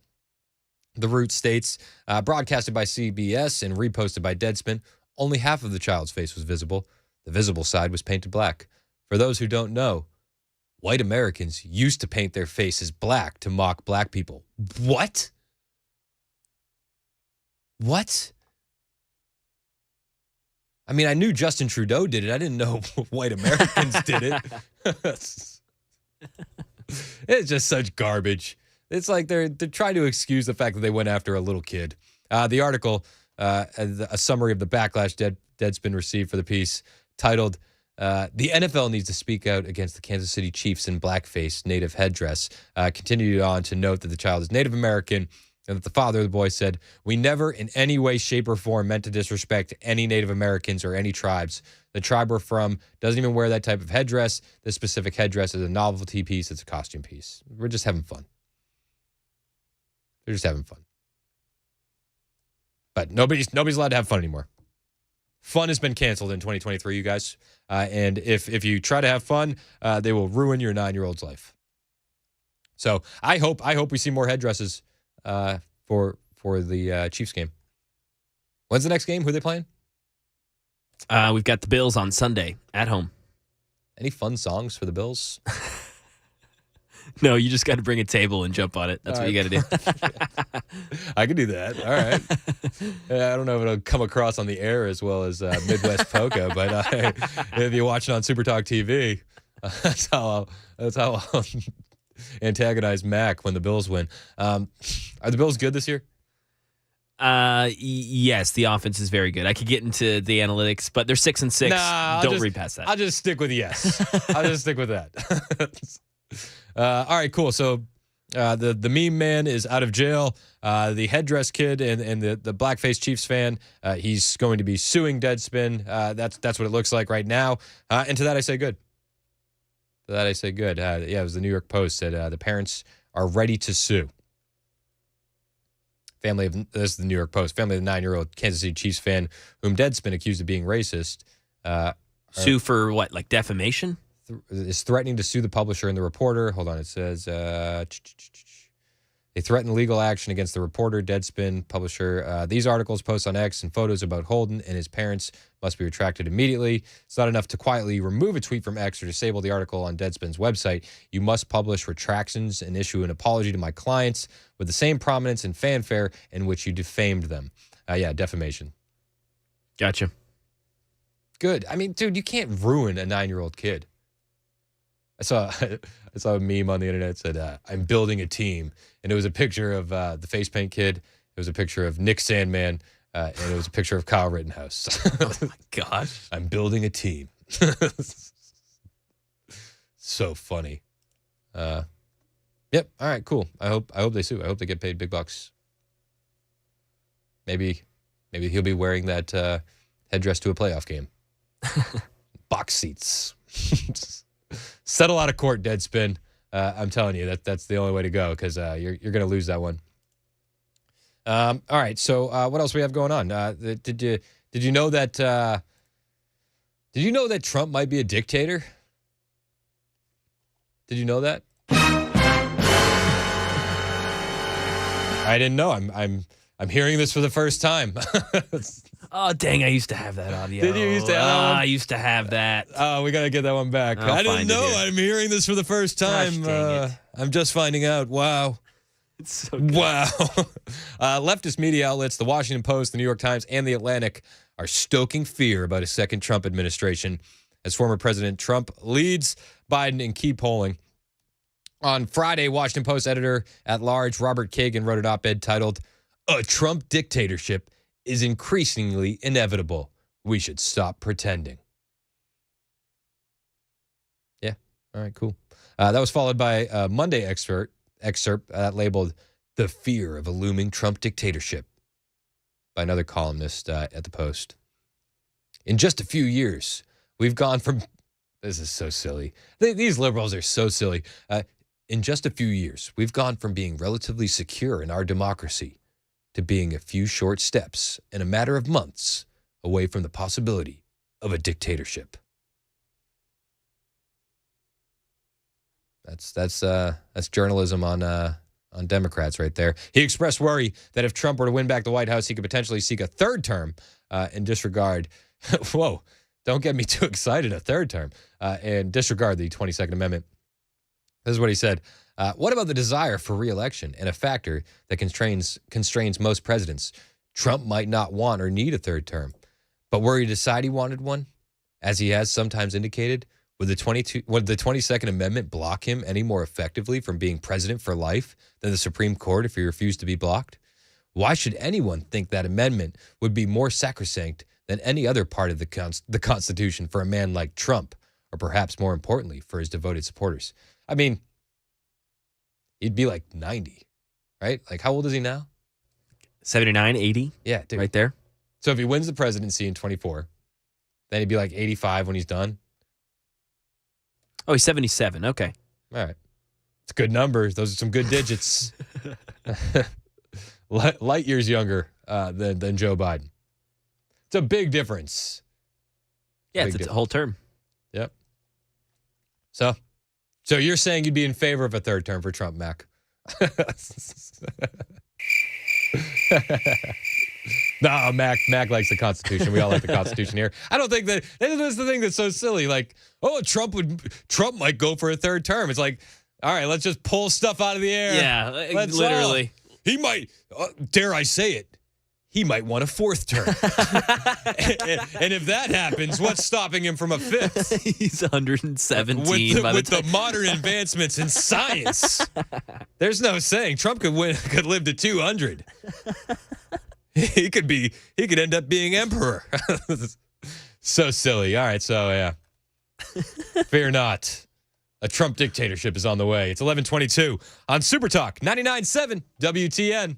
Speaker 1: The Root states, broadcasted by CBS and reposted by Deadspin, only half of the child's face was visible. The visible side was painted black. For those who don't know, white Americans used to paint their faces black to mock black people. What? I mean, I knew Justin Trudeau did it. I didn't know white Americans did it. It's just such garbage. It's like they're trying to excuse the fact that they went after a little kid. The article, a summary of the backlash Deadspin received for the piece, titled, The NFL Needs to Speak Out Against the Kansas City Chiefs in Blackface Native Headdress, continued on to note that the child is Native American and that the father of the boy said, we never in any way, shape, or form meant to disrespect any Native Americans or any tribes. The tribe we're from doesn't even wear that type of headdress. This specific headdress is a novelty piece. It's a costume piece. We're just having fun. They're just having fun. But nobody's allowed to have fun anymore. Fun has been canceled in 2023, you guys. And if you try to have fun, they will ruin your 9-year-old's life. So I hope we see more headdresses for the Chiefs game. When's the next game? Who are they playing?
Speaker 2: We've got the Bills on Sunday at home.
Speaker 1: Any fun songs for the Bills?
Speaker 2: No, you just got to bring a table and jump on it. That's what you got to do.
Speaker 1: I could do that. All right. I don't know if it'll come across on the air as well as Midwest Polka, but if you watch it on Super Talk TV, that's how I'll antagonize Mac when the Bills win. Are the Bills good this year?
Speaker 2: Yes, the offense is very good. I could get into the analytics, but they're 6-6. Don't read past that.
Speaker 1: I'll just stick with yes. I'll just stick with that. All right, cool. So the meme man is out of jail. The headdress kid and the blackface Chiefs fan, he's going to be suing Deadspin. That's what it looks like right now. And to that I say good. It was the New York Post said the parents are ready to sue. This is the New York Post. Family of the 9-year-old Kansas City Chiefs fan whom Deadspin accused of being racist.
Speaker 2: Sue for what, like defamation?
Speaker 1: Is threatening to sue the publisher and the reporter. Hold on, it says they threaten legal action against the reporter, Deadspin, publisher. These articles post on X and photos about Holden and his parents must be retracted immediately. It's not enough to quietly remove a tweet from X or disable the article on Deadspin's website. You must publish retractions and issue an apology to my clients with the same prominence and fanfare in which you defamed them. Defamation.
Speaker 2: Gotcha.
Speaker 1: Good. I mean, dude, you can't ruin a 9-year-old kid. I saw a meme on the internet that said, I'm building a team. And it was a picture of the face paint kid. It was a picture of Nick Sandman. And it was a picture of Kyle Rittenhouse.
Speaker 2: Oh, my gosh.
Speaker 1: I'm building a team. So funny. Yep. All right, cool. I hope they sue. I hope they get paid big bucks. Maybe he'll be wearing that headdress to a playoff game. Box seats. Settle out of court, Deadspin. I'm telling you, that's the only way to go because you're going to lose that one. All right. So what else we have going on? Did you know that Trump might be a dictator? Did you know that? I didn't know. I'm hearing this for the first time.
Speaker 2: Oh, dang, I used to have that audio.
Speaker 1: Did you used to have that one?
Speaker 2: I used to have that.
Speaker 1: Oh, we got to get that one back. I didn't know. I'm hearing this for the first time.
Speaker 2: Gosh, dang it.
Speaker 1: I'm just finding out. Wow.
Speaker 2: It's so good.
Speaker 1: Wow. Leftist media outlets, the Washington Post, the New York Times, and the Atlantic are stoking fear about a second Trump administration as former President Trump leads Biden in key polling. On Friday, Washington Post editor-at-large Robert Kagan wrote an op-ed titled, "A Trump Dictatorship is Increasingly Inevitable. We Should Stop Pretending." Yeah, all right, cool. That was followed by a Monday excerpt labeled "The Fear of a Looming Trump Dictatorship" by another columnist at the Post. In just a few years, we've gone from... This is so silly. These liberals are so silly. In just a few years, we've gone from being relatively secure in our democracy to being a few short steps in a matter of months away from the possibility of a dictatorship. That's journalism on Democrats right there. He expressed worry that if Trump were to win back the White House, he could potentially seek a third term and disregard. Whoa, don't get me too excited. A third term and disregard the 22nd Amendment. This is what he said. What about the desire for re-election and a factor that constrains most presidents? Trump might not want or need a third term, but were he to decide he wanted one, as he has sometimes indicated, would the 22nd Amendment block him any more effectively from being president for life than the Supreme Court if he refused to be blocked? Why should anyone think that amendment would be more sacrosanct than any other part of the Constitution for a man like Trump, or perhaps more importantly, for his devoted supporters? I mean, he'd be like 90, right? Like, how old is he now?
Speaker 2: 79, 80?
Speaker 1: Yeah, dude.
Speaker 2: Right there.
Speaker 1: So if he wins the presidency in 24, then he'd be like 85 when he's done.
Speaker 2: Oh, he's 77. Okay.
Speaker 1: All right. It's good numbers. Those are some good digits. Light years younger than Joe Biden. It's a big difference.
Speaker 2: Yeah, it's a whole term.
Speaker 1: Yep. So you're saying you'd be in favor of a third term for Trump, Mac? No, Mac likes the Constitution. We all like the Constitution here. I don't think that is the thing that's so silly. Like, oh, Trump might go for a third term. It's like, all right, let's just pull stuff out of the air.
Speaker 2: Yeah, literally.
Speaker 1: He might, dare I say it, he might want a fourth term. and if that happens, what's stopping him from a fifth?
Speaker 2: He's 117
Speaker 1: with the modern advancements in science. There's no saying Trump could live to 200. He could end up being emperor. So silly. All right, so yeah. Fear not. A Trump dictatorship is on the way. It's 11:22 on Super Talk 99.7 WTN.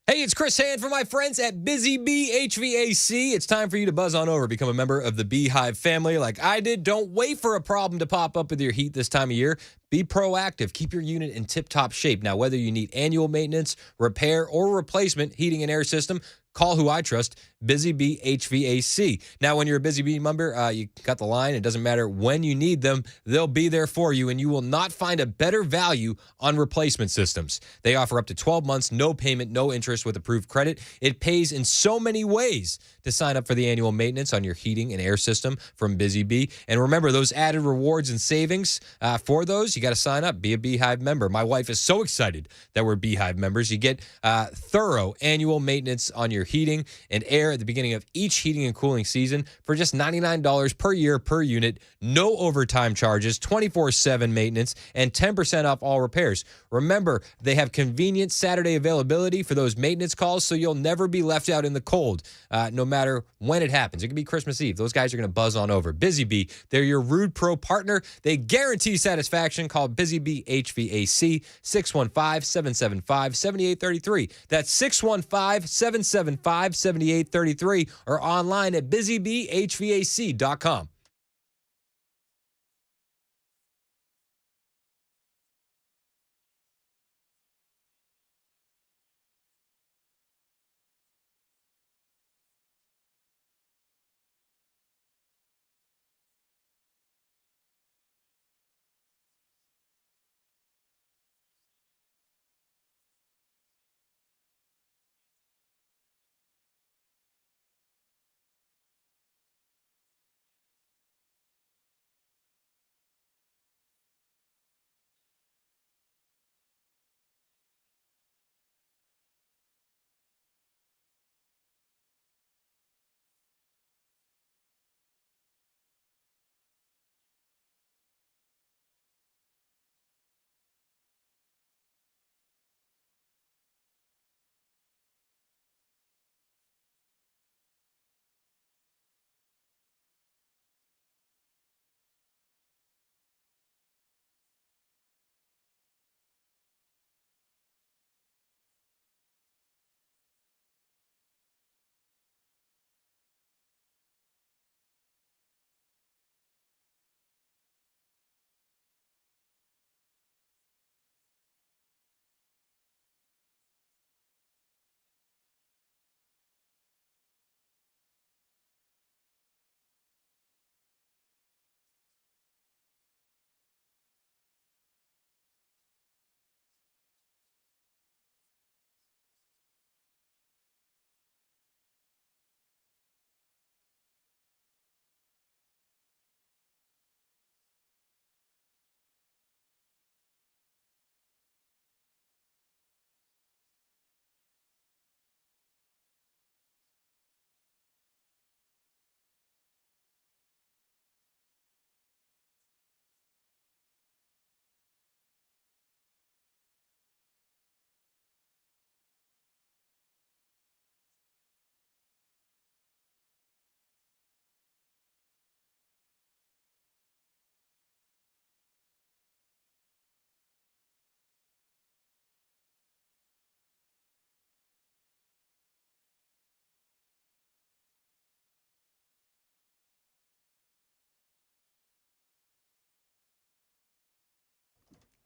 Speaker 1: Hey, it's Chris Hand from my friends at Busy Bee HVAC. It's time for you to buzz on over, become a member of the Beehive family like I did. Don't wait for a problem to pop up with your heat this time of year. Be proactive. Keep your unit in tip-top shape. Now, whether you need annual maintenance, repair, or replacement heating and air system, call who I trust, Busy Bee HVAC. Now, when you're a Busy Bee member, you got the line. It doesn't matter when you need them. They'll be there for you, and you will not find a better value on replacement systems. They offer up to 12 months, no payment, no interest with approved credit. It pays in so many ways to sign up for the annual maintenance on your heating and air system from Busy Bee. And remember, those added rewards and savings for those, you you got to sign up, be a Beehive member. My wife is so excited that we're Beehive members. You get thorough annual maintenance on your heating and air at the beginning of each heating and cooling season for just $99 per year per unit, no overtime charges, 24/7 maintenance, and 10% off all repairs. Remember, they have convenient Saturday availability for those maintenance calls, so you'll never be left out in the cold, no matter when it happens. It could be Christmas Eve. Those guys are going to buzz on over. Busy Bee, they're your Rude Pro partner. They guarantee satisfaction. Call Busy Bee HVAC, 615-775-7833. That's 615-775-7833, or online at busybeehvac.com.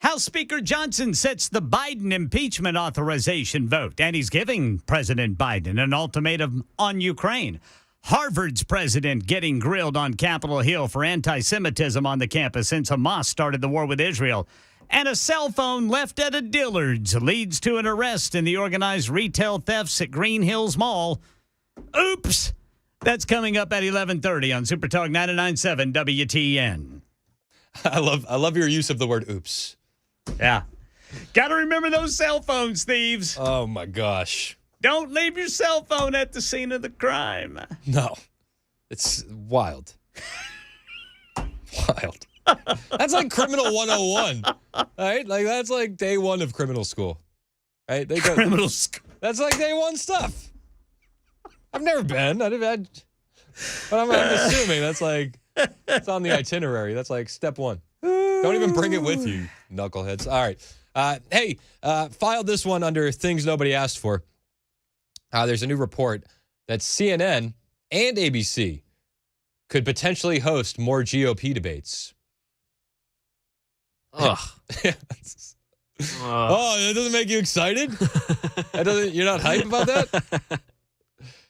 Speaker 4: House Speaker Johnson sets the Biden impeachment authorization vote, and he's giving President Biden an ultimatum on Ukraine. Harvard's president getting grilled on Capitol Hill for anti-Semitism on the campus since Hamas started the war with Israel. And a cell phone left at a Dillard's leads to an arrest in the organized retail thefts at Green Hills Mall. Oops! That's coming up at 11:30 on Super Talk 99.7 WTN.
Speaker 1: I love your use of the word oops.
Speaker 4: Yeah. Got to remember those cell phones, thieves.
Speaker 1: Oh, my gosh.
Speaker 4: Don't leave your cell phone at the scene of the crime.
Speaker 1: No. It's wild. Wild. That's like criminal 101. Right? Like, that's like day one of criminal school. Right?
Speaker 4: Criminal school.
Speaker 1: That's like day one stuff. I've never been. But I'm assuming that's like, it's on the itinerary. That's like step one. Don't even bring it with you, knuckleheads. All right. Hey, filed this one under things nobody asked for. There's a new report that CNN and ABC could potentially host more GOP debates.
Speaker 2: Ugh.
Speaker 1: Oh, that doesn't make you excited? You're not hype about that?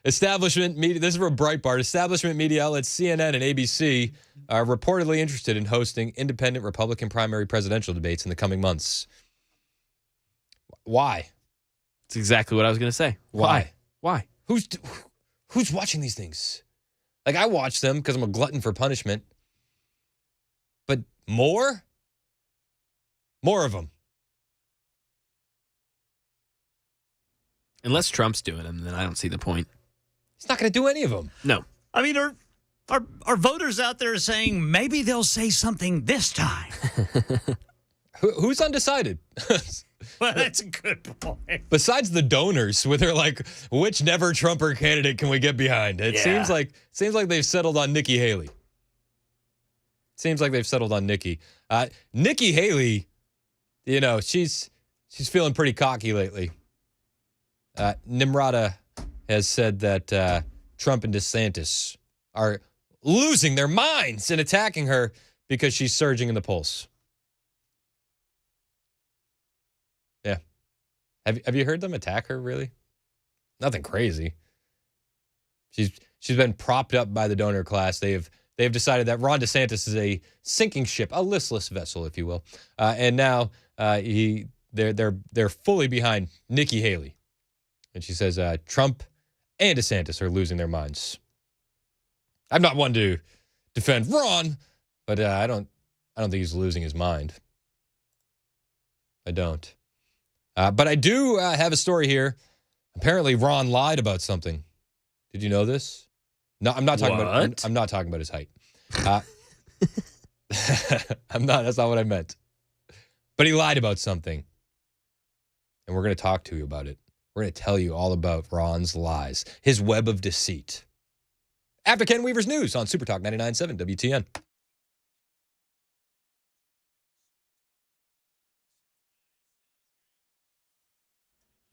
Speaker 1: Establishment media, this is from Breitbart. Establishment media outlets CNN and ABC are reportedly interested in hosting independent Republican primary presidential debates in the coming months. Why?
Speaker 2: That's exactly what I was going to say.
Speaker 1: Why?
Speaker 2: Who's
Speaker 1: watching these things? Like, I watch them because I'm a glutton for punishment. But more? More of them.
Speaker 2: Unless Trump's doing them, then I don't see the point.
Speaker 1: He's not going to do any of them.
Speaker 2: No.
Speaker 4: I mean, are voters out there saying maybe they'll say something this time?
Speaker 1: Who's undecided?
Speaker 4: Well, that's a good point.
Speaker 1: Besides the donors, with their like, which never Trumper candidate can we get behind? It seems like they've settled on Nikki Haley. Seems like they've settled on Nikki. Nikki Haley, you know, she's feeling pretty cocky lately. Nimrata has said that Trump and DeSantis are losing their minds and attacking her because she's surging in the polls. Yeah. Have you heard them attack her, really? Nothing crazy. She's been propped up by the donor class. They've decided that Ron DeSantis is a sinking ship, a listless vessel, if you will. And now they're fully behind Nikki Haley. And she says Trump and DeSantis are losing their minds. I'm not one to defend Ron, but I don't think he's losing his mind. I don't. But I do have a story here. Apparently, Ron lied about something. Did you know this? No, I'm not talking about. I'm not talking about his height. I'm not. That's not what I meant. But he lied about something, and we're going to talk to you about it. We're going to tell you all about Ron's lies, his web of deceit. After Ken Weaver's news on Super Talk 99.7 WTN.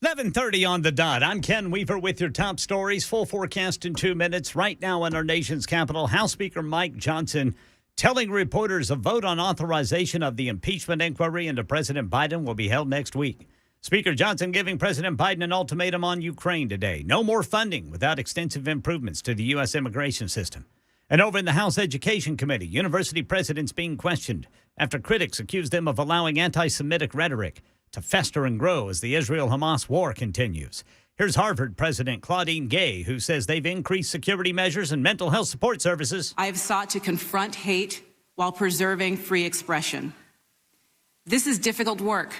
Speaker 4: 11:30 on the dot. I'm Ken Weaver with your top stories. Full forecast in 2 minutes. Right now in our nation's capital, House Speaker Mike Johnson telling reporters a vote on authorization of the impeachment inquiry into President Biden will be held next week. Speaker Johnson giving President Biden an ultimatum on Ukraine today. No more funding without extensive improvements to the U.S. immigration system. And over in the House Education Committee, university presidents being questioned after critics accused them of allowing anti-Semitic rhetoric to fester and grow as the Israel-Hamas war continues. Here's Harvard President Claudine Gay, who says they've increased security measures and mental health support services.
Speaker 13: I have sought to confront hate while preserving free expression. This is difficult work,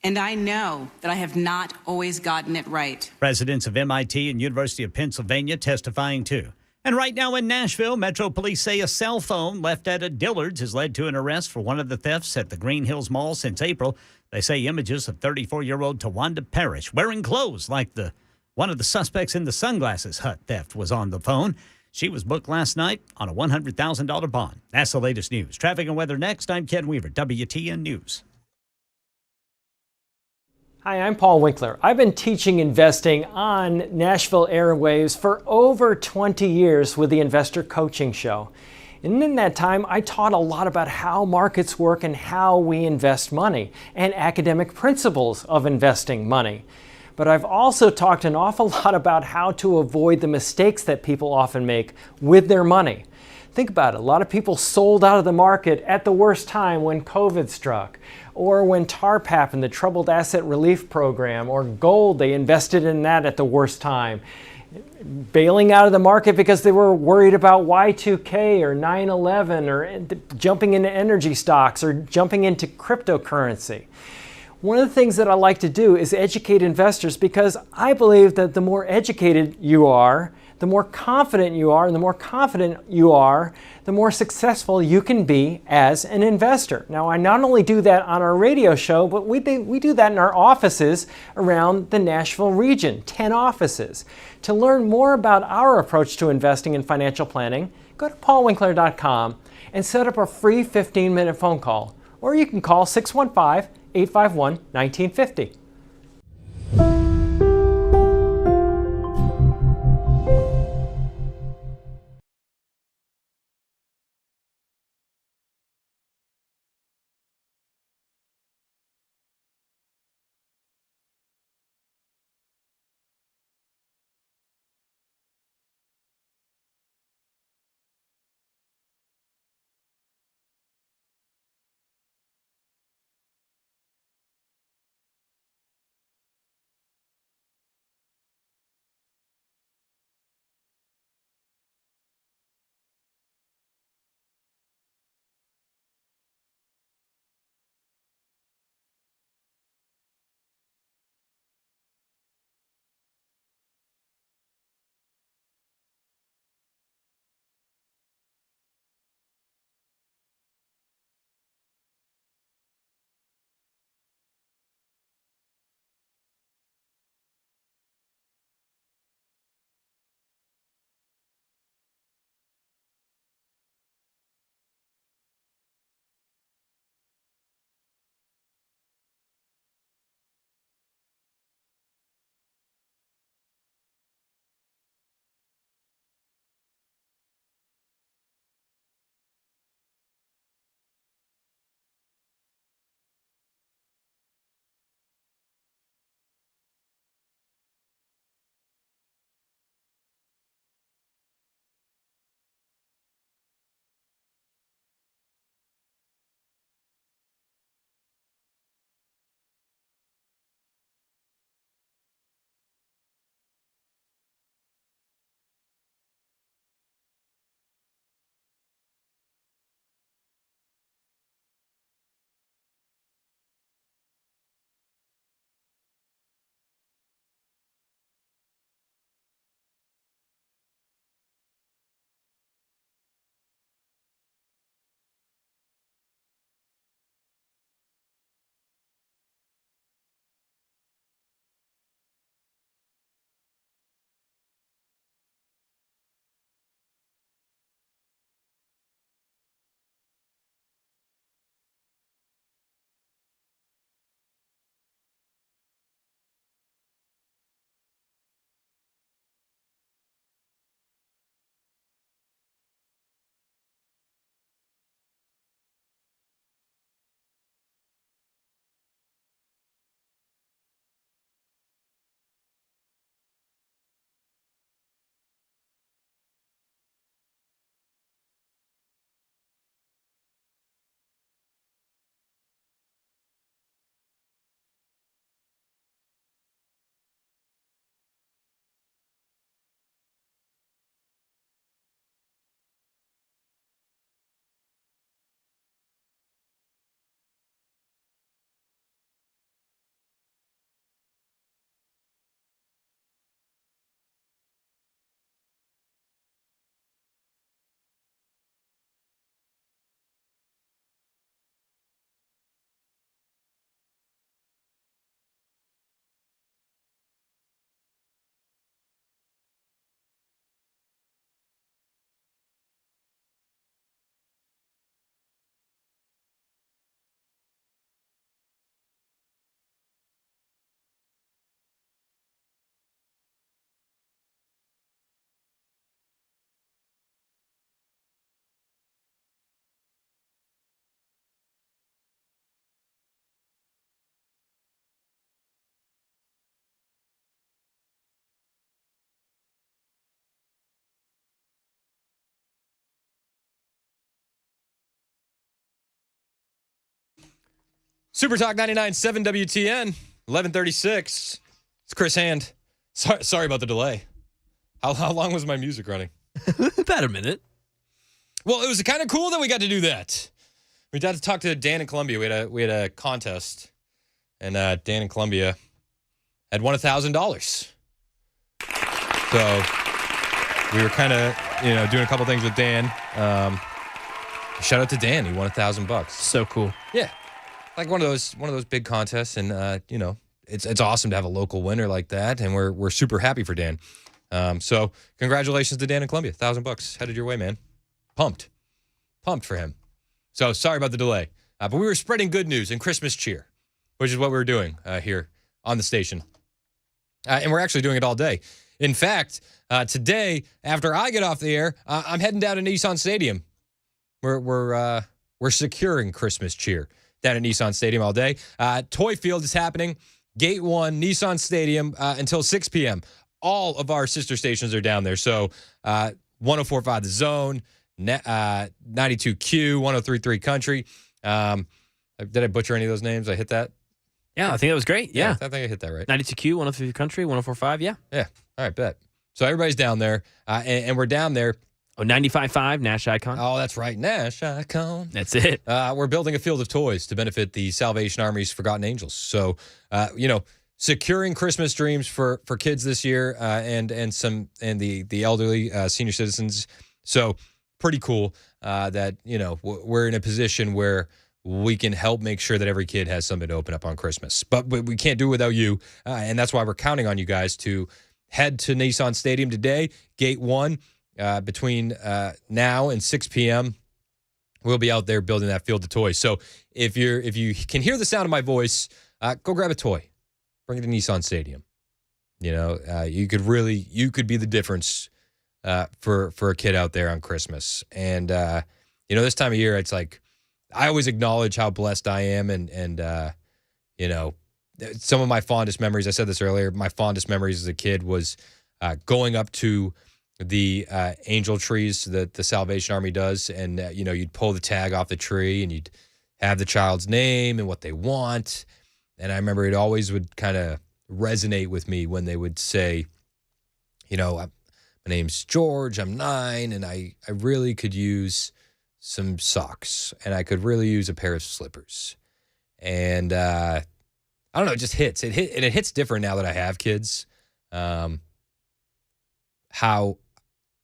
Speaker 13: and I know that I have not always gotten it right.
Speaker 4: Presidents of MIT and University of Pennsylvania testifying too. And right now in Nashville, Metro Police say a cell phone left at a Dillard's has led to an arrest for one of the thefts at the Green Hills Mall since April. They say images of 34-year-old Tawanda Parrish wearing clothes like one of the suspects in the sunglasses hut theft was on the phone. She was booked last night on a $100,000 bond. That's the latest news. Traffic and weather next. I'm Ken Weaver, WTN News.
Speaker 8: Hi, I'm Paul Winkler. I've been teaching investing on Nashville airwaves for over 20 years with the Investor Coaching Show. And in that time, I taught a lot about how markets work and how we invest money and academic principles of investing money. But I've also talked an awful lot about how to avoid the mistakes that people often make with their money. Think about it. A lot of people sold out of the market at the worst time when COVID struck, or when TARP happened, the Troubled Asset Relief Program, or gold, they invested in that at the worst time. Bailing out of the market because they were worried about Y2K or 9/11 or jumping into energy stocks or jumping into cryptocurrency. One of the things that I like to do is educate investors because I believe that the more educated you are, the more confident you are, and the more confident you are, the more successful you can be as an investor. Now, I not only do that on our radio show, but we do that in our offices around the Nashville region, 10 offices. To learn more about our approach to investing and financial planning, go to paulwinkler.com and set up a free 15-minute phone call. Or you can call 615-851-1950.
Speaker 1: Super Talk 99.7 WTN, 11:36. It's Chris Hand. Sorry about the delay. How long was my music running?
Speaker 2: About a minute.
Speaker 1: Well, it was kind of cool that we got to do that. We got to talk to Dan in Columbia. We had a contest, and Dan in Columbia had won $1,000. So we were kind of doing a couple things with Dan. Shout out to Dan. He won $1,000.
Speaker 2: So cool.
Speaker 1: Yeah, like one of those big contests, and it's awesome to have a local winner like that, and we're super happy for Dan. So congratulations to Dan in Columbia. $1,000 headed your way, man. Pumped for him. So sorry about the delay, but we were spreading good news and Christmas cheer, which is what we were doing here on the station, and we're actually doing it all day. In fact, today after I get off the air, I'm heading down to Nissan Stadium. We're securing Christmas cheer down at Nissan Stadium all day. Toy Field is happening. Gate 1, Nissan Stadium until 6 p.m. All of our sister stations are down there. So 104.5 The Zone, 92Q, 103.3 Country. Did I butcher any of those names? I hit that?
Speaker 2: Yeah, I think that was great. Yeah.
Speaker 1: I think I hit that right.
Speaker 2: 92Q, 103 Country, 104.5. Yeah.
Speaker 1: Yeah. All right, bet. So everybody's down there, and we're down there.
Speaker 2: Oh, 95.5, Nash Icon.
Speaker 1: Oh, that's right, Nash Icon.
Speaker 2: That's it.
Speaker 1: We're building a field of toys to benefit the Salvation Army's Forgotten Angels. So, securing Christmas dreams for kids this year, and the elderly, senior citizens. So, pretty cool that we're in a position where we can help make sure that every kid has something to open up on Christmas. But we can't do it without you, and that's why we're counting on you guys to head to Nissan Stadium today, Gate 1. Between now and 6 p.m., we'll be out there building that field of toys. So if you can hear the sound of my voice, go grab a toy, bring it to Nissan Stadium. You could be the difference for a kid out there on Christmas. And this time of year, it's like I always acknowledge how blessed I am, and some of my fondest memories. I said this earlier. My fondest memories as a kid was going up to the angel trees that the Salvation Army does, and you'd pull the tag off the tree and you'd have the child's name and what they want. And I remember it always would kind of resonate with me when they would say, my name's George, I'm 9, and I really could use some socks, and I could really use a pair of slippers. And I don't know, it just hits. It hits different now that I have kids.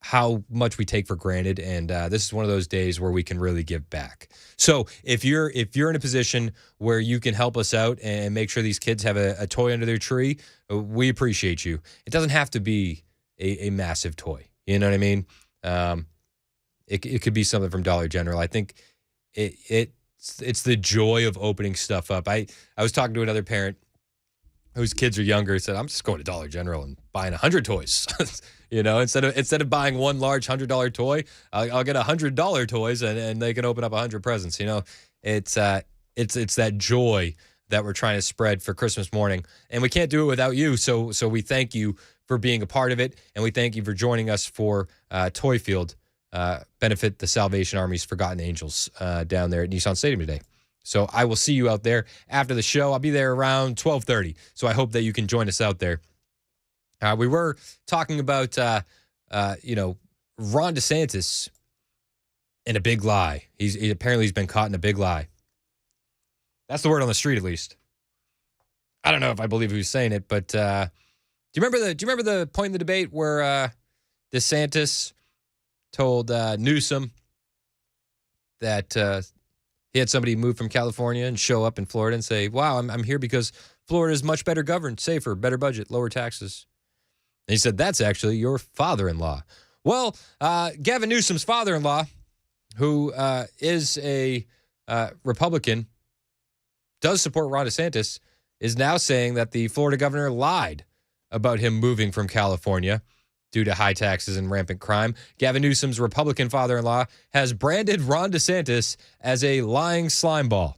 Speaker 1: How much we take for granted, and this is one of those days where we can really give back. So if you're in a position where you can help us out and make sure these kids have a toy under their tree, we appreciate you. It doesn't have to be a massive toy. You know what I mean? It could be something from Dollar General. I think it's the joy of opening stuff up. I was talking to another parent whose kids are younger, said, I'm just going to Dollar General and buying 100 toys. Instead of buying one large $100 toy, I'll get $100 toys and they can open up 100 presents. It's that joy that we're trying to spread for Christmas morning, and we can't do it without you. So we thank you for being a part of it, and we thank you for joining us for Toy Field, benefit the Salvation Army's Forgotten Angels down there at Nissan Stadium today. So I will see you out there after the show. I'll be there around 12:30. So I hope that you can join us out there. We were talking about, Ron DeSantis and a big lie. He's been caught in a big lie. That's the word on the street, at least. I don't know if I believe who's saying it, but do you remember the point in the debate where DeSantis told Newsom that he had somebody move from California and show up in Florida and say, wow, I'm here because Florida is much better governed, safer, better budget, lower taxes. And he said, that's actually your father-in-law. Well, Gavin Newsom's father-in-law, who is a Republican, does support Ron DeSantis, is now saying that the Florida governor lied about him moving from California due to high taxes and rampant crime. Gavin Newsom's Republican father-in-law has branded Ron DeSantis as a lying slimeball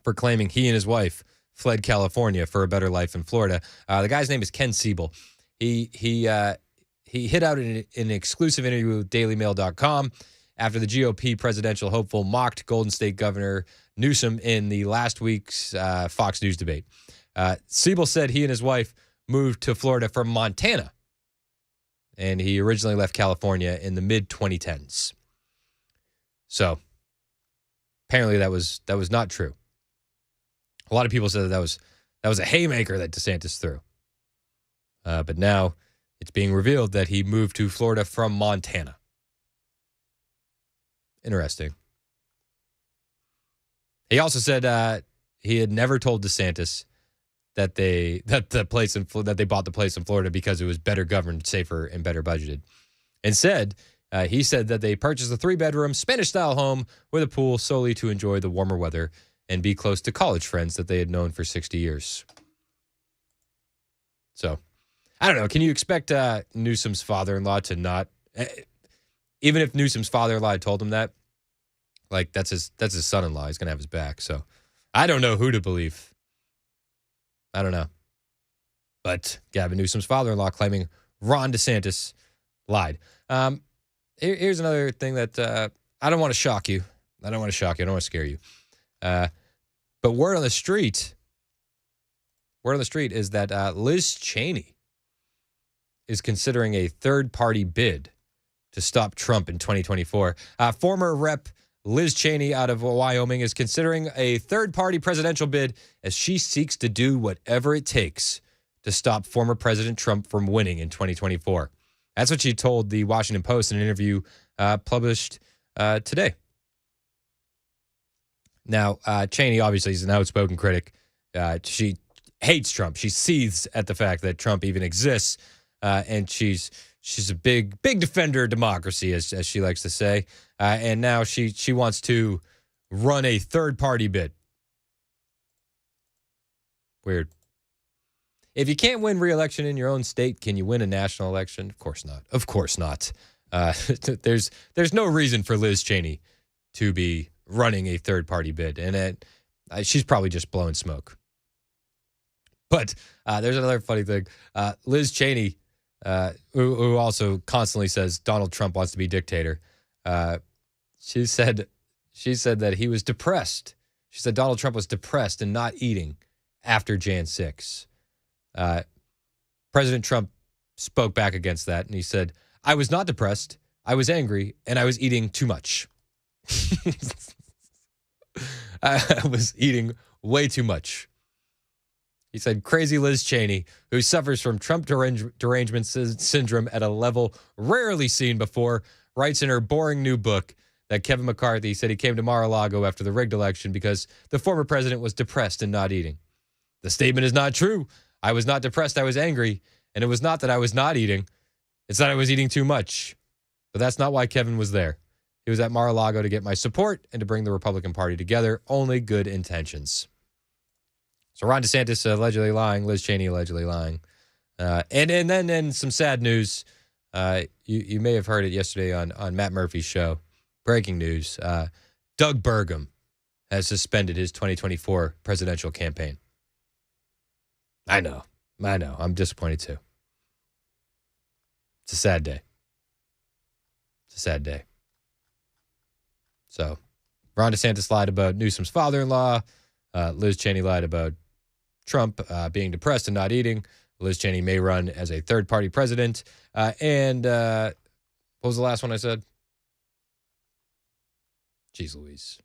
Speaker 1: for claiming he and his wife fled California for a better life in Florida. The guy's name is Ken Siebel. He hit out in an exclusive interview with DailyMail.com, after the GOP presidential hopeful mocked Golden State Governor Newsom in the last week's Fox News debate. Siebel said he and his wife moved to Florida from Montana, and he originally left California in the mid-2010s. So apparently that was not true. A lot of people said that was a haymaker that DeSantis threw. But now it's being revealed that he moved to Florida from Montana. Interesting. He also said he had never told DeSantis that they bought the place in Florida because it was better governed, safer, and better budgeted. Instead, he said that they purchased a 3-bedroom Spanish-style home with a pool solely to enjoy the warmer weather and be close to college friends that they had known for 60 years. So, I don't know. Can you expect Newsom's father-in-law to not, even if Newsom's father-in-law told him that, like that's his son-in-law. He's gonna have his back. So, I don't know who to believe. I don't know. But Gavin Newsom's father-in-law claiming Ron DeSantis lied. Here's another thing that I don't want to shock you. I don't want to scare you. But word on the street is that Liz Cheney is considering a third-party bid to stop Trump in 2024. Former Rep. Liz Cheney out of Wyoming is considering a third-party presidential bid as she seeks to do whatever it takes to stop former President Trump from winning in 2024. That's what she told the Washington Post in an interview published today. Now, Cheney obviously is an outspoken critic. She hates Trump. She seethes at the fact that Trump even exists, and she's a big defender of democracy, as she likes to say. And now she wants to run a third-party bid. Weird. If you can't win re-election in your own state, can you win a national election? Of course not. Of course not. There's no reason for Liz Cheney to be running a third-party bid, and she's probably just blowing smoke. But there's another funny thing. Liz Cheney, who also constantly says Donald Trump wants to be dictator, she said that he was depressed. She said Donald Trump was depressed and not eating after Jan 6. President Trump spoke back against that, and he said, I was not depressed. I was angry, and I was eating too much. I was eating way too much. He said, crazy Liz Cheney, who suffers from Trump derangement syndrome at a level rarely seen before, writes in her boring new book that Kevin McCarthy said he came to Mar-a-Lago after the rigged election because the former president was depressed and not eating. The statement is not true. I was not depressed. I was angry. And it was not that I was not eating. It's that I was eating too much. But that's not why Kevin was there. He was at Mar-a-Lago to get my support and to bring the Republican Party together. Only good intentions. So Ron DeSantis allegedly lying, Liz Cheney allegedly lying. And then some sad news. You may have heard it yesterday on Matt Murphy's show. Breaking news. Doug Burgum has suspended his 2024 presidential campaign. I know. I'm disappointed too. It's a sad day. So Ron DeSantis lied about Newsom's father-in-law. Liz Cheney lied about Trump being depressed and not eating. Liz Cheney may run as a third-party president. And what was the last one I said? Jeez Louise.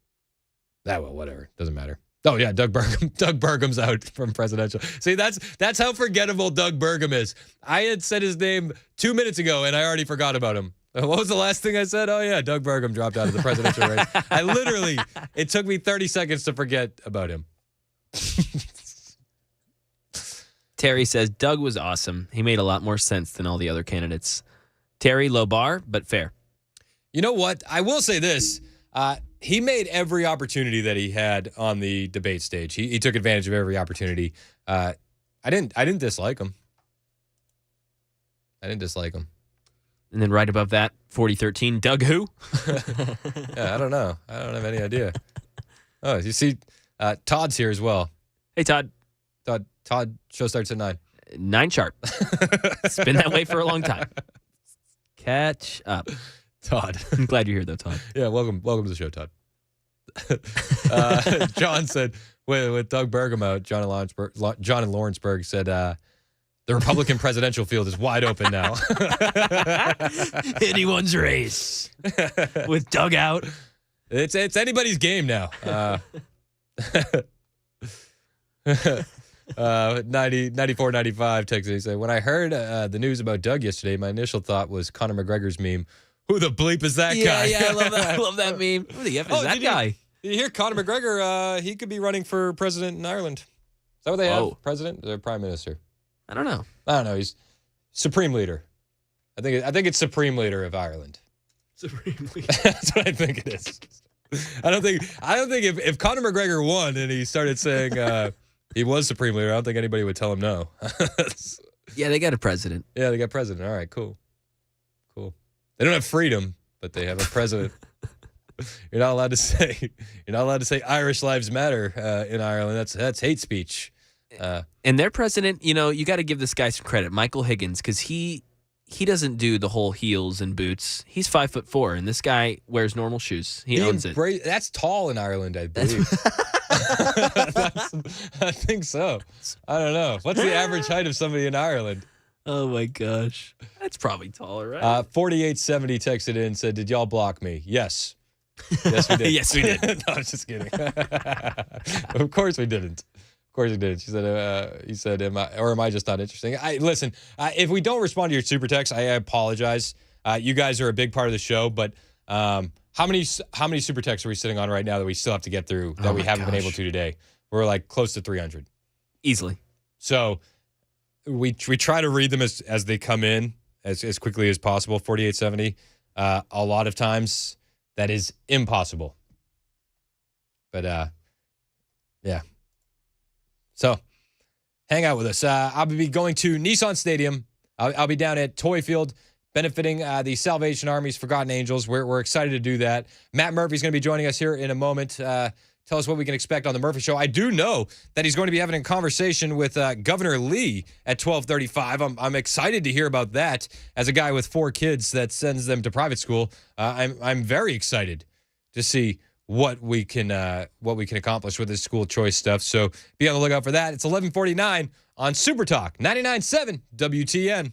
Speaker 1: Well, whatever. Doesn't matter. Oh, yeah, Doug Burgum. Doug Burgum's out from presidential. See, that's how forgettable Doug Burgum is. I had said his name 2 minutes ago, and I already forgot about him. What was the last thing I said? Oh, yeah, Doug Burgum dropped out of the presidential race. It took me 30 seconds to forget about him.
Speaker 2: Terry says, Doug was awesome. He made a lot more sense than all the other candidates. Terry, low bar, but fair.
Speaker 1: You know what? I will say this. He made every opportunity that he had on the debate stage. He took advantage of every opportunity. I didn't dislike him.
Speaker 2: And then right above that, 4013, Doug who?
Speaker 1: Yeah, I don't know. I don't have any idea. Oh, you see, Todd's here as well.
Speaker 2: Hey, Todd.
Speaker 1: Todd, show starts at 9.
Speaker 2: 9 sharp. It's been that way for a long time. Catch up.
Speaker 1: Todd.
Speaker 2: I'm glad you're here, though, Todd.
Speaker 1: Yeah, welcome to the show, Todd. John said, with Doug Burgum out, John in Lawrenceburg said, the Republican presidential field is wide open now.
Speaker 2: Anyone's race. With Doug out.
Speaker 1: It's anybody's game now. 9495 texted. He said, when I heard the news about Doug yesterday, my initial thought was Conor McGregor's meme. Who the bleep is that guy?
Speaker 2: Yeah, I love that. I love that meme. Who the F is that guy?
Speaker 1: Did you hear Conor McGregor? He could be running for president in Ireland. Is that what they have? President or prime minister?
Speaker 2: I don't know.
Speaker 1: He's supreme leader. I think it's supreme leader of Ireland.
Speaker 2: Supreme leader.
Speaker 1: That's what I think it is. I don't think if Conor McGregor won and he started saying he was supreme leader, I don't think anybody would tell him no.
Speaker 2: Yeah, they got a president.
Speaker 1: Yeah, they got president. All right, cool. They don't have freedom, but they have a president. You're not allowed to say Irish lives matter in Ireland. That's hate speech.
Speaker 2: And their president, you got to give this guy some credit, Michael Higgins, because he doesn't do the whole heels and boots. He's 5'4", and this guy wears normal shoes. He owns it.
Speaker 1: That's tall in Ireland, I believe. I think so. I don't know. What's the average height of somebody in Ireland?
Speaker 2: Oh my gosh, that's probably taller, right?
Speaker 1: 4870 texted in and said, "Did y'all block me?" Yes. Yes, we did.
Speaker 2: Yes, we did.
Speaker 1: No, I'm just kidding. Of course we didn't. Of course we did. She said, "He said, am I just not interesting?" Listen. If we don't respond to your super text, I apologize. You guys are a big part of the show, but how many super texts are we sitting on right now that we still have to get through that we haven't been able to today? We're like close to 300
Speaker 2: easily.
Speaker 1: So we try to read them as they come in as quickly as possible. 4870. A lot of times that is impossible. But yeah. So hang out with us. I'll be going to Nissan Stadium. I'll be down at Toy Field benefiting the Salvation Army's Forgotten Angels. We're excited to do that. Matt Murphy's going to be joining us here in a moment. Tell us what we can expect on the Murphy Show. I do know that he's going to be having a conversation with Governor Lee at 12:35. I'm excited to hear about that. As a guy with 4 kids that sends them to private school, I'm very excited to see what we can accomplish with this school choice stuff. So be on the lookout for that. It's 11:49 on Super Talk 99.7 WTN.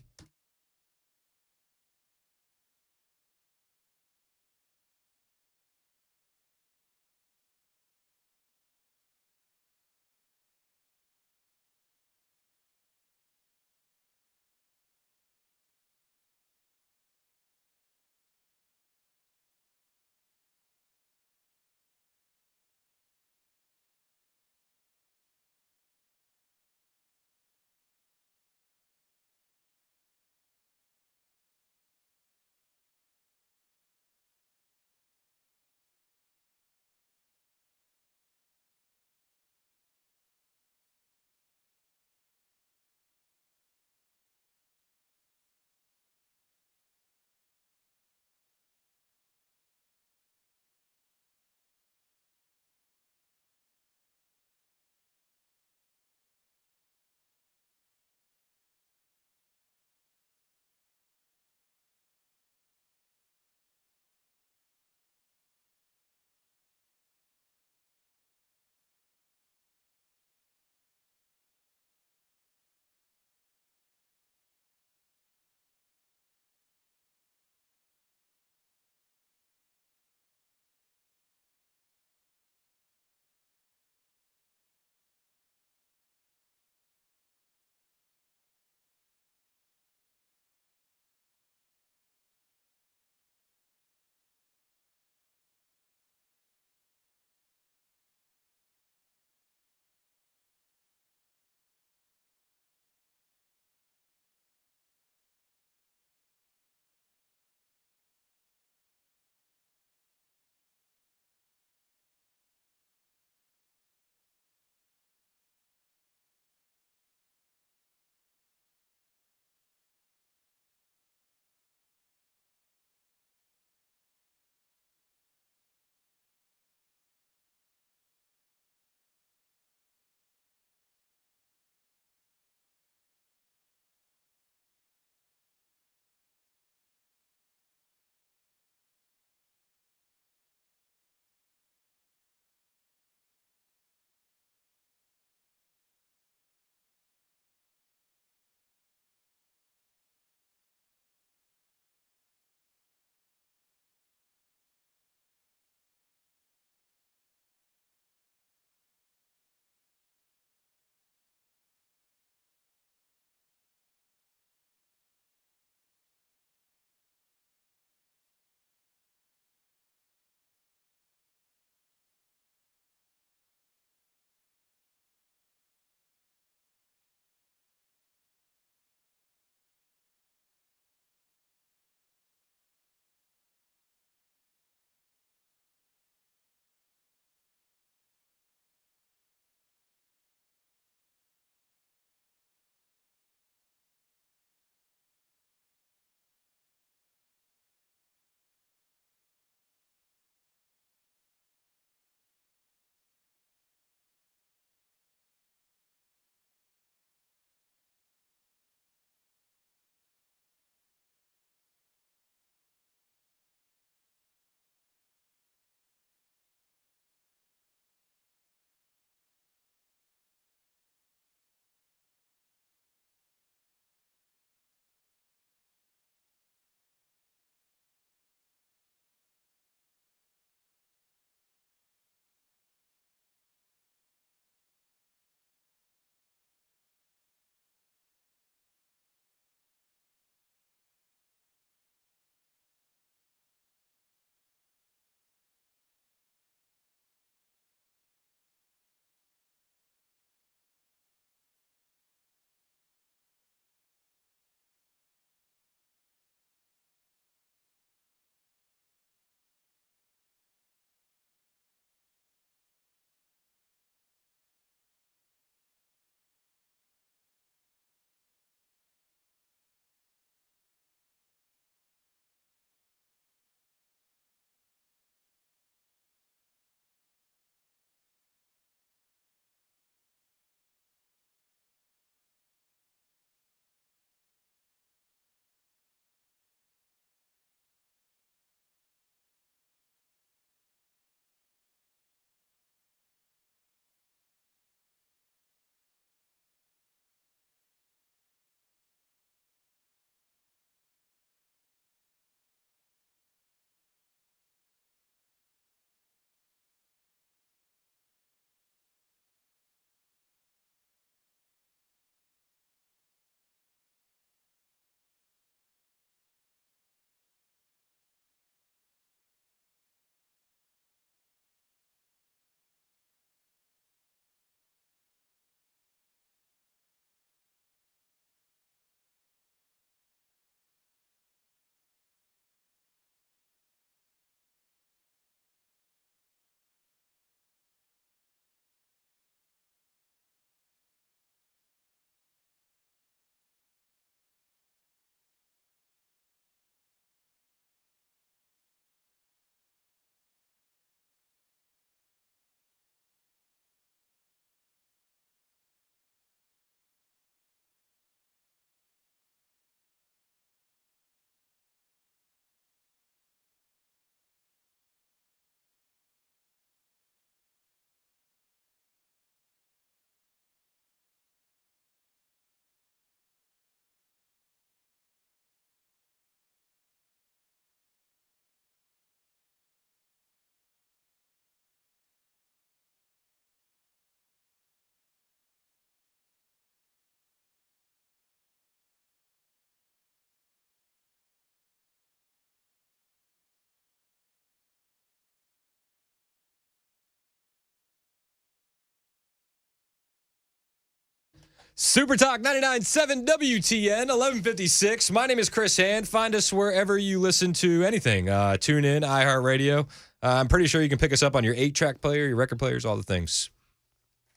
Speaker 1: Super Talk 99.7 WTN 1156. My name is Chris Hand. Find us wherever you listen to anything. Tune in, iHeartRadio. I'm pretty sure you can pick us up on your 8-track player, your record players, all the things.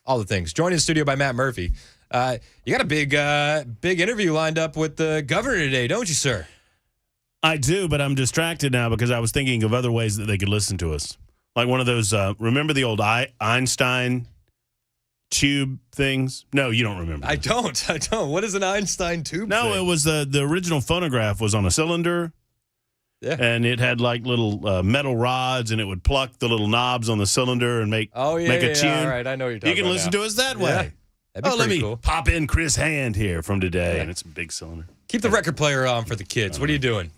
Speaker 1: All the things. Joined in the studio by Matt Murphy. You got a big interview lined up with the governor today, don't you, sir?
Speaker 14: I do, but I'm distracted now because I was thinking of other ways that they could listen to us. Like one of those, remember the old Einstein tube things? No, you don't remember.
Speaker 1: I don't. What is an Einstein tube
Speaker 14: No,
Speaker 1: thing?
Speaker 14: it was the original phonograph was on a cylinder.
Speaker 1: Yeah.
Speaker 14: And it had like little metal rods, and it would pluck the little knobs on the cylinder and make a tune.
Speaker 1: All right, I know what you're talking about.
Speaker 14: You can listen to us that way.
Speaker 1: Yeah. That'd be
Speaker 14: Let
Speaker 1: pretty
Speaker 14: me
Speaker 1: cool.
Speaker 14: pop in Chris Hand here from today, and it's a big cylinder.
Speaker 1: Keep the record player on for the kids. What are you doing?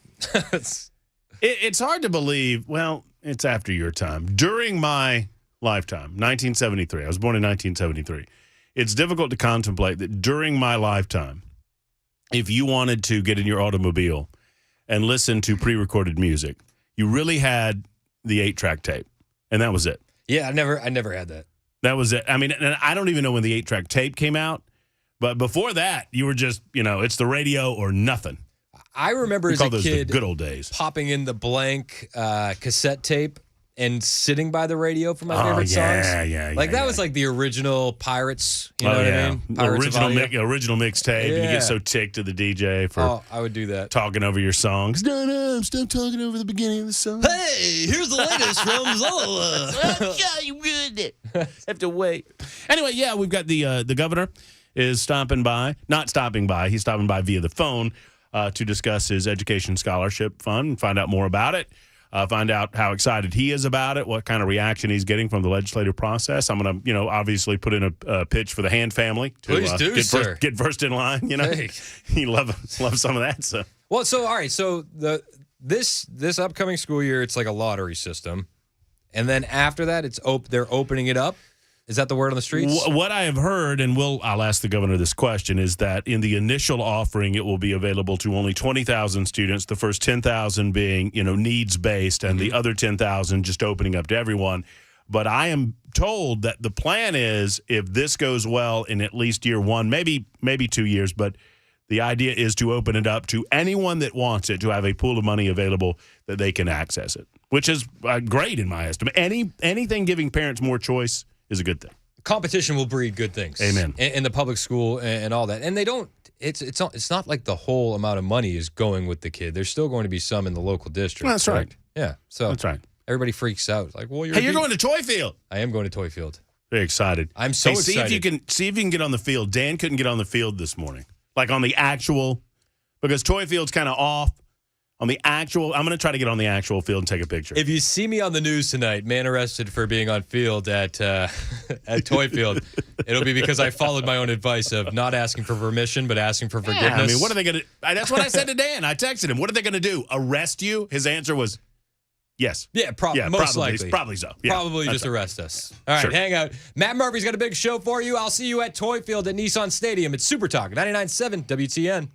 Speaker 14: It's hard to believe. Well, it's after your time. During my lifetime, 1973. I was born in 1973. It's difficult to contemplate that during my lifetime, if you wanted to get in your automobile and listen to pre-recorded music, you really had the 8-track tape, and that was it.
Speaker 1: Yeah, I never had that.
Speaker 14: That was it. I mean, and I don't even know when the 8-track tape came out, but before that, you were just, it's the radio or nothing.
Speaker 1: I remember
Speaker 14: We
Speaker 1: as
Speaker 14: call
Speaker 1: a
Speaker 14: those
Speaker 1: kid
Speaker 14: the good old days.
Speaker 1: popping in the blank cassette tape and sitting by the radio for my favorite
Speaker 14: yeah,
Speaker 1: songs.
Speaker 14: yeah,
Speaker 1: Like that
Speaker 14: yeah.
Speaker 1: was like the original Pirates. You know what I mean? Pirates of Audio.
Speaker 14: Original mixtape, and you
Speaker 1: Yeah.
Speaker 14: get so ticked to the DJ for
Speaker 1: Oh, I would do that.
Speaker 14: talking over your songs. No, stop talking over the beginning of the song.
Speaker 1: Hey, here's the latest from Zola.
Speaker 14: Yeah, you good. Have to wait. Anyway, yeah, we've got the governor is stopping by. Not stopping by. He's stopping by via the phone to discuss his education scholarship fund and find out more about it. Find out how excited he is about it, what kind of reaction he's getting from the legislative process. I'm going to, obviously put in a pitch for the Hand family to
Speaker 1: Please do, sir.
Speaker 14: get first in line.
Speaker 1: Hey.
Speaker 14: You love some of that. So
Speaker 1: Well, so all right, so this upcoming school year, it's like a lottery system, and then after that, they're opening it up. Is that the word on the streets?
Speaker 14: What I have heard, and I'll ask the governor this question, is that in the initial offering, it will be available to only 20,000 students, the first 10,000 being, needs-based, and the other 10,000 just opening up to everyone. But I am told that the plan is, if this goes well in at least year one, maybe 2 years, but the idea is to open it up to anyone that wants it, to have a pool of money available that they can access it, which is great in my estimate. Anything giving parents more choice is a good thing.
Speaker 1: Competition will breed good things.
Speaker 14: Amen.
Speaker 1: In the public school and all that. And they don't, it's not like the whole amount of money is going with the kid. There's still going to be some in the local district.
Speaker 14: That's right.
Speaker 1: correct? Yeah. So
Speaker 14: That's right.
Speaker 1: everybody freaks out. Like, well,
Speaker 14: You're going to Toyfield.
Speaker 1: I am going to Toyfield.
Speaker 14: Very excited.
Speaker 1: I'm so
Speaker 14: See
Speaker 1: excited.
Speaker 14: if you can get on the field. Dan couldn't get on the field this morning. Like on the actual, because Toyfield's kind of off. On the actual, I'm going to try to get on the actual field and take a picture.
Speaker 1: If you see me on the news tonight, man arrested for being on field at Toyfield, it'll be because I followed my own advice of not asking for permission, but asking for forgiveness.
Speaker 14: Yeah, I mean, what are they going to? That's what I said to Dan. I texted him. What are they going to do? Arrest you? His answer was yes.
Speaker 1: Yeah, most likely.
Speaker 14: Probably so. Yeah,
Speaker 1: Probably
Speaker 14: that's
Speaker 1: just
Speaker 14: right.
Speaker 1: arrest us. All right,
Speaker 14: Sure.
Speaker 1: hang out. Matt Murphy's got a big show for you. I'll see you at Toyfield at Nissan Stadium. It's Super Talk 99.7 WTN.